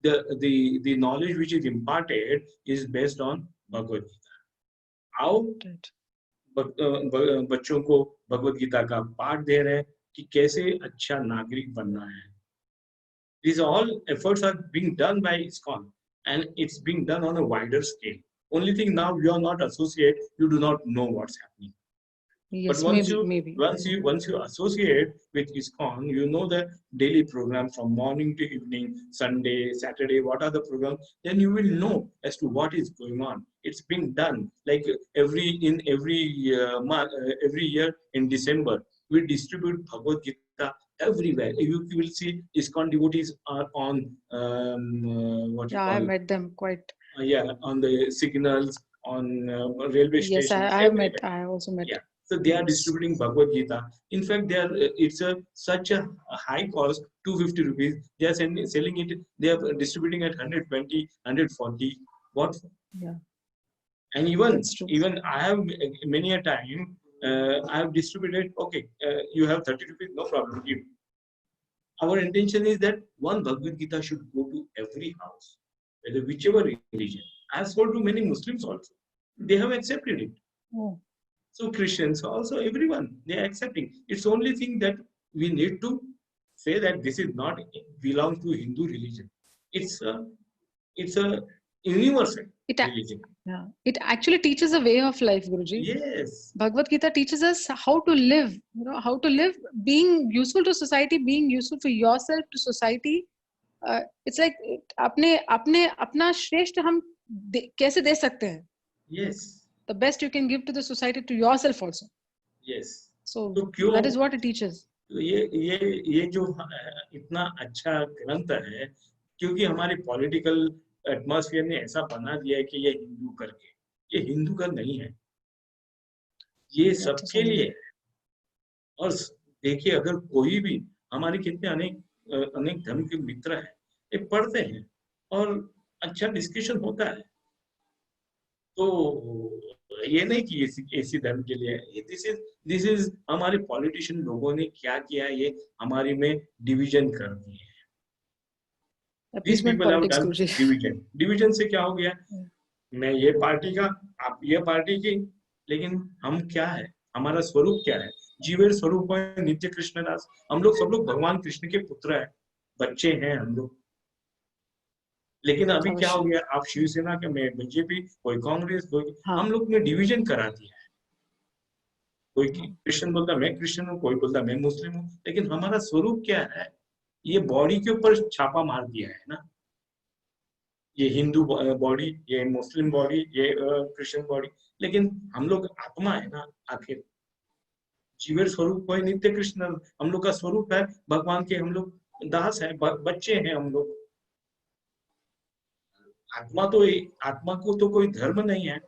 the knowledge which is imparted is based on Bhagavad Gita. How बच्चों को भगवद गीता का पाठ दे रहे हैं कि कैसे अच्छा नागरिक बनना है. These all efforts are being done by ISKCON, and it's being done on a wider scale. Only thing now, you are not associated, you do not know what's happening. Yes, but maybe. Once you associate with ISKCON, you know the daily program from morning to evening, Sunday, Saturday, what are the programs, then you will know as to what is going on. It's being done like every year in December, we distribute Bhagavad Gita everywhere. You will see ISKCON devotees are on I met them quite. On the signals, on railway stations. Yes, I also met. Yeah. So they are distributing Bhagavad Gita. In fact, it's such a high cost, 250 rupees. They are selling it. They are distributing at 120, 140. What? Yeah. And even I have many a time I have distributed. Okay, you have 30 rupees, no problem. Give. Our intention is that one Bhagavad Gita should go to every house, whether whichever religion. I have sold to many Muslims also. They have accepted it. Oh. So Christians also, everyone, they are accepting. It's only thing that we need to say that this is not belong to Hindu religion. It's a universal It religion. Yeah, it actually teaches a way of life, Guruji. Yes. Bhagavad Gita teaches us how to live, you know, how to live, being useful to society, being useful for yourself to society. It's like अपना श्रेष्ठ हम कैसे दे सकते हैं? Yes. The best you can give to the society, to yourself also. Yes. So क्यों that is what it teaches. ये जो इतना अच्छा ग्रंथ है, क्योंकि हमारे पॉलिटिकल एटमॉस्फेयर ने ऐसा बना दिया है कि ये हिंदू करके, ये हिंदू का नहीं है, ये सबके लिए है। और देखिए, अगर कोई भी, हमारे कितने अनेक धर्म के मित्र हैं, ये पढ़ते हैं और अच्छा डिस्कशन होता है। तो ये नहीं कि ऐसी धर्म के लिए, दिस इज हमारे पॉलिटिशियन लोगों ने क्या किया, ये हमारे में डिवीजन कर दिए हैं। These people have done division से क्या हो गया, मैं ये पार्टी का, आप ये पार्टी की, लेकिन हम क्या है, हमारा स्वरूप क्या है? जीवेर स्वरूप है नित्य कृष्ण दास। हम लोग सब लोग भगवान कृष्ण के पुत्र हैं, बच्चे हैं हम लोग। लेकिन अभी क्या हो गया, आप शिवसेना के, मैं बीजेपी, कोई कांग्रेस, कोई, हम लोग में डिवीजन करा दिया है। कोई क्रिश्चियन बोलता मैं क्रिश्चियन हूँ, कोई बोलता मैं मुस्लिम हूँ, लेकिन हमारा स्वरूप क्या है, ये बॉडी के ऊपर छापा मार दिया है ना। ये हिंदू बॉडी, ये मुस्लिम बॉडी, ये क्रिश्चियन बॉडी, लेकिन हम लोग आत्मा है ना। आखिर जीवेर स्वरूप है नित्य कृष्ण, हम लोग का स्वरूप है भगवान के, हम लोग दास है, बच्चे हैं हम लोग। आत्मा को तो कोई धर्म नहीं है,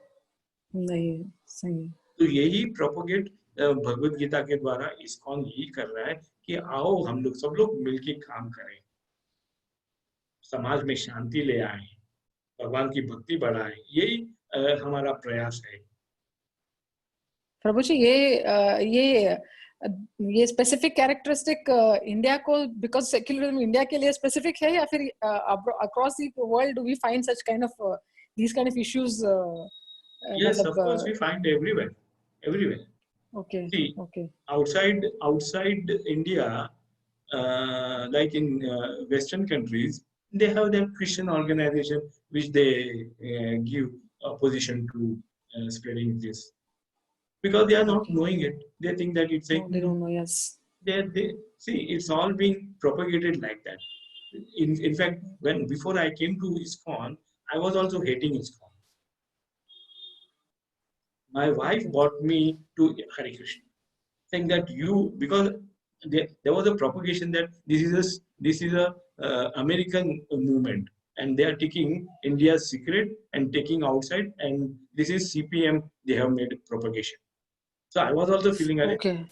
नहीं सही। तो यही प्रोपोगेट भगवत गीता के द्वारा इस्कॉन यही कर रहा है कि आओ हम लोग सब लोग मिलके काम करें, समाज में शांति ले आए, भगवान की भक्ति बढ़ाएं, यही हमारा प्रयास है। प्रभु जी, ये स्पेसिफिक कैरेक्टरिस्टिक इंडिया को, बिकॉज सेक्युलरिज्म इंडिया के लिए स्पेसिफिक है, या फिर across the world do we find such kind of these kind of issues? Yes, of course we find everywhere. Okay. See, okay. Outside India, like in Western countries, they have their Christian organization which they give opposition to spreading this, because they are not knowing it. They think that it's a, they don't know. Yes. They see, it's all being propagated like that. In fact, before I came to ISKCON, I was also hating ISKCON. My wife brought me to Hare Krishna, saying that because there was a propagation that this is a American movement, and they are taking India's secret and taking outside, and this is CPM, they have made propagation. So I was also feeling okay.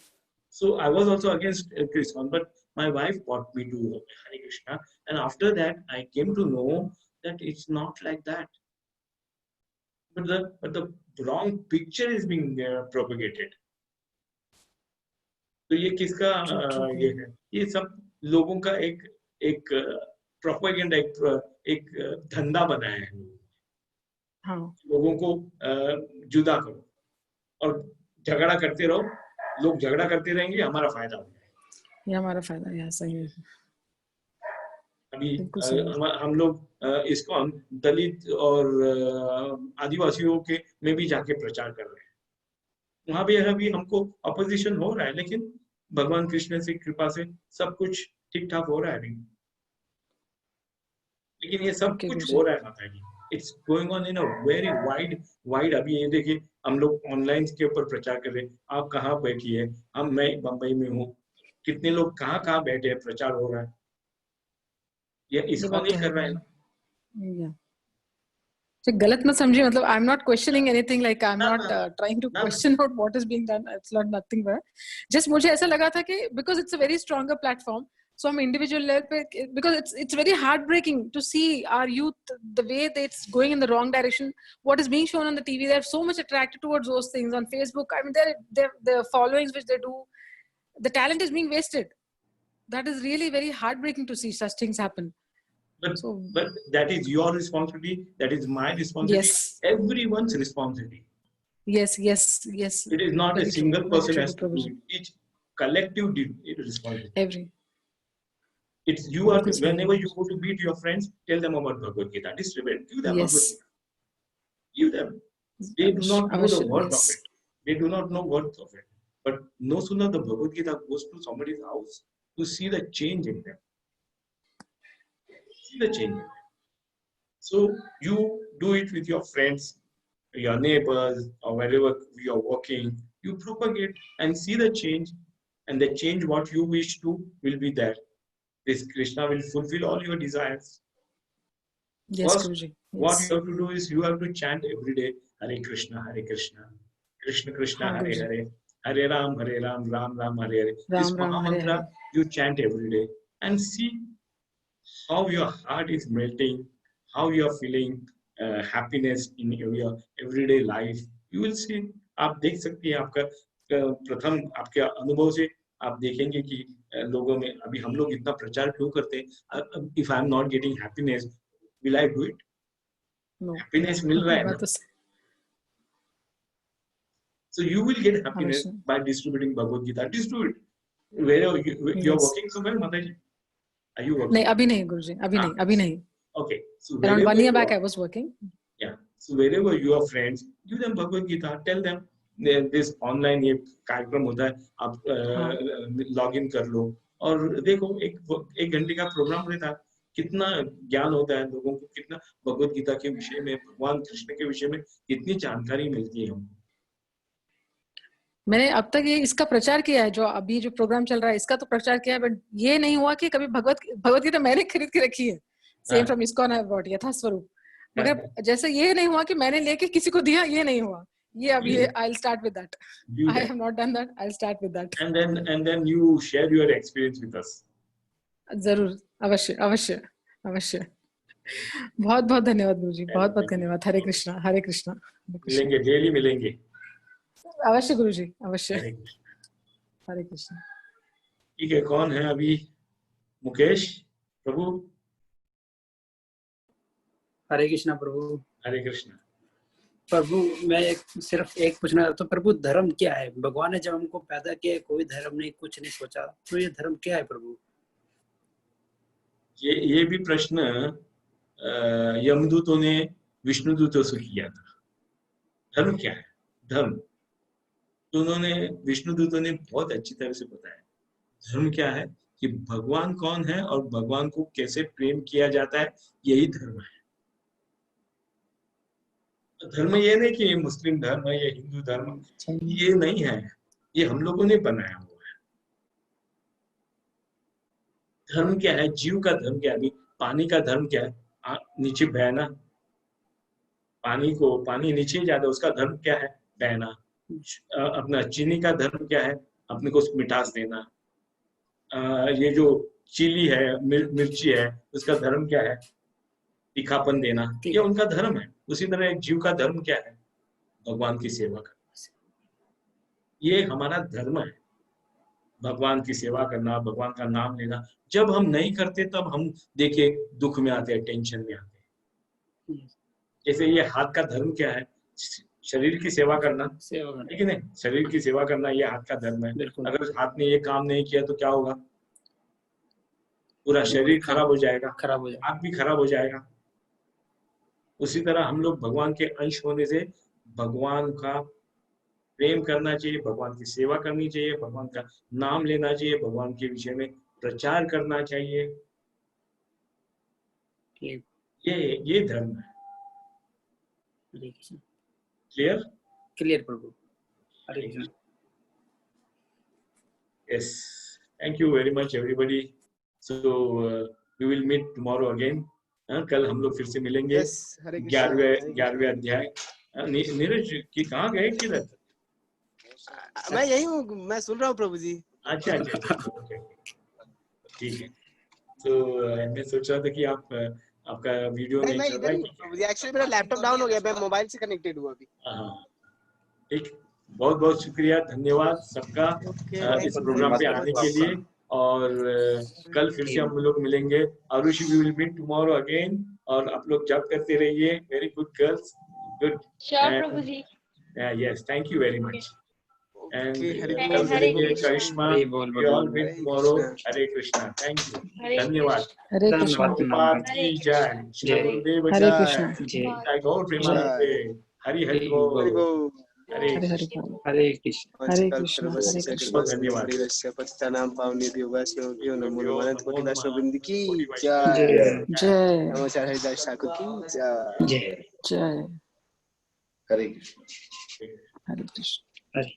So I was also against ISKCON, but my wife brought me to Hare Krishna, and after that I came to know that it's not like that. But the wrong picture is being propagated. तो ये किसका ये है? ये सब लोगों का एक प्रोपेगेंडा, एक धंधा बनाया है। हाँ। लोगों को जुदा करो और झगड़ा करते रहो, लोग झगड़ा करते रहेंगे, हमारा फायदा होगा। ये हमारा फायदा, यह सही है। अभी हम लोग ISKCON दलित और आदिवासियों के में भी जाके प्रचार कर रहे हैं। वहां भी अभी हमको अपोजिशन हो रहा है, लेकिन भगवान कृष्ण से कृपा से सब कुछ ठीक ठाक हो रहा है अभी। लेकिन ये सब कुछ हो रहा है माता जी, it's going on in a very wide. अभी ये देखिए, हम लोग ऑनलाइन के ऊपर प्रचार कर रहे हैं। आप कहाँ बैठी है? मैं बम्बई में हूँ। कितने लोग कहाँ बैठे हैं, प्रचार हो रहा है। ये ISKCON ही कर रहा है ना। So गलत मत समझिए, मतलब I'm not questioning anything, like I'm not trying to question out what is being done. It's not nothing but just मुझे ऐसा लगा था कि because it's a very stronger platform, so हम individual level पे, because it's very heartbreaking to see our youth, the way that it's going in the wrong direction. What is being shown on the TV, they're so much attracted towards those things on Facebook. I mean, their followings which they do, the talent is being wasted. That is really very heartbreaking to see such things happen. But that is your responsibility. That is my responsibility. Yes. Everyone's responsibility. Yes. It is not a single person has to do it. Each collective responsibility. It's you are whenever you go to meet your friends, tell them about Bhagavad Gita. Distribute, give them Bhagavad Gita. Give them. They do not know the worth of it. They do not know worth of it. But no sooner the Bhagavad Gita goes to somebody's house, to see the change in them. See the change in them. So you do it with your friends, your neighbors, or wherever you are working. You propagate and see the change, and the change what you wish to will be there. This Krishna will fulfill all your desires. Yes, First, Guruji. Yes. what you have to do is you have to chant every day Hare Krishna, Krishna Krishna, Hare Hare, Hare Ram, Ram Ram, Hare Hare. This Mahamantra you chant every day and see how your heart is melting, how you are feeling happiness in your everyday life. You will see. आप देख सकती हैं आपका प्रथम आपके अनुभव से आप देखेंगे कि लोगों में अभी हम लोग इतना प्रचार क्यों करते हैं? If I am not getting happiness, will I do it? No. Happiness मिल रहा है ना? So you will get happiness by distributing Bhagavad Gita. Distribute. Wherever you are working somewhere, Mataji? Are you working? नहीं, अभी नहीं गुरुजी, अभी नहीं. Okay. So around 1 year back I was working. Yeah. So wherever your friends, give them Bhagavad Gita. Tell them this online ये कार्यक्रम होता है, आप लॉग इन कर लो और देखो एक घंटे का प्रोग्राम रहता है, कितना ज्ञान होता है लोगों को, कितना भगवत गीता के विषय में, भगवान कृष्ण के विषय में कितनी जानकारी मिलती है हमको. मैंने अब तक ये इसका प्रचार किया है, जो अभी जो प्रोग्राम चल रहा है इसका तो प्रचार किया है, बट ये नहीं हुआ कि कभी भगवत गीता मैंने खरीद के रखी है. Same from ISKCON I bought यथा स्वरूप, मगर जैसे ये नहीं हुआ कि मैंने लेके किसी को दिया, ये नहीं हुआ. ये अभी I'll start with that. I have not done that. I'll start with that. And then you share your experience with us. जरूर, अवश्य. बहुत धन्यवाद गुरुजी, बहुत धन्यवाद. हरे कृष्णा. मिलेंगे, डेली मिलेंगे. अवश्य गुरुजी, अवश्य. हरे कृष्णा. ठीक है, कौन है अभी? मुकेश प्रभु. हरे कृष्णा प्रभु. हरे कृष्णा. प्रभु मैं सिर्फ एक पूछना चाहता हूँ, प्रभु धर्म क्या है? भगवान ने जब हमको पैदा किया कोई धर्म नहीं, कुछ नहीं सोचा, तो ये धर्म क्या है प्रभु? ये भी प्रश्न यमदूतों ने विष्णु दूतों से किया था. धर्म क्या है? धर्म तो उन्होंने विष्णु दूतों ने बहुत अच्छी तरह से बताया. धर्म क्या है कि भगवान कौन है और भगवान को कैसे प्रेम किया जाता है, यही धर्म है. धर्म ये नहीं कि ये मुस्लिम धर्म है, ये हिंदू धर्म, ये नहीं है, ये हम लोगों ने बनाया हुआ है. धर्म क्या है? जीव का धर्म क्या है? अभी पानी का धर्म क्या है? नीचे बहना. पानी नीचे जाता है, उसका धर्म क्या है? बहना. अपना चीनी का धर्म क्या है? अपने को मिठास देना. ये जो चिली है, मिर्ची है, उसका धर्म क्या है? तीखापन देना. ये उनका धर्म है. उसी तरह एक जीव का धर्म क्या है? भगवान की सेवा करना. ये हमारा धर्म है, भगवान की सेवा करना, भगवान का नाम लेना. जब हम नहीं करते तब हम देखे दुख में आते हैं, टेंशन में आते हैं. जैसे ये हाथ का धर्म क्या है? शरीर की सेवा करना, ठीक है ना? शरीर की सेवा करना ये हाथ का धर्म है. अगर हाथ ने ये काम नहीं किया तो क्या होगा? पूरा शरीर खराब हो जाएगा, हाथ भी खराब हो जाएगा. उसी तरह हम लोग भगवान के अंश होने से भगवान का प्रेम करना चाहिए, भगवान की सेवा करनी चाहिए, भगवान का नाम लेना चाहिए, भगवान के विषय में प्रचार करना चाहिए. ये धर्म है. Clear Prabhu. Hare Krishna. Yes, thank you very much everybody. So we will meet tomorrow again. कल हम लोग फिर से मिलेंगे. 11वें अध्याय. नीरज की कहाँ गए? किधर? मैं यही हूँ, मैं सुन रहा हूँ प्रभु जी. अच्छा. ठीक है. तो मैं सोच रहा था कि आपका वीडियो नहीं चल रहा है प्रभु जी. एक्चुअली मेरा लैपटॉप डाउन हो गया, मैं मोबाइल से कनेक्टेड हूँ अभी. ठीक. बहुत धन्यवाद, धन्यवाद सबका इस प्रोग्राम पे आने के लिए. और कल फिर से हम लोग मिलेंगे. Arushi, we will meet tomorrow again. और आप लोग जब करते रहिए. Very good girls. Good. Sure Prabhu ji. Yes, thank you very much. and Hare कल Bol, करेंगे Hare करिश्मा बोल we all meet tomorrow. Krishna. Hare Krishna, thank you, Hare धन्यवाद। हरे कृष्णा प्रभुपाद की जय, श्री जय। गुरुदेव हरे जय, कृष्णा जय गौर प्रेमानंदे, हरि हरि Hare बोल, Bol. हरे हरे हरे कृष्ण। बोल हरे कृष्ण हरे Vanchikal कृष्णा हरे Sarvasya कृष्णा Kripa धन्यवाद। Sindhu Patitanam Pavnebhyo Vaishnavabhyo Namo Namo Anant Koti नमो Vaishnava नमः, Vrinda ki कोटि jai. वैष्णव जय Namaskar Haridas Thakur ki jai. जय जय हरे कृष्ण। जय। हरे कृष्ण हरे